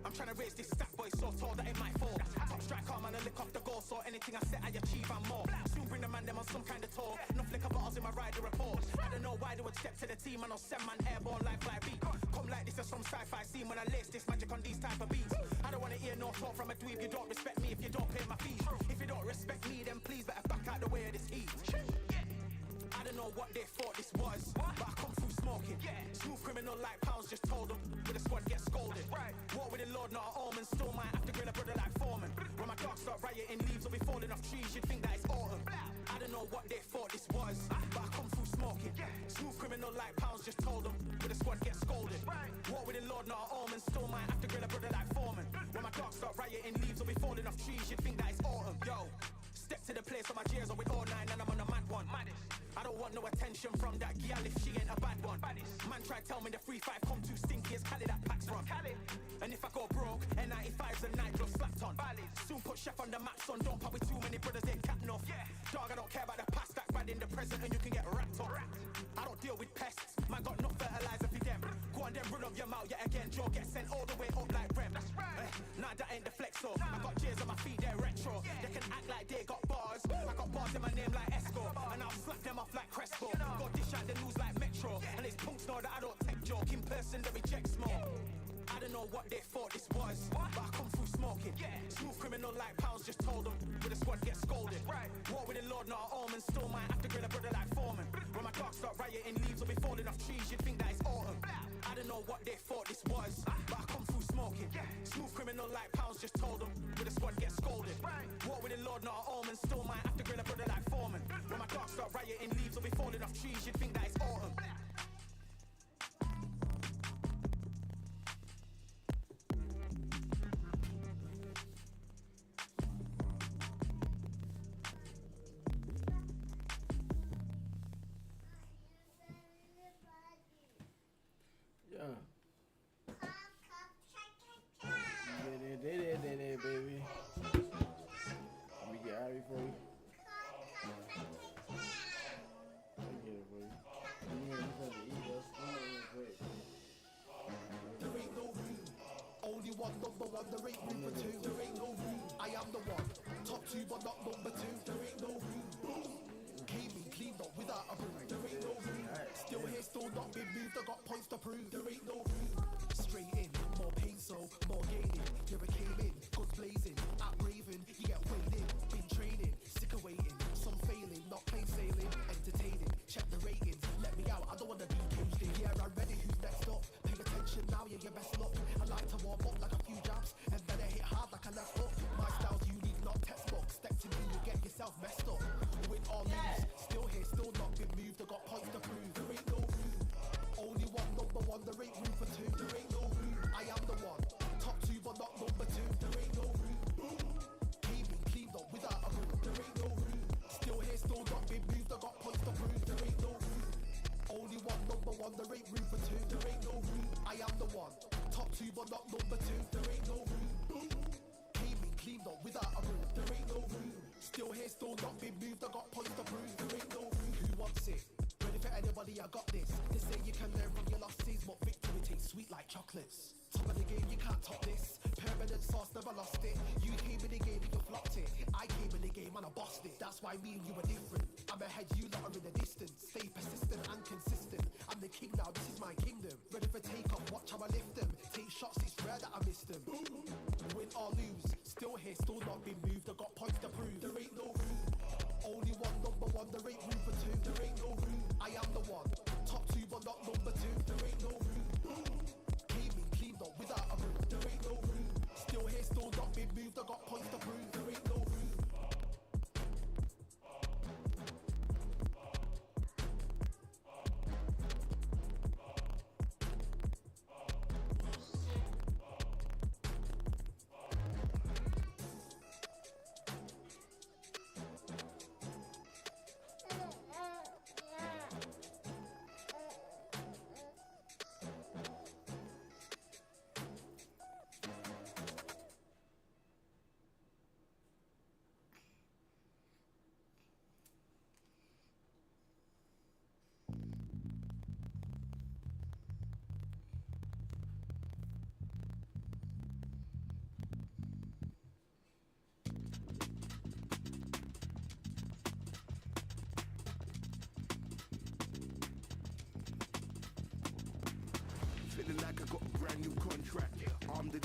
Speaker 5: I'm trying to raise this stack boy so tall that it might fall. Top striker, man, I lick off the goal, so anything I set I achieve and more. Soon bring the man them on some kind of tour. Enough liquor bottles in my rider report. I don't know why they would step to the team, and I'll send man airborne like fly beat. Come like this as some sci-fi scene when I lace this magic on these type of beats. I don't wanna hear no talk from a dweeb. You don't respect me if you don't pay my fees. If you don't respect me, then please better back out the way of this heat. I don't know what they thought this was, but I come through smoking. Smooth criminal like pounds, just told them, with the squad get scolded. War with the Lord, not an omen, still might have to grill a brother like Foreman. When my dogs start rioting, leaves will be falling off trees, you'd think that it's autumn. I don't know what they thought this was, but I come through smoking. Smooth criminal like pounds, just told them, with the squad get scolded. War with the Lord, not an omen, still might have to grill a brother like Foreman. When my dogs start rioting, leaves will be falling off trees, you'd think that it's autumn. Yo, step to the place on my jeers are with all nine and I'm on a mad one. I don't want no attention from that gal if she ain't a bad one. Man try tell me the 3-5 come too stinky as Cali that packs from. And if I go broke, N95s and night gloves slapped on. Soon put chef on the map, son. Don't pop with too many brothers, they cap enough. Dog, I don't care about the past, that's bad in the present and you can get wrapped up. I don't deal with pests, man got no fertilizer for them. Go on then run up your mouth yet again. Joe get sent all the way up like Rem. Nah, that ain't the flexo. I got J's on my feet, they're retro. They can act like they got bars. I got bars in my name like Esco, and I'll slap them off like Crespo. Go dish out the news like Metro, and it's punks know that I don't take joke. In person, they reject smoke. I don't know what they thought this was, but I come through smoking. Smooth criminal like pounds, just told them, with the squad get scolded. War with the Lord, not an omen, still might have to grill a brother like Foreman. When my dogs start rioting, leaves will be falling off trees, you'd think that it's autumn. I don't know what they thought this was, but I come through smoking. Smooth criminal like pounds, just told them, with the squad get scolded. War with the Lord, not an omen, still might have to grill a brother like Foreman. When my dogs start rioting, leaves will be falling off trees, you'd think that it's autumn.
Speaker 3: Yeah. They, baby. Let me get Ari for you. Let me get it for you. You have to eat us.
Speaker 6: There ain't no room. Only one, number one. There ain't room for two. There ain't no room. I am the one. Top two, but not number two. There ain't no room. Came in cleaned up without a broom. There ain't no room. Still here, still not been moved. I got points to prove. There ain't no room. Straight in, more pain, so more gaining. Never came in, guns blazing, at Raven, you get weighed in. Been training, sick of waiting. Some failing, not plain sailing. Entertaining, check the ratings. Let me out, I don't wanna be caged in. Yeah, I'm ready. Who's next up? Pay attention now, yeah, you best look. I like to warm up like a few jabs, and then I hit hard like a left hook. My style's unique, not textbook. Step to me, you get yourself messed up. Win or lose, still here, still not been moved. I got points to prove. There ain't no room. Only one, number one. There ain't room for two. There ain't no room. I am the one. Top two, but not number two. There ain't no room. Came in cleaned up without a room. There ain't no room. Still here, still not been moved. I got points to prove. There ain't no room. Only one, number one. There ain't room for two. There ain't no room. I am the one. Top two, but not number two. There ain't no room. Came in cleaned up without a room. There ain't no room. Still here, still not been moved. I got points to prove. There ain't no room. Who wants it? Ready for anybody, I got this. They say you can learn from your losses, but victory tastes sweet like chocolates. Top of the game, you can't top this. Permanent sauce, never lost it. You came in the game and you flopped it. I came in the game and I bossed it. That's why me and you are different. I'm ahead, you lot are in the distance. Stay persistent and consistent. I'm the king now, this is my kingdom. Ready for take off, watch how I lift them. Take shots, it's rare that I missed them. Win or lose, still here, still not been moved. I got points to prove. There ain't no room. Only one, number one. There ain't room for two. There ain't no room. I am the one. Top two, but not number two. There ain't no room. Came in cleaned up without a room. There ain't no room. Still here, still not been moved. I got points to prove. There ain't no room.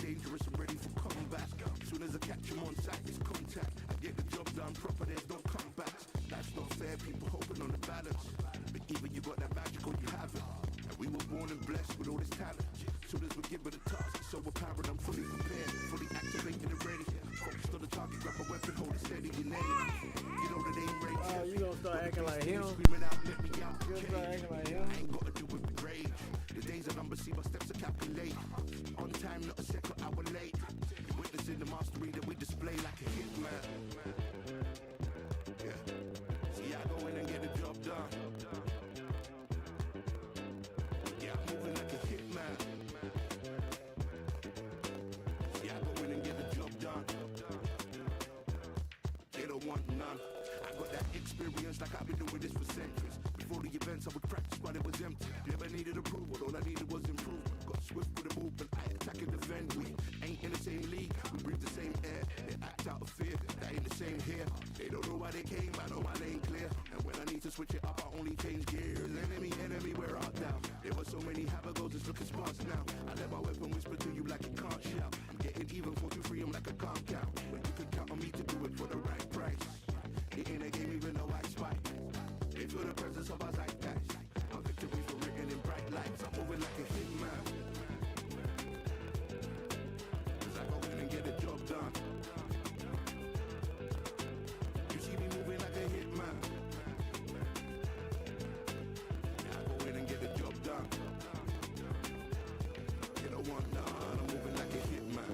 Speaker 6: dangerous and ready for combat. Soon as I catch him on sight, it's contact. I get the job done proper, there's no comebacks. Life's not fair, people hoping on the balance. But either you got that magic or you haven't. And we were born and blessed with all this talent. Soon as we're given the task, it's so apparent I'm fully prepared, fully activated and ready. Focused on the target, grab a weapon, hold it steady, you name it. You know the name range.
Speaker 3: Oh, you gonna start acting like him?
Speaker 6: Screaming out, let me out.
Speaker 3: You gonna start acting like him?
Speaker 6: I ain't gotta do it with rage. The days are numbered, see my steps are calculate. On time, not a second hour late. Witnessing the mastery that we display like a hitman. Yeah. See, I go in and get the job done. Yeah, I'm moving like a hitman. See, I go in and get the job done. They don't want none. I got that experience like I've been doing this for centuries. Before the events I would practice but it was empty. Never needed approval, all I needed was improvement. Got swift with the movement, I attack and defend. We ain't in the same league, we breathe the same air. They act out of fear, that ain't the same here. They don't know why they came, I know my lane clear. And when I need to switch it up, I only change gears. Enemy, we're out down. There were so many habagos, it's looking sparse now. I let my weapon whisper to you like it can't shout. I'm getting even 4-2-3, I'm like I can't count. But you can count on me to do it for the right price. It ain't a game even though I spite. They feel the presence of our zeitgeist. Our victories were written in bright lights. I'm moving like a hitman. Cause I go in and get the job done. You see me moving like a hitman. Yeah, I go in and get the job done. You don't want none. I'm moving like a hitman.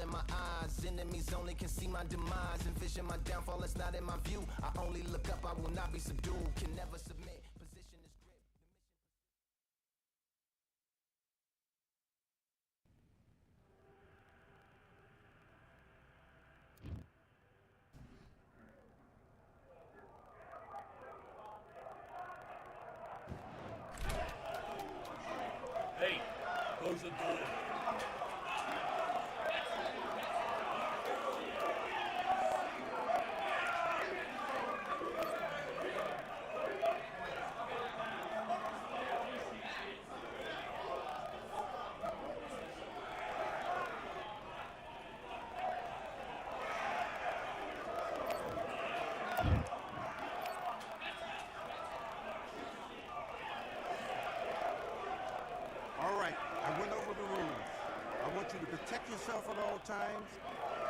Speaker 5: in my eyes. Enemies only can see my demise. Envision my downfall, it's not in my view. I only look up, I will not be subdued. Can never submit. Position is grip.
Speaker 7: Hey, close the door.
Speaker 2: All right, I went over the rules. I want you to protect yourself at all times,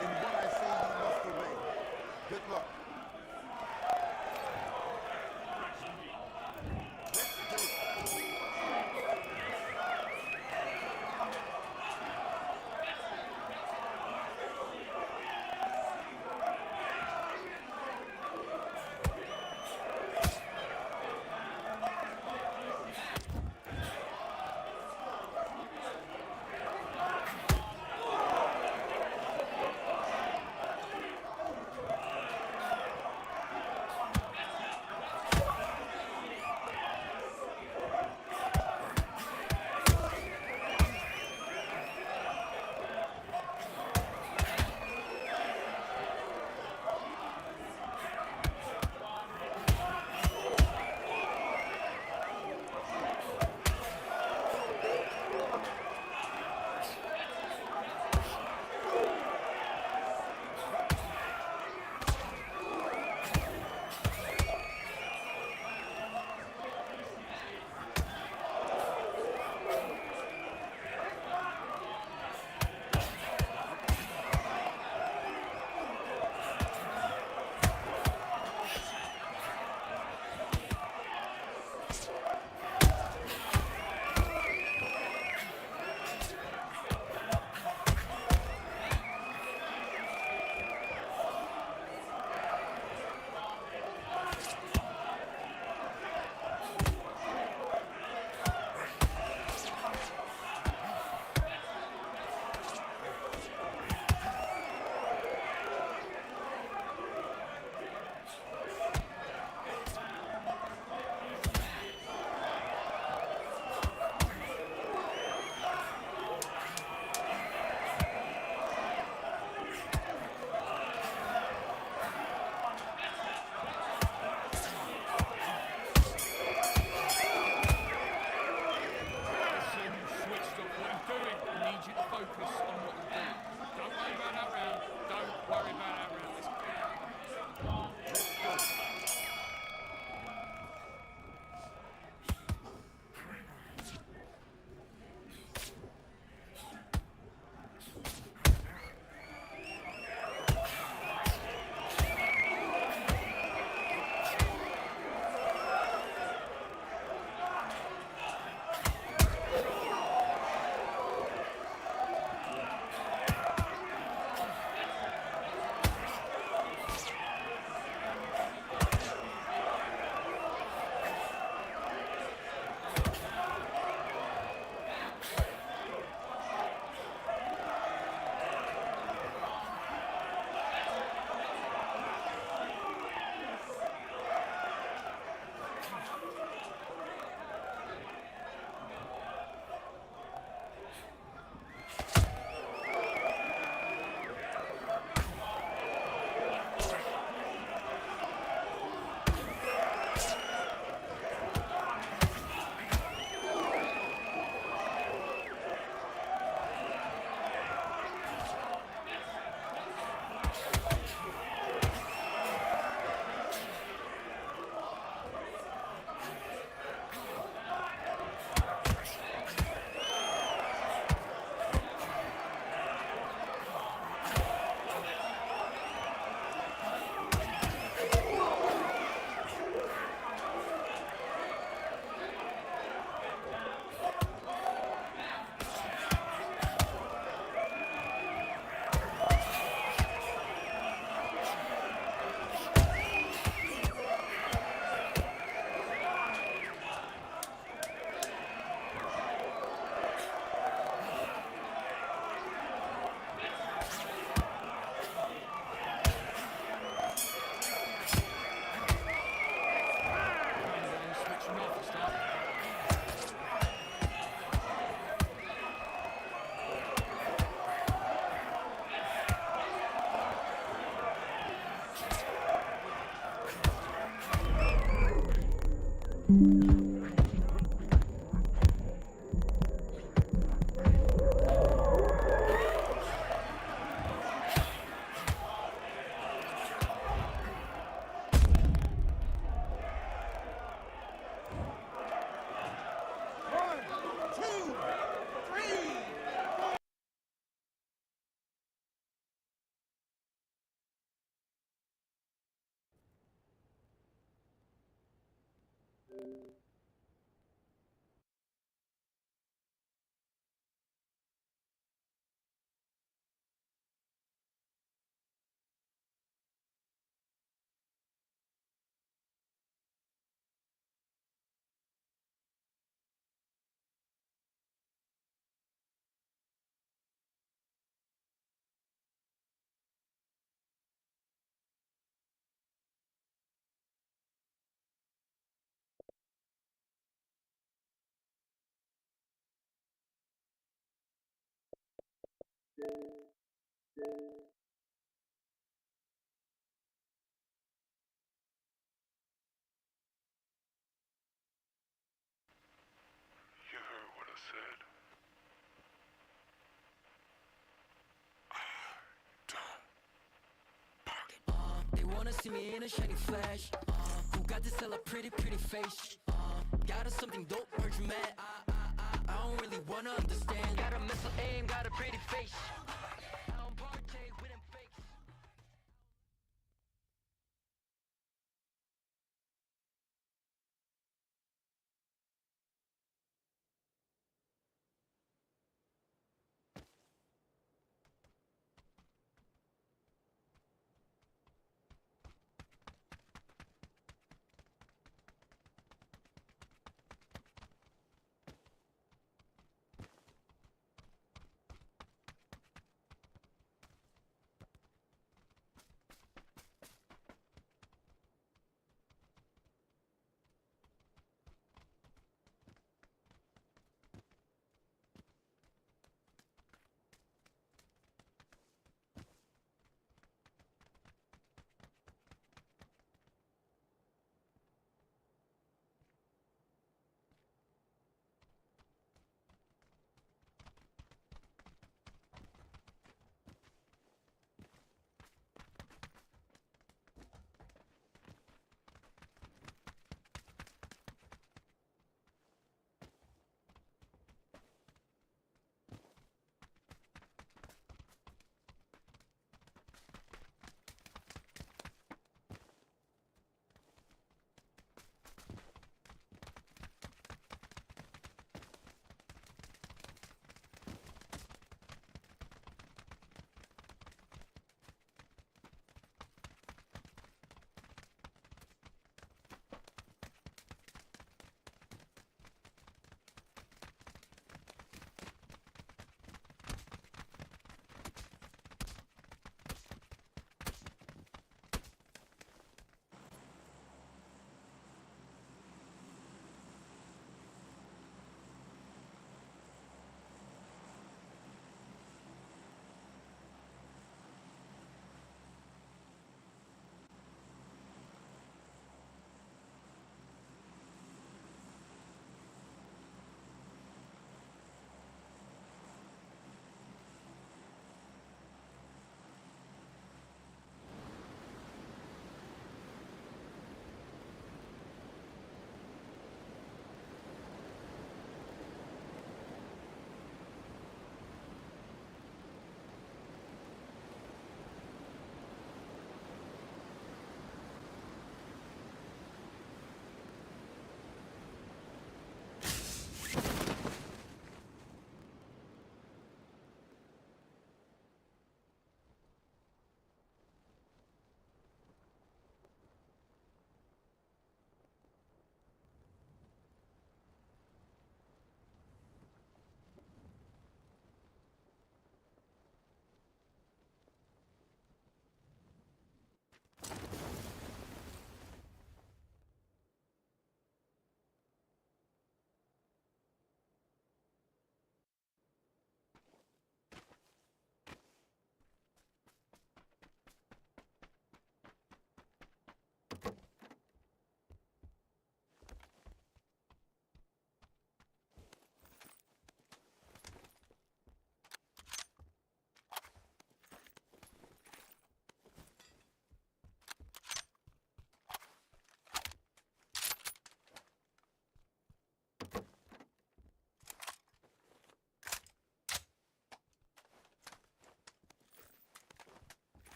Speaker 2: and what I say you must obey. Good luck.
Speaker 8: You heard what I said.
Speaker 5: They wanna see me in a shiny flash. Who got this hella pretty face? Got us something dope, heard you mad. I don't really wanna understand. Got a missile aim, got a pretty face. I don't partake with them fakes.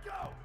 Speaker 7: go!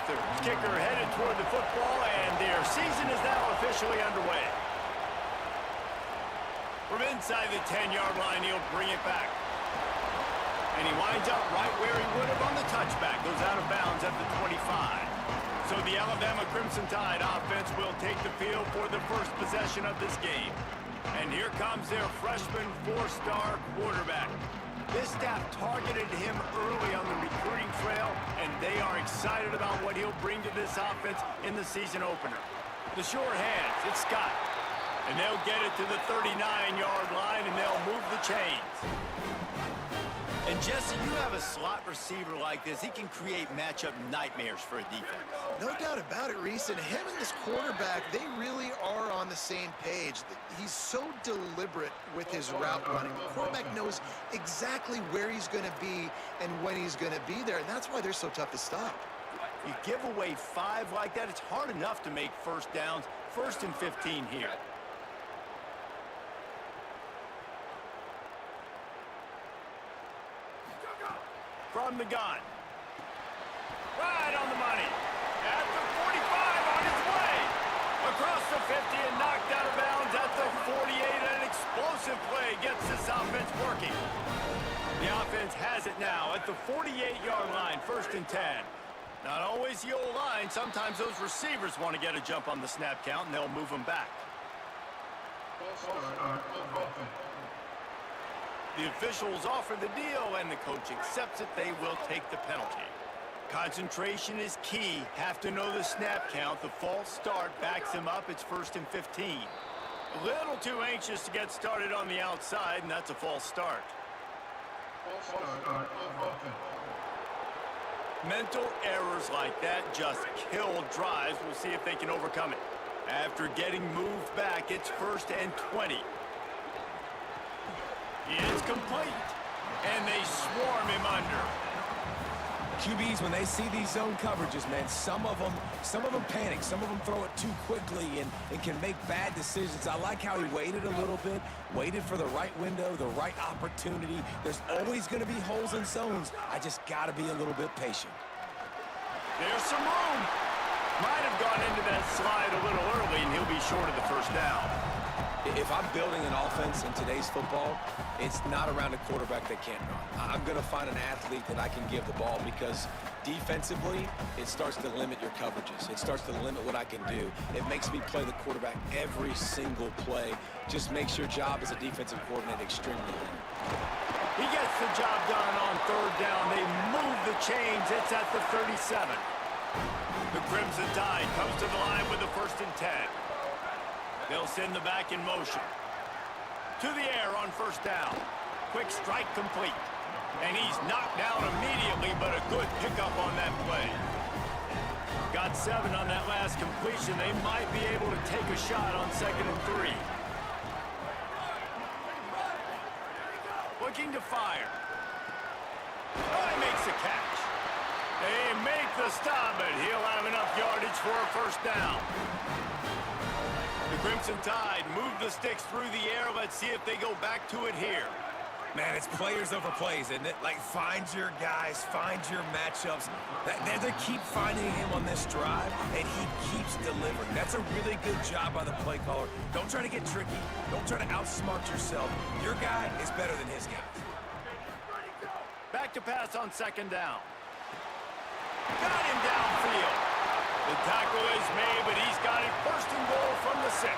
Speaker 9: Panthers. Kicker headed toward the football, and their season is now officially underway. From inside the 10-yard line, he'll bring it back. And he winds up right where he would have on the touchback. Goes out of bounds at the 25. So the Alabama Crimson Tide offense will take the field for the first possession of this game. And here comes their freshman four-star quarterback. This staff targeted him early on the recruiting trail, and they are excited about what he'll bring to this offense in the season opener. The sure hands, it's Scott. And they'll get it to the 39-yard line, and they'll move the chains. And Jesse, you have a slot receiver like this, he can create matchup nightmares for a defense.
Speaker 6: No doubt about it, Reese. And him and this quarterback, they really are on the same page. He's so deliberate with his route running. The quarterback knows exactly where he's going to be and when he's going to be there, and that's why they're so tough to stop.
Speaker 9: You give away 5 like that, it's hard enough to make first downs. 1st and 15 here. From the gun. Right on the money. At the 45 on his way. Across the 50 and knocked out of bounds at the 48. An explosive play gets this offense working. The offense has it now at the 48-yard line, 1st and 10. Not always the old line. Sometimes those receivers want to get a jump on the snap count, and they'll move them back. The officials offer the deal, and the coach accepts it. They will take the penalty. Concentration is key. Have to know the snap count. The false start backs him up. It's 1st and 15. A little too anxious to get started on the outside, and that's a false start. Mental errors like that just kill drives. We'll see if they can overcome it. After getting moved back, it's 1st and 20. It's complete, and they swarm him under.
Speaker 10: QBs, when they see these zone coverages, man, some of them panic. Some of them throw it too quickly and can make bad decisions. I like how he waited a little bit, waited for the right window, the right opportunity. There's always going to be holes in zones. I just got to be a little bit patient.
Speaker 9: There's some room. Might have gone into that slide a little early, and he'll be short of the 1st down.
Speaker 10: If I'm building an offense in today's football, it's not around a quarterback that can't run. I'm going to find an athlete that I can give the ball because defensively, it starts to limit your coverages. It starts to limit what I can do. It makes me play the quarterback every single play. Just makes your job as a defensive coordinator extremely hard.
Speaker 9: He gets the job done on 3rd down. They move the chains. It's at the 37. The Crimson Tide comes to the line with the 1st and 10. They'll send the back in motion. To the air on 1st down. Quick strike complete. And he's knocked down immediately, but a good pickup on that play. Got 7 on that last completion. They might be able to take a shot on 2nd and 3. Looking to fire. Oh, he makes the catch. They make the stop, but he'll have enough yardage for a 1st down. The Crimson Tide move the sticks through the air. Let's see if they go back to it here.
Speaker 10: Man, it's players over plays, isn't it? Like, find your guys, find your matchups. They keep finding him on this drive, and he keeps delivering. That's a really good job by the play caller. Don't try to get tricky. Don't try to outsmart yourself. Your guy is better than his guy.
Speaker 9: Back to pass on 2nd down. Got him downfield. The tackle is made, but he's got it 1st and goal from the 6.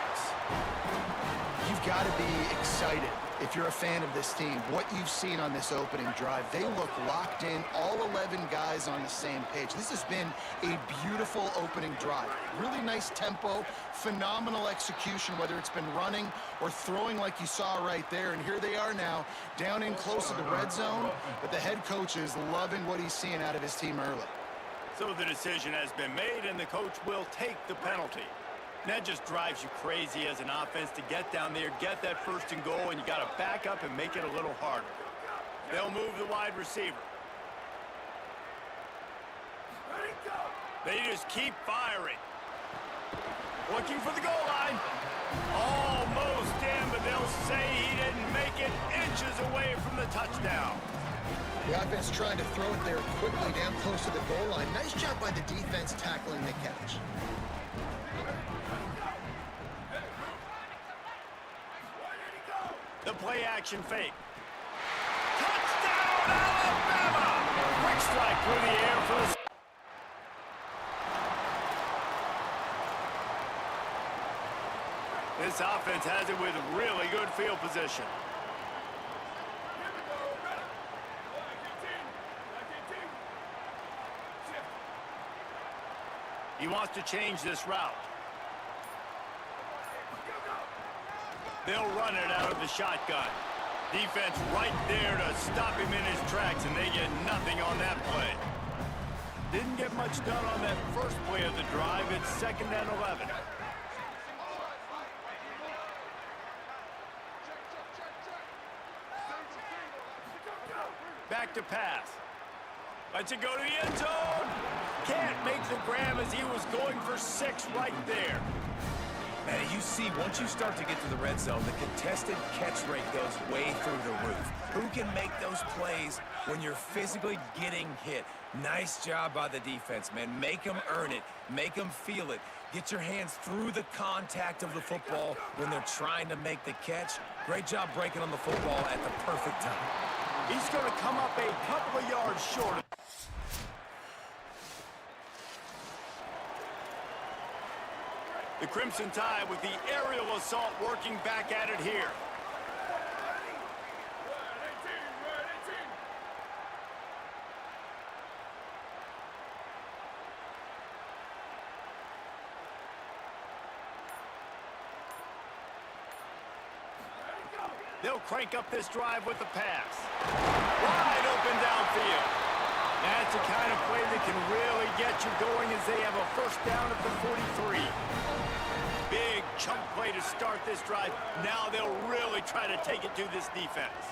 Speaker 6: You've got to be excited if you're a fan of this team. What you've seen on this opening drive, they look locked in, all 11 guys on the same page. This has been a beautiful opening drive. Really nice tempo, phenomenal execution, whether it's been running or throwing like you saw right there. And here they are now, down in close to the red zone, but the head coach is loving what he's seeing out of his team early.
Speaker 9: So the decision has been made, and the coach will take the penalty. And that just drives you crazy as an offense to get down there, get that 1st and goal, and you got to back up and make it a little harder. They'll move the wide receiver. They just keep firing. Looking for the goal line. Almost in, but they'll say he didn't make it, inches away from the touchdown.
Speaker 6: The offense trying to throw it there quickly down close to the goal line. Nice job by the defense tackling the catch.
Speaker 9: The play action fake. Touchdown, Alabama! Quick strike through the air for the... This offense has it with really good field position. He wants to change this route. They'll run it out of the shotgun. Defense right there to stop him in his tracks, and they get nothing on that play. Didn't get much done on that first play of the drive. It's 2nd and 11. Back to pass. Lets it go to the end zone. Can't make the grab as he was going for 6 right there.
Speaker 10: Man, you see, once you start to get to the red zone, the contested catch rate goes way through the roof. Who can make those plays when you're physically getting hit? Nice job by the defense, man. Make them earn it. Make them feel it. Get your hands through the contact of the football when they're trying to make the catch. Great job breaking on the football at the perfect time.
Speaker 9: He's going to come up a couple of yards short. The Crimson Tide with the aerial assault working back at it here. They'll crank up this drive with the pass. Wide open downfield. That's the kind of play that can really get you going as they have a first down at the 43. Big chunk play to start this drive. Now they'll really try to take it to this defense.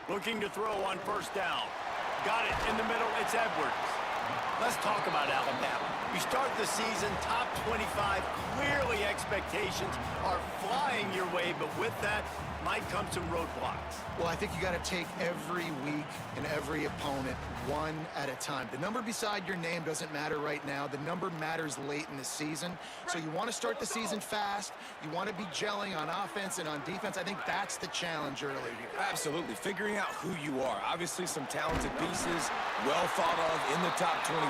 Speaker 9: Looking to throw on first down. Got it in the middle. It's Edwards. Let's talk about Alabama. You start the season top 25. Clearly expectations are flying your way, but with that might come some roadblocks.
Speaker 6: Well, I think you got to take every week and every opponent one at a time. The number beside your name doesn't matter right now. The number matters late in the season. So you want to start the season fast. You want to be gelling on offense and on defense. I think that's the challenge early here.
Speaker 10: Absolutely. Figuring out who you are. Obviously some talented pieces, well thought of in the top 25,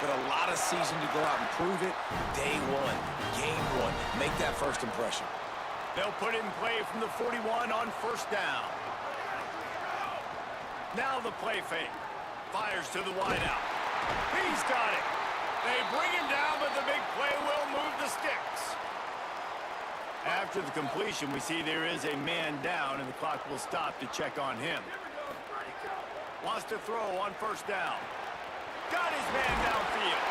Speaker 10: but a lot of season to go out and prove it. Day one, game one. Make that first impression.
Speaker 9: They'll put it in play from the 41 on first down. Now the play fake. Fires to the wideout. He's got it. They bring him down, but the big play will move the sticks. After the completion, we see there is a man down, and the clock will stop to check on him. Wants to throw on first down. Got his man downfield.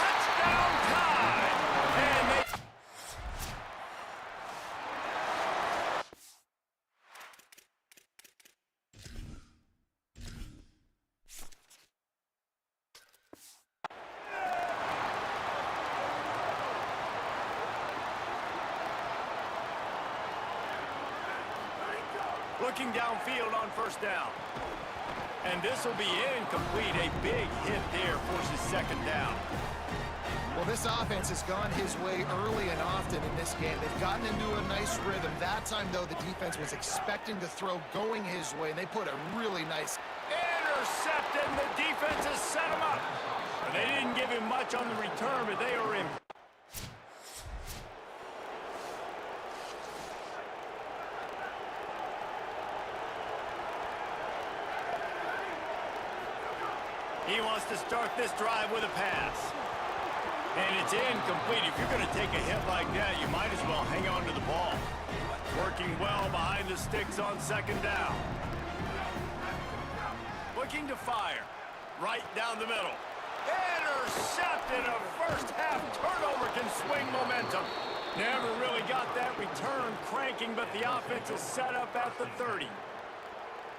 Speaker 9: Touchdown time! And they... Looking downfield on first down. And this will be incomplete. A big hit there forces second down.
Speaker 6: Well, this offense has gone his way early and often in this game. They've gotten into a nice rhythm. That time, though, the defense was expecting the throw going his way, and they put a really nice...
Speaker 9: Intercepted, and the defense has set him up. But they didn't give him much on the return, but they are in... He wants to start this drive with a pass. And it's incomplete. If you're going to take a hit like that, you might as well hang on to the ball. Working well behind the sticks on second down. Looking to fire. Right down the middle. Intercepted. A first half turnover can swing momentum. Never really got that return cranking, but the offense is set up at the 30.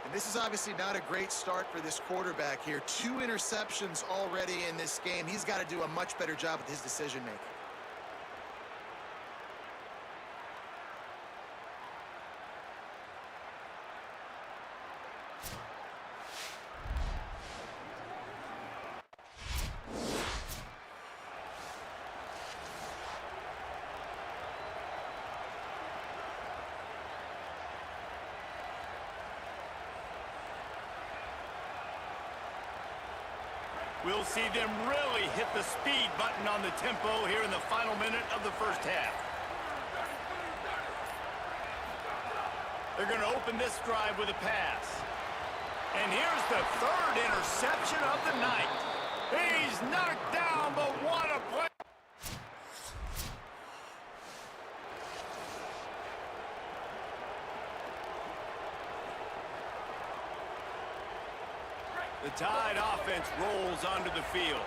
Speaker 6: And this is obviously not a great start for this quarterback here. 2 interceptions already in this game. He's got to do a much better job with his decision-making.
Speaker 9: We'll see them really hit the speed button on the tempo here in the final minute of the first half. They're going to open this drive with a pass. And here's the third interception of the night. He's knocked down, but what a play. The Tide offense rolls onto the field.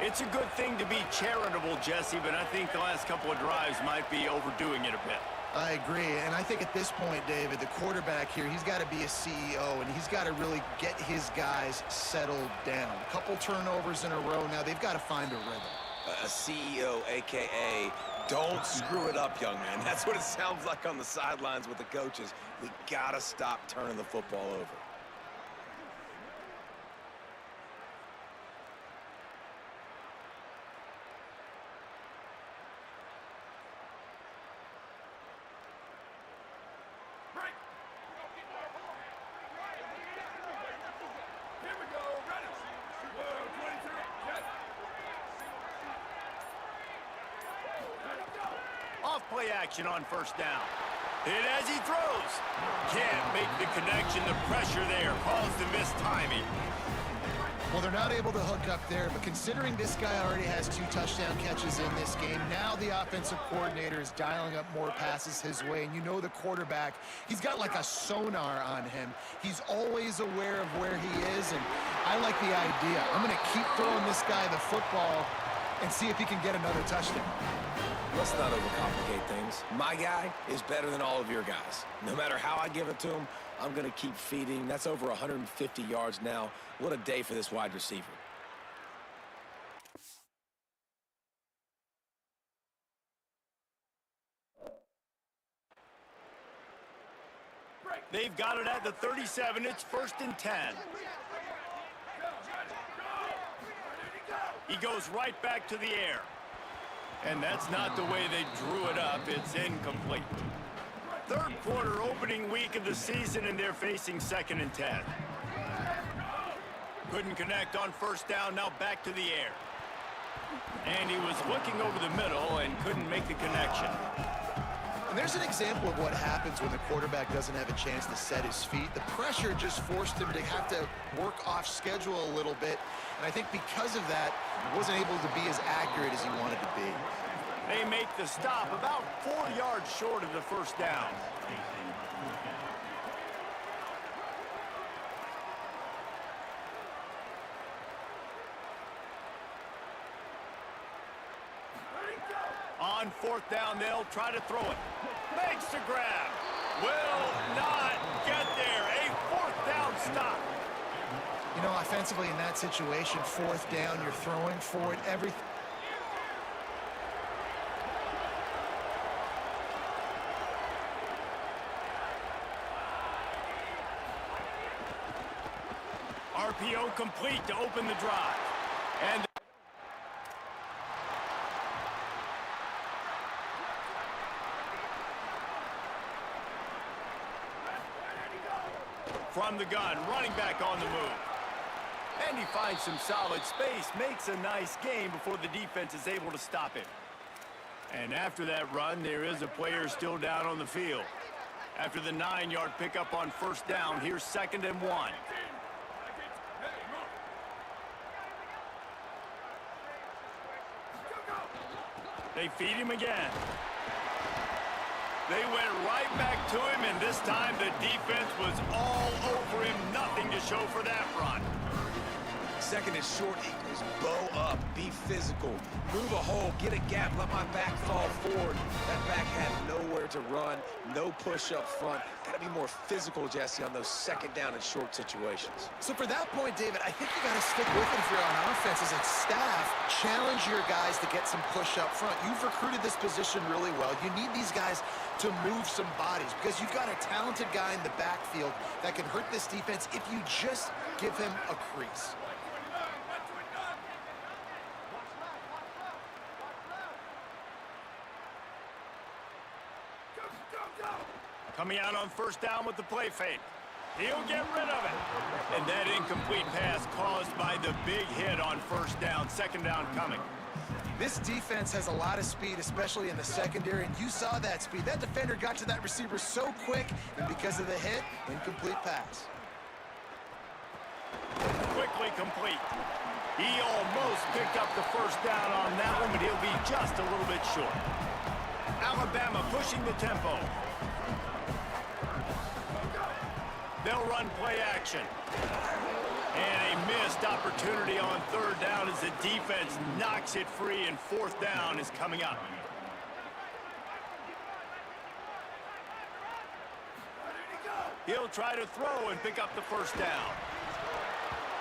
Speaker 9: It's a good thing to be charitable, Jesse, but I think the last couple of drives might be overdoing it a bit.
Speaker 6: I agree, and I think at this point, David, the quarterback here, he's got to be a CEO, and he's got to really get his guys settled down. A couple turnovers in a row now. They've got to find a rhythm.
Speaker 10: A CEO, a.k.a. don't screw it up, young man. That's what it sounds like on the sidelines with the coaches. We got to stop turning the football over.
Speaker 9: Off-play action on first down. Hit as he throws. Can't make the connection. The pressure there caused the missed timing.
Speaker 6: Well, they're not able to hook up there, but considering this guy already has 2 touchdown catches in this game, now the offensive coordinator is dialing up more passes his way, and you know the quarterback, he's got like a sonar on him. He's always aware of where he is, and I like the idea. I'm going to keep throwing this guy the football and see if he can get another touchdown.
Speaker 10: Let's not overcomplicate things. My guy is better than all of your guys. No matter how I give it to him, I'm going to keep feeding. That's over 150 yards now. What a day for this wide receiver.
Speaker 9: They've got it at the 37. It's 1st and 10. He goes right back to the air. And that's not the way they drew it up. It's incomplete. Third quarter, opening week of the season, and they're facing 2nd and 10. Couldn't connect on first down, now back to the air. And he was looking over the middle and couldn't make the connection.
Speaker 6: And there's an example of what happens when the quarterback doesn't have a chance to set his feet. The pressure just forced him to have to work off schedule a little bit. And I think because of that, he wasn't able to be as accurate as he wanted to be.
Speaker 9: They make the stop about 4 yards short of the first down. On 4th down, they'll try to throw it. Makes the grab. Will not get there. A 4th down stop.
Speaker 6: You know, offensively in that situation, 4th down, you're throwing for it, everything.
Speaker 9: RPO complete to open the drive. And from the gun, running back on the move. And he finds some solid space, makes a nice game before the defense is able to stop him. And after that run, there is a player still down on the field. After the 9-yard pickup on first down, here's 2nd and 1. They feed him again. They went right back to him, and this time the defense was all over him. Nothing to show for that run.
Speaker 10: 2nd and short equals bow up, be physical, move a hole, get a gap, let my back fall forward. That back had nowhere to run, no push up front. Got to be more physical, Jesse, on those 2nd down and short situations.
Speaker 6: So for that point, David, I think you got to stick with it if you're on offense as a staff. Challenge your guys to get some push up front. You've recruited this position really well. You need these guys to move some bodies because you've got a talented guy in the backfield that can hurt this defense if you just give him a crease.
Speaker 9: Coming out on first down with the play fake. He'll get rid of it. And that incomplete pass caused by the big hit on first down. Second down coming.
Speaker 6: This defense has a lot of speed, especially in the secondary, and you saw that speed. That defender got to that receiver so quick, and because of the hit, incomplete pass.
Speaker 9: Quickly complete. He almost picked up the first down on that one, but he'll be just a little bit short. Alabama pushing the tempo. They'll run play action. And a missed opportunity on third down as the defense knocks it free, and fourth down is coming up. He'll try to throw and pick up the first down.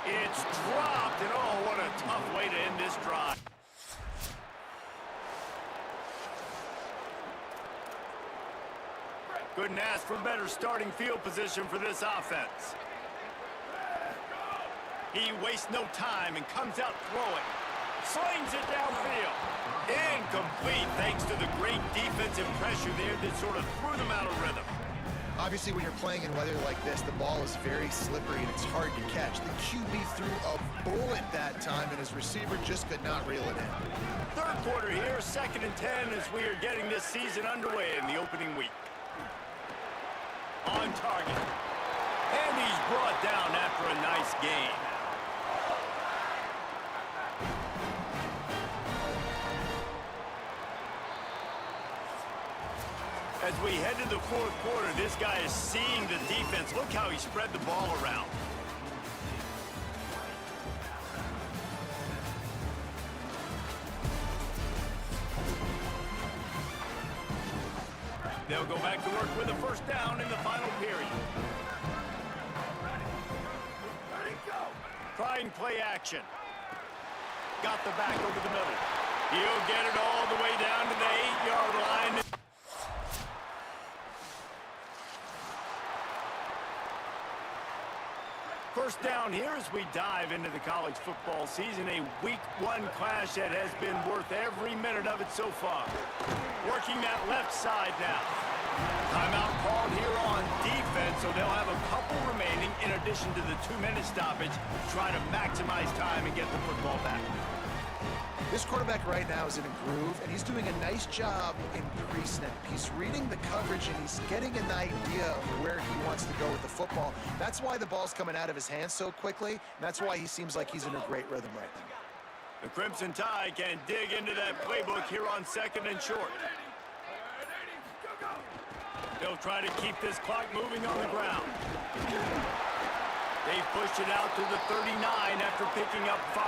Speaker 9: It's dropped, and oh, what a tough way to end this drive. Couldn't ask for better starting field position for this offense. He wastes no time and comes out throwing. Slings it downfield. Incomplete thanks to the great defensive pressure there that sort of threw them out of rhythm.
Speaker 6: Obviously, when you're playing in weather like this, the ball is very slippery and it's hard to catch. The QB threw a bullet that time, and his receiver just could not reel it in.
Speaker 9: Third quarter here, 2nd and 10 as we are getting this season underway in the opening week. On target. And he's brought down after a nice gain. As we head to the fourth quarter, this guy is seeing the defense. Look how he spread the ball around. They'll go back to work with a first down in the final period. Trying play action. Got the back over the middle. He'll get it all the way down to the 8-yard line. First down here as we dive into the college football season, a week 1 clash that has been worth every minute of it so far. Working that left side now. Timeout called here on defense, so they'll have a couple remaining in addition to the 2-minute stoppage to try to maximize time and get the football back.
Speaker 6: This quarterback right now is in a groove, and he's doing a nice job in pre-snap. He's reading the coverage, and he's getting an idea of where he wants to go with the football. That's why the ball's coming out of his hands so quickly, and that's why he seems like he's in a great rhythm right now.
Speaker 9: The Crimson Tide can dig into that playbook here on 2nd and short. They'll try to keep this clock moving on the ground. They pushed it out to the 39 after picking up 5.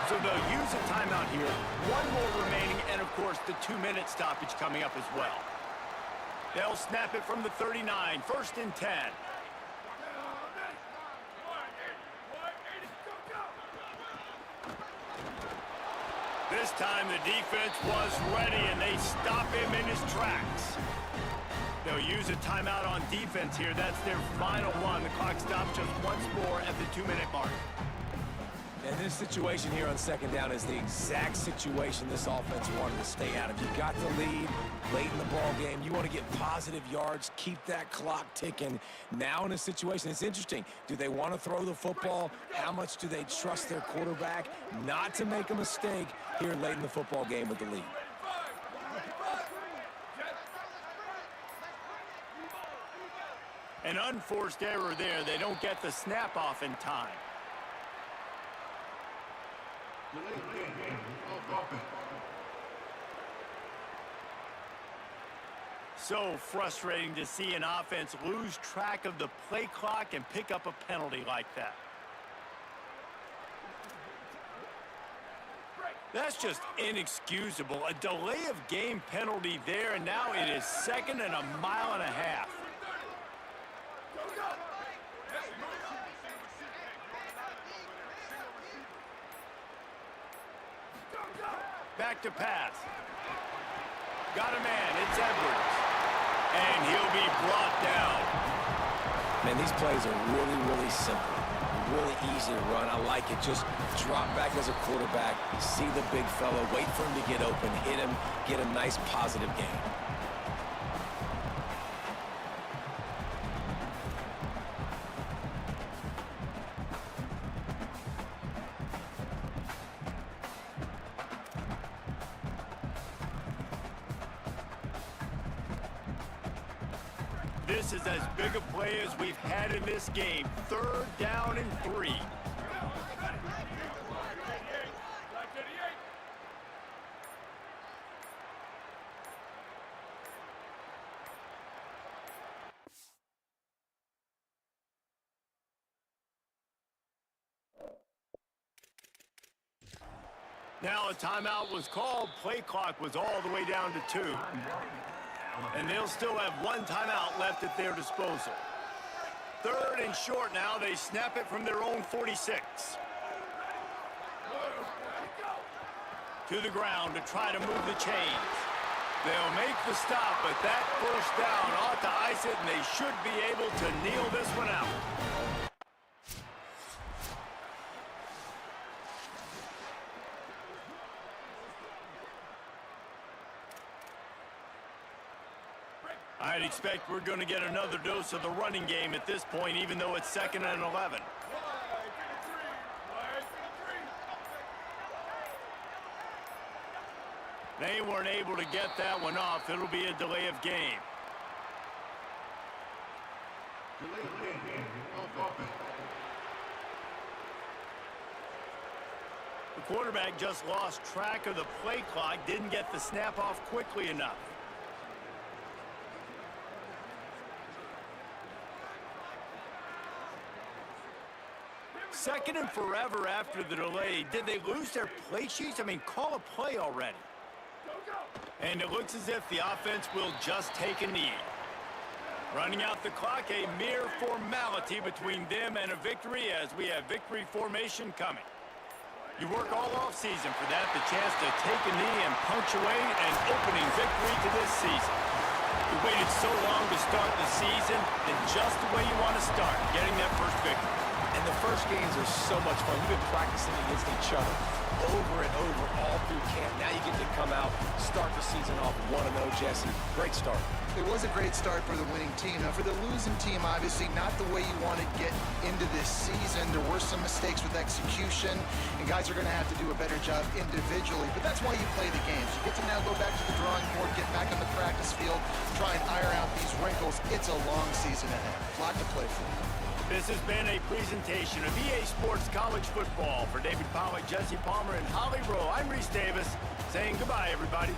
Speaker 9: So they'll use a timeout here. 1 more remaining, and of course the 2-minute stoppage coming up as well. They'll snap it from the 39, 1st and 10. This time the defense was ready, and they stop him in his tracks. They'll use a timeout on defense here. That's their final one. The clock stops just once more at the 2-minute mark.
Speaker 10: And this situation here on 2nd down is the exact situation this offense wanted to stay out of. You got the lead late in the ball game. You want to get positive yards, keep that clock ticking. Now in a situation, it's interesting. Do they want to throw the football? How much do they trust their quarterback not to make a mistake here late in the football game with the lead?
Speaker 9: An unforced error there. They don't get the snap off in time. So frustrating to see an offense lose track of the play clock and pick up a penalty like that. That's just inexcusable. A delay of game penalty there, and now it is 2nd and a mile and a half. Back to pass. Got a man. It's Edwards. And he'll be brought down.
Speaker 10: Man, these plays are really, really simple. Really easy to run. I like it. Just drop back as a quarterback. See the big fella. Wait for him to get open. Hit him. Get a nice positive gain.
Speaker 9: This is as big a play as we've had in this game. 3rd down and 3. Now a timeout was called. Play clock was all the way down to 2. And they'll still have 1 timeout left at their disposal. 3rd and short now. They snap it from their own 46. To the ground to try to move the chains. They'll make the stop, but that 1st down ought to ice it, and they should be able to kneel this one out. I'd expect we're going to get another dose of the running game at this point, even though it's 2nd and 11. They weren't able to get that one off. It'll be a delay of game. The quarterback just lost track of the play clock, didn't get the snap off quickly enough. 2nd and forever after the delay. Did they lose their play sheets? I mean, call a play already. And it looks as if the offense will just take a knee. Running out the clock, a mere formality between them and a victory as we have victory formation coming. You work all offseason for that, the chance to take a knee and punctuate an opening victory to this season. You waited so long to start the season, and just the way you want to start, getting that first victory.
Speaker 10: And the first games are so much fun. You've been practicing against each other over and over all through camp. Now you get to come out, start the season off 1-0, Jesse. Great start.
Speaker 6: It was a great start for the winning team. Now, for the losing team, obviously not the way you want to get into this season. There were some mistakes with execution, and guys are going to have to do a better job individually. But that's why you play the games. You get to now go back to the drawing board, get back on the practice field, try and iron out these wrinkles. It's a long season ahead. A lot to play for.
Speaker 9: This has been a presentation of EA Sports College Football. For David Pollack, Jesse Palmer, and Holly Rowe, I'm Reese Davis, saying goodbye, everybody.